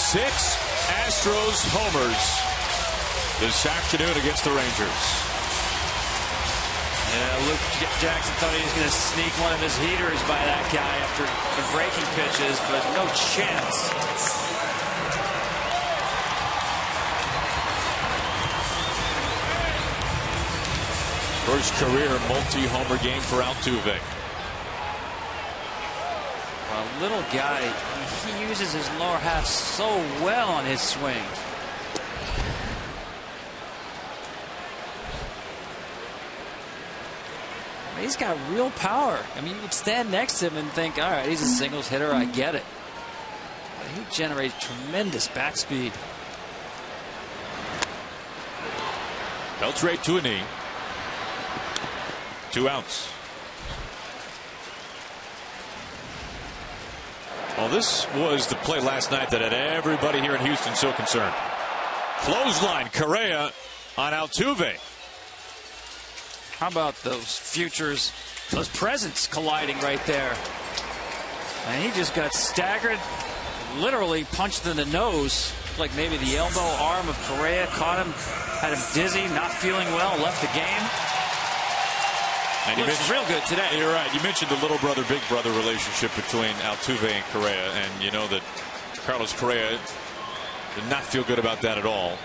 Six Astros homers this afternoon against the Rangers. Yeah, Luke Jackson thought he was going to sneak one of his heaters by that guy after the breaking pitches, but no chance. First career multi-homer game for Altuve. A little guy, he uses his lower half so well on his swing. He's got real power. I mean, you would stand next to him and think, all right, he's a singles hitter, I get it. But he generates tremendous bat speed. Belts right to a knee. 2 outs. Well, this was the play last night that had everybody here in Houston so concerned. Clothesline, Correa on Altuve. How about those futures, those presents colliding right there? And he just got staggered, literally punched in the nose. Like maybe the elbow arm of Correa caught him, had him dizzy, not feeling well, left the game. And looks real good today. You're right. You mentioned the little brother, big brother relationship between Altuve and Correa, and you know that Carlos Correa did not feel good about that at all.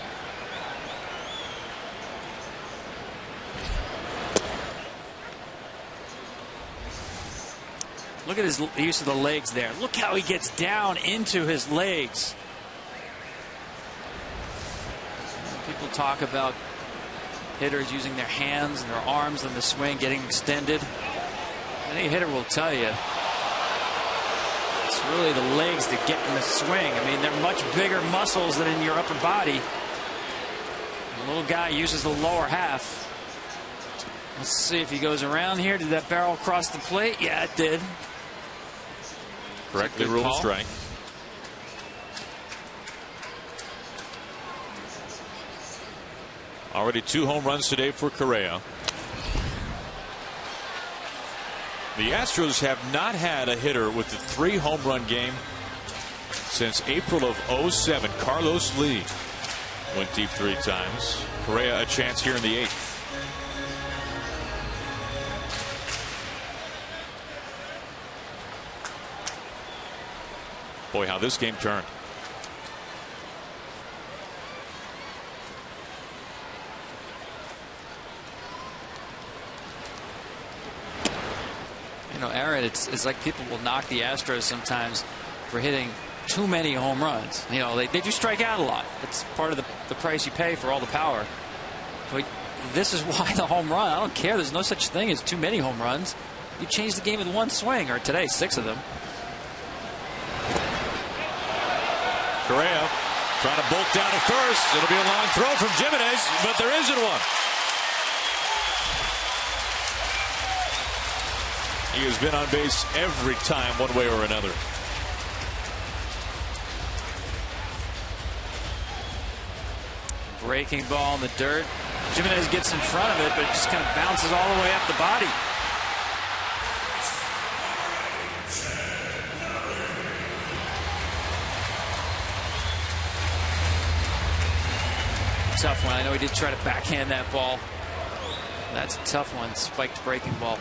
Look at his use of the legs there. Look how he gets down into his legs. People talk about hitters using their hands and their arms in the swing, getting extended. Any hitter will tell you it's really the legs that get in the swing. I mean, they're much bigger muscles than in your upper body. The little guy uses the lower half. Let's see if he goes around here. Did that barrel cross the plate? Yeah, it did. Correctly ruled strike. Already 2 home runs today for Correa. The Astros have not had a hitter with the 3 home run game since April of '07. Carlos Lee went deep 3 times. Correa a chance here in the 8th. Boy, how this game turned. You know, Aaron, it's like people will knock the Astros sometimes for hitting too many home runs. You know, they do strike out a lot. It's part of the price you pay for all the power. But this is why the home run. I don't care. There's no such thing as too many home runs. You change the game with 1 swing, or today 6 of them. Correa trying to bolt down to first. It'll be a long throw from Jimenez, but there isn't one. He has been on base every time, one way or another. Breaking ball in the dirt. Jimenez gets in front of it, but it just kind of bounces all the way up the body. Tough one. I know he did try to backhand that ball. That's a tough one. Spiked breaking ball.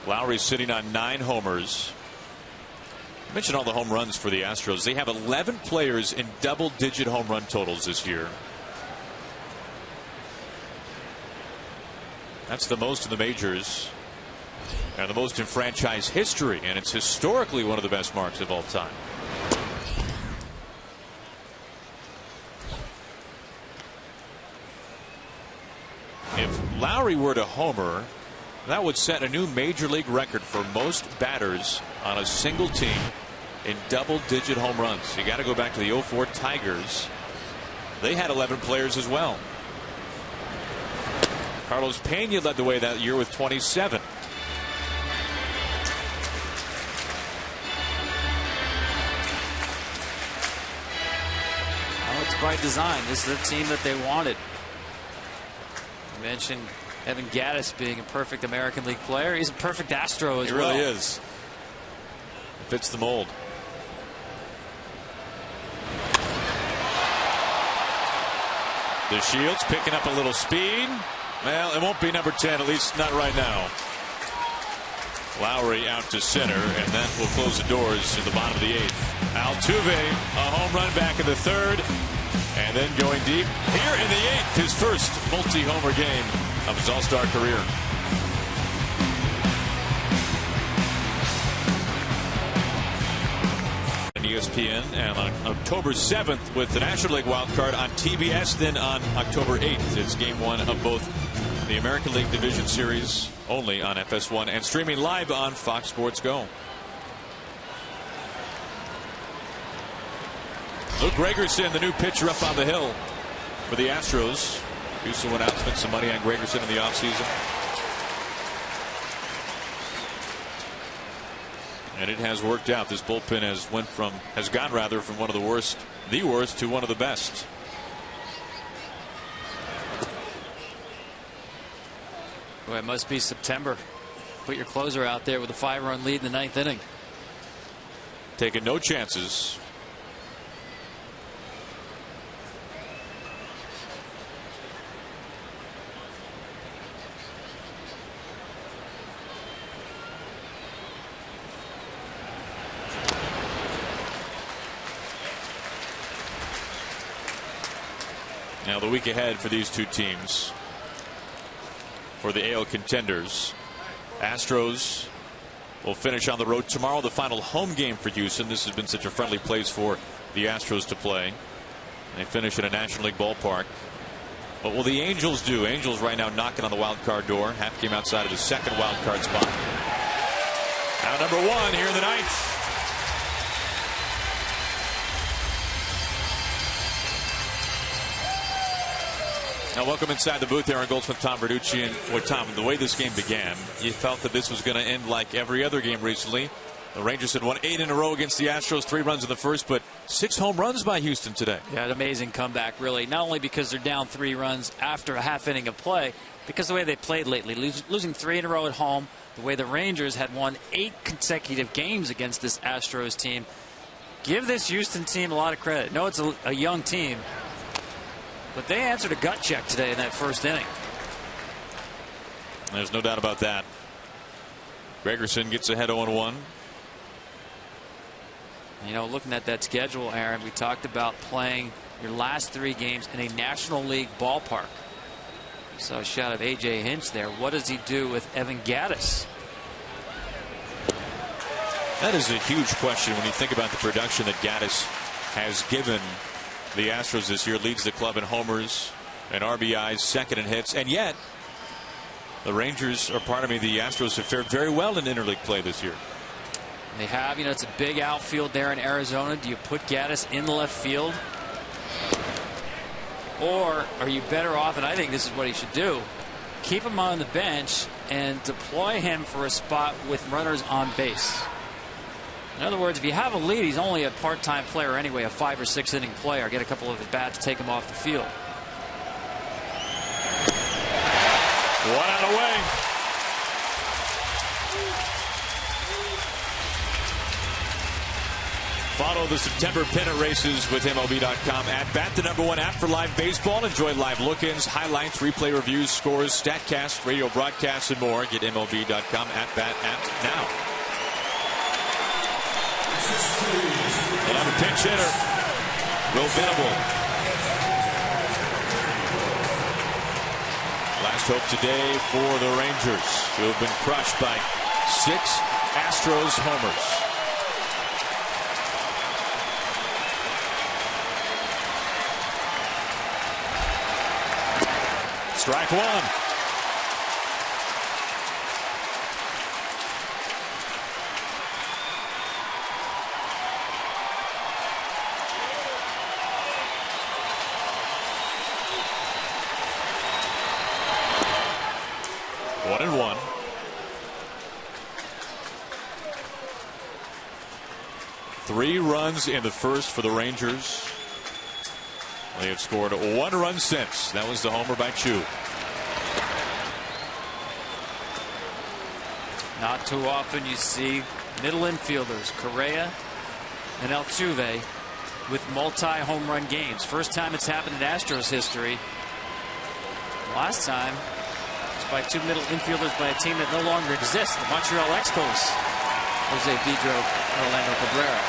Lowry sitting on 9 homers. I mentioned all the home runs for the Astros. They have 11 players in double-digit home run totals this year. That's the most in the majors and the most in franchise history, and it's historically one of the best marks of all time. If Lowry were to homer, that would set a new major league record for most batters on a single team in double-digit home runs. You got to go back to the '04 Tigers. They had 11 players as well. Carlos Pena led the way that year with 27. Well, it's by design. This is the team that they wanted. You mentioned Evan Gattis being a perfect American League player. He's a perfect Astro as well. He really is. Fits the mold. The Shields picking up a little speed. Well, it won't be number 10, at least not right now. Lowry out to center, and that will close the doors to the bottom of the 8th. Altuve, a home run back in the 3rd, and then going deep here in the 8th, his first multi-homer game of his all-star career. On ESPN, and on October 7th with the National League wild card on TBS. Then on October 8th, it's game 1 of both the American League Division Series, only on FS1 and streaming live on Fox Sports Go. Luke Gregerson, the new pitcher up on the hill for the Astros. Houston went out, spent some money on Gregerson in the offseason. And it has worked out. This bullpen has gone from one of the worst to one of the best. Well, it must be September. Put your closer out there with a 5-run lead in the 9th inning. Taking no chances. Now the week ahead for these two teams, for the AL contenders, Astros will finish on the road tomorrow, the final home game for Houston. This has been such a friendly place for the Astros to play. They finish in a National League ballpark. What will the Angels do? Angels right now knocking on the wild card door, half game outside of the second wild card spot. Out number 1 here in the 9th. Now welcome inside the booth, Aaron Goldsmith, Tom Verducci. And well, Tom, the way this game began, you felt that this was going to end like every other game recently. The Rangers had won 8 in a row against the Astros, 3 runs in the first, but 6 home runs by Houston today. Yeah, an amazing comeback, really. Not only because they're down 3 runs after a half inning of play, because the way they played lately, losing 3 in a row at home, the way the Rangers had won 8 consecutive games against this Astros team. Give this Houston team a lot of credit. No, it's a young team, but they answered a gut check today in that first inning. There's no doubt about that. Gregerson gets ahead 0-1. You know, looking at that schedule, Aaron, we talked about playing your last 3 games in a National League ballpark. So a shot of A.J. Hinch there. What does he do with Evan Gattis? That is a huge question when you think about the production that Gattis has given the Astros this year. Leads the club in homers and RBIs, second in hits, and yet the Rangers, or pardon me, the Astros have fared very well in interleague play this year. They have. You know, it's a big outfield there in Arizona. Do you put Gattis in the left field? Or are you better off, and I think this is what he should do, keep him on the bench and deploy him for a spot with runners on base? In other words, if you have a lead, he's only a part-time player anyway, a 5 or 6 inning player. Get a couple of at-bats to take him off the field. 1 out away. Follow the September pennant races with MLB.com. At bat, the #1 app for live baseball. Enjoy live look-ins, highlights, replay reviews, scores, StatCast, radio broadcasts, and more. Get MLB.com at bat app now. And I'm a pinch hitter, Will Venable. Last hope today for the Rangers, who have been crushed by 6 Astros homers. Strike 1. One and one. Three runs in the first for the Rangers. They have scored 1 run since. That was the homer by Chu. Not too often you see middle infielders, Correa and Altuve, with multi-home run games. First time it's happened in Astros history. Last time it was by 2 middle infielders by a team that no longer exists, the Montreal Expos. Jose Pedro, Orlando Cabrera.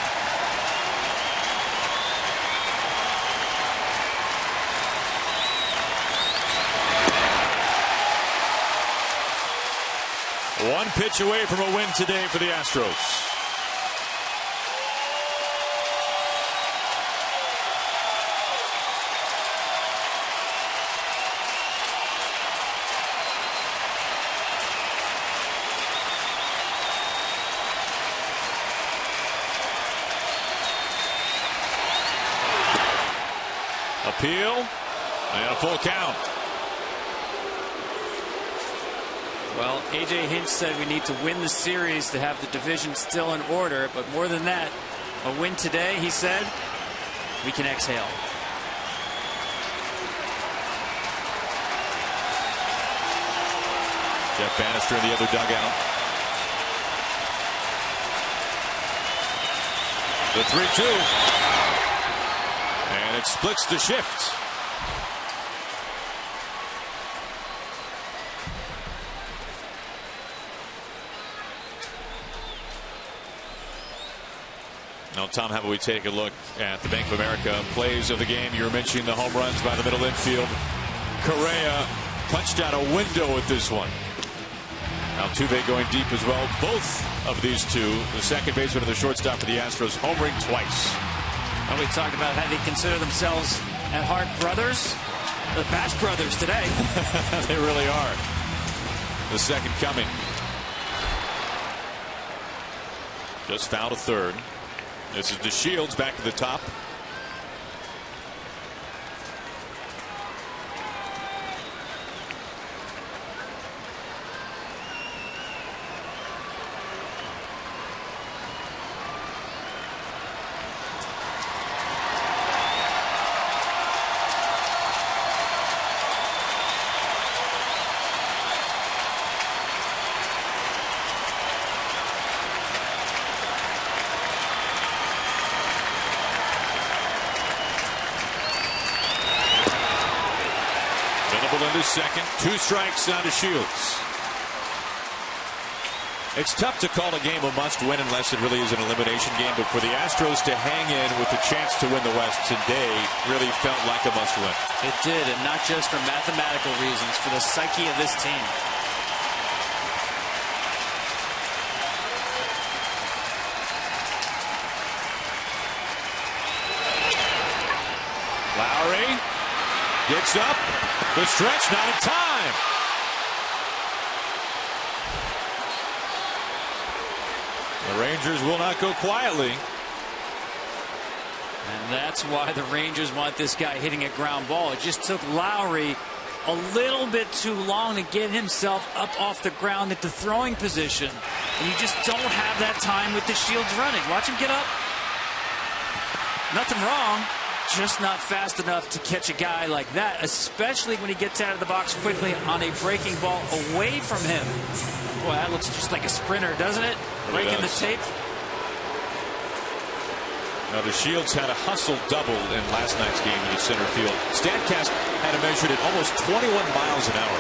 One pitch away from a win today for the Astros. Appeal and a full count. Well, A.J. Hinch said we need to win the series to have the division still in order. But more than that, a win today, he said, we can exhale. Jeff Bannister in the other dugout. The 3-2. And it splits the shift. Now, Tom, how about we take a look at the Bank of America plays of the game? You were mentioning the home runs by the middle infield. Correa punched out a window with this one. Altuve going deep as well. Both of these two, the second baseman and the shortstop for the Astros, homering twice. Well, we talked about how they consider themselves at heart brothers. The Bash Brothers today. They really are. The second coming. Just fouled a third. This is DeShields back to the top. Into second. 2 strikes on DeShields. It's tough to call a game a must-win unless it really is an elimination game, but for the Astros to hang in with the chance to win the West today really felt like a must-win. It did, and not just for mathematical reasons, for the psyche of this team. Lowry gets up. The stretch, not in time. The Rangers will not go quietly. And that's why the Rangers want this guy hitting a ground ball. It just took Lowry a little bit too long to get himself up off the ground into throwing position. And you just don't have that time with DeShields running. Watch him get up. Nothing wrong. Just not fast enough to catch a guy like that, especially when he gets out of the box quickly on a breaking ball away from him. Boy, that looks just like a sprinter, doesn't it? Breaking the tape. Now, DeShields had a hustle double in last night's game in the center field. Statcast had it measured at almost 21 miles an hour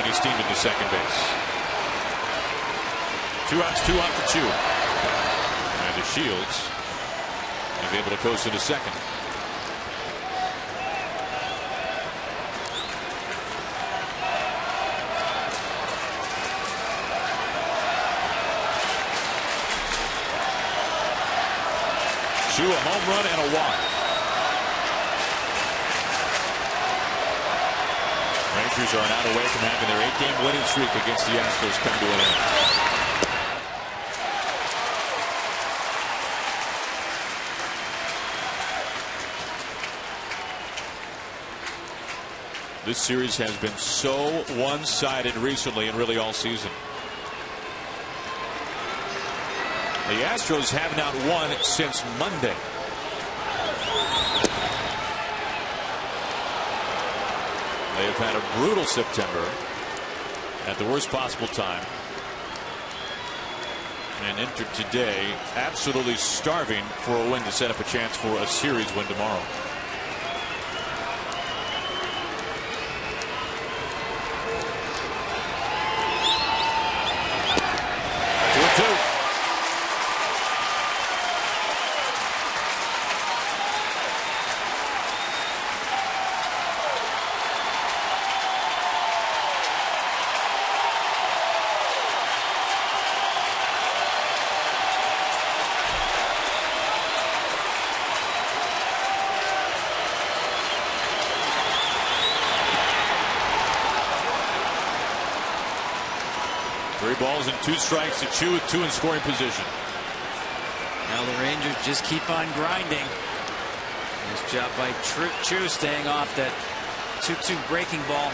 when he steamed into second base. 2 outs, 2 on for Chu. And DeShields is able to coast into second. Chu, a home run and a walk. Rangers are an out away from having their 8-game winning streak against the Astros come to an end. This series has been so one-sided recently and really all season. The Astros have not won since Monday. They have had a brutal September at the worst possible time. And entered today absolutely starving for a win to set up a chance for a series win tomorrow. Balls and 2 strikes to Chu with 2 in scoring position. Now the Rangers just keep on grinding. Nice job by Chu staying off that 2-2 breaking ball.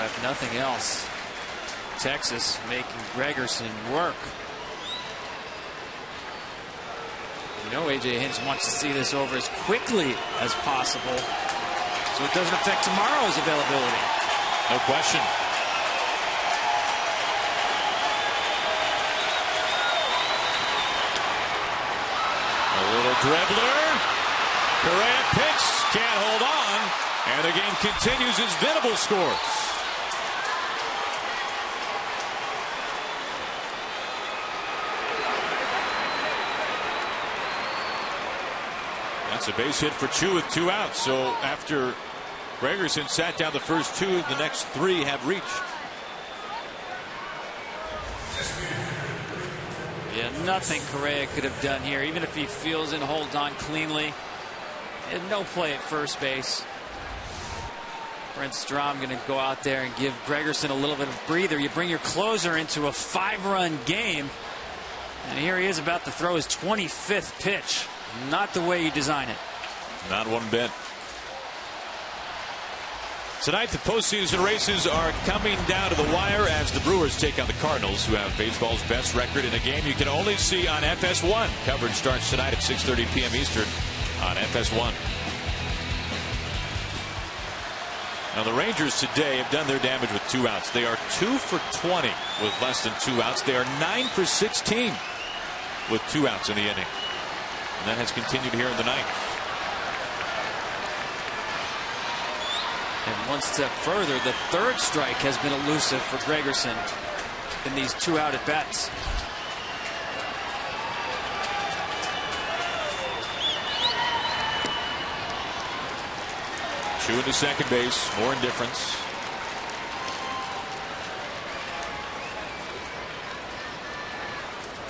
If nothing else, Texas making Gregerson work. You know A.J. Hinch wants to see this over as quickly as possible so it doesn't affect tomorrow's availability. No question. A little dribbler. Correa picks, can't hold on, and the game continues as Venable scores. That's a base hit for Chu with 2 outs. So after Gregerson sat down the first 2, the next 3 have reached. Yeah, nothing Correa could have done here, even if he feels and holds on cleanly. And no play at first base. Brent Strom going to go out there and give Gregerson a little bit of breather. You bring your closer into a 5-run game, and here he is about to throw his 25th pitch. Not the way you design it. Not one bit. Tonight, the postseason races are coming down to the wire as the Brewers take on the Cardinals, who have baseball's best record in a game you can only see on FS1. Coverage starts tonight at 6:30 p.m. Eastern on FS1. Now, the Rangers today have done their damage with 2 outs. They are 2 for 20 with less than 2 outs. They are 9 for 16 with 2 outs in the inning. And that has continued here in the 9th. And one step further, the 3rd strike has been elusive for Gregerson in these 2-out at bats. Chu into second base, more indifference.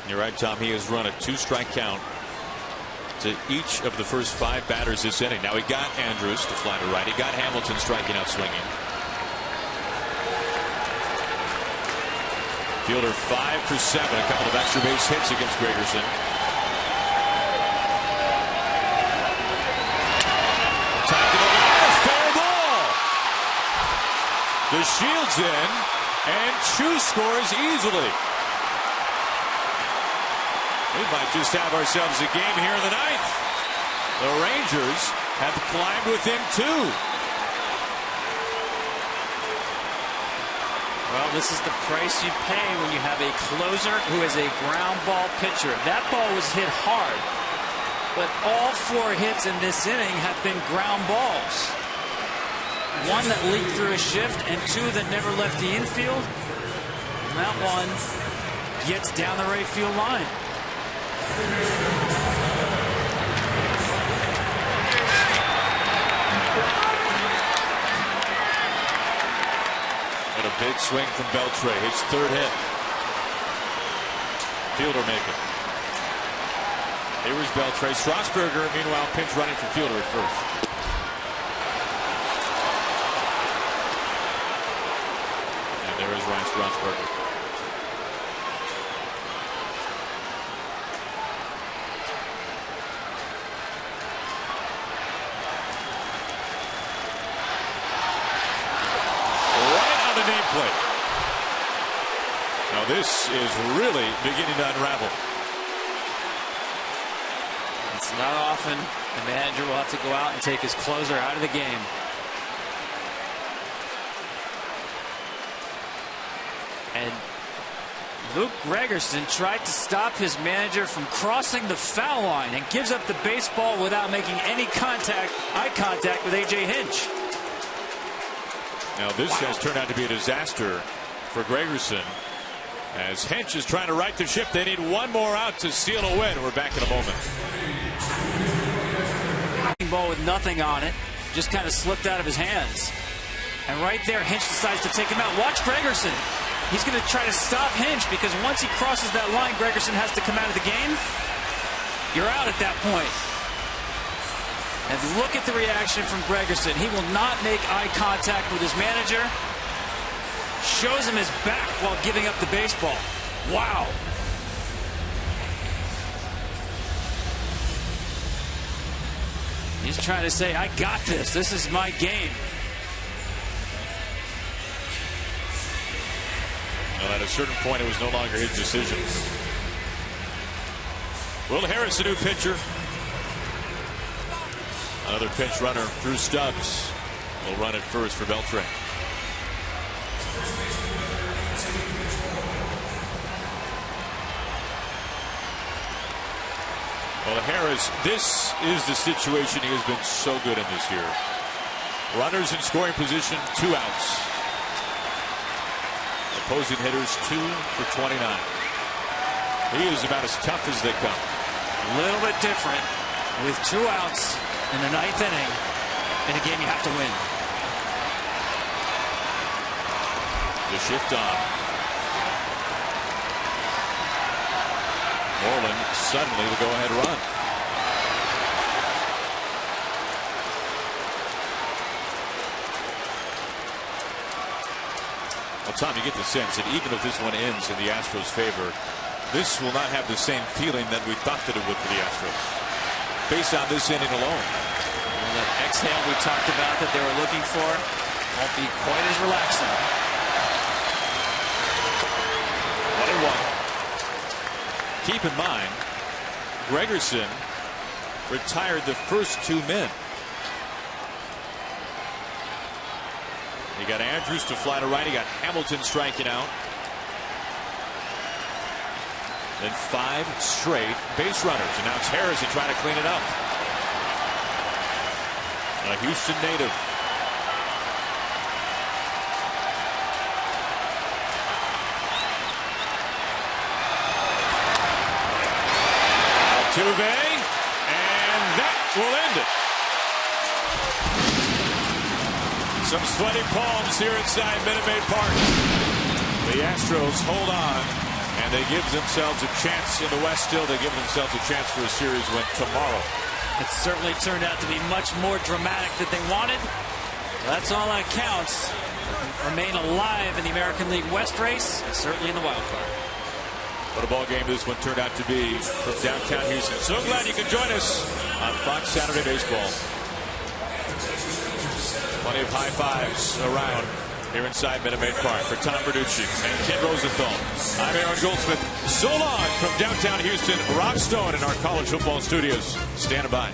You're right, Tom. He has run a 2-strike count to each of the first 5 batters this inning. Now he got Andrews to fly to right. He got Hamilton striking out swinging. Fielder 5 for 7. A couple of extra base hits against Gregerson. Time to the line. Fair ball. The shield's in, and Chu scores easily. We might just have ourselves a game here in the 9th. The Rangers have climbed within 2. Well, this is the price you pay when you have a closer who is a ground ball pitcher. That ball was hit hard, but all 4 hits in this inning have been ground balls. 1 that leaked through a shift and 2 that never left the infield. And that one gets down the right field line. And a big swing from Beltre, his 3rd hit. Fielder making. Here is Beltre. Strasburger, meanwhile, pinch running for Fielder at first. And there is Ryan Strasburger. Now this is really beginning to unravel. It's not often the manager will have to go out and take his closer out of the game. And Luke Gregerson tried to stop his manager from crossing the foul line and gives up the baseball without making any eye contact with A.J. Hinch. Now this has turned out to be a disaster for Gregerson, as Hinch is trying to right the ship. They need 1 more out to seal a win. We're back in a moment. Ball with nothing on it, just kind of slipped out of his hands. And right there, Hinch decides to take him out. Watch Gregerson. He's going to try to stop Hinch, because once he crosses that line, Gregerson has to come out of the game. You're out at that point. And look at the reaction from Gregerson. He will not make eye contact with his manager. Shows him his back while giving up the baseball. Wow. He's trying to say, I got this. This is my game. Well, at a certain point, it was no longer his decision. Will Harris, a new pitcher. Another pinch runner, Drew Stubbs, will run at first for Beltran. Well, Harris, this is the situation he has been so good in this year. Runners in scoring position, 2 outs. Opposing hitters 2 for 29. He is about as tough as they come. A little bit different with 2 outs in the 9th inning in a game you have to win. The shift on. Moreland suddenly the go-ahead run. Well, Tom, you get the sense that even if this one ends in the Astros' favor, this will not have the same feeling that we thought that it would for the Astros, based on this inning alone. Well, that exhale we talked about that they were looking for won't be quite as relaxing. 1-1. Keep in mind, Gregerson retired the first 2 men. He got Andrews to fly to right. He got Hamilton striking out. Then 5 straight base runners. And now it's Harrison trying to clean it up. A Houston native. Altuve, and that will end it. Some sweaty palms here inside Minute Maid Park. The Astros hold on, and they give themselves a chance in the West still. They give themselves a chance for a series win tomorrow. It certainly turned out to be much more dramatic than they wanted. That's all that counts. Remain alive in the American League West race, and certainly in the wild card. What a ball game this one turned out to be from downtown Houston. So glad you could join us on Fox Saturday Baseball. Plenty of high fives around here inside Minute Maid Park. For Tom Bertucci and Ken Rosenthal, I'm Aaron Goldsmith. So long from downtown Houston. Rob Stone in our college football studios. Stand by.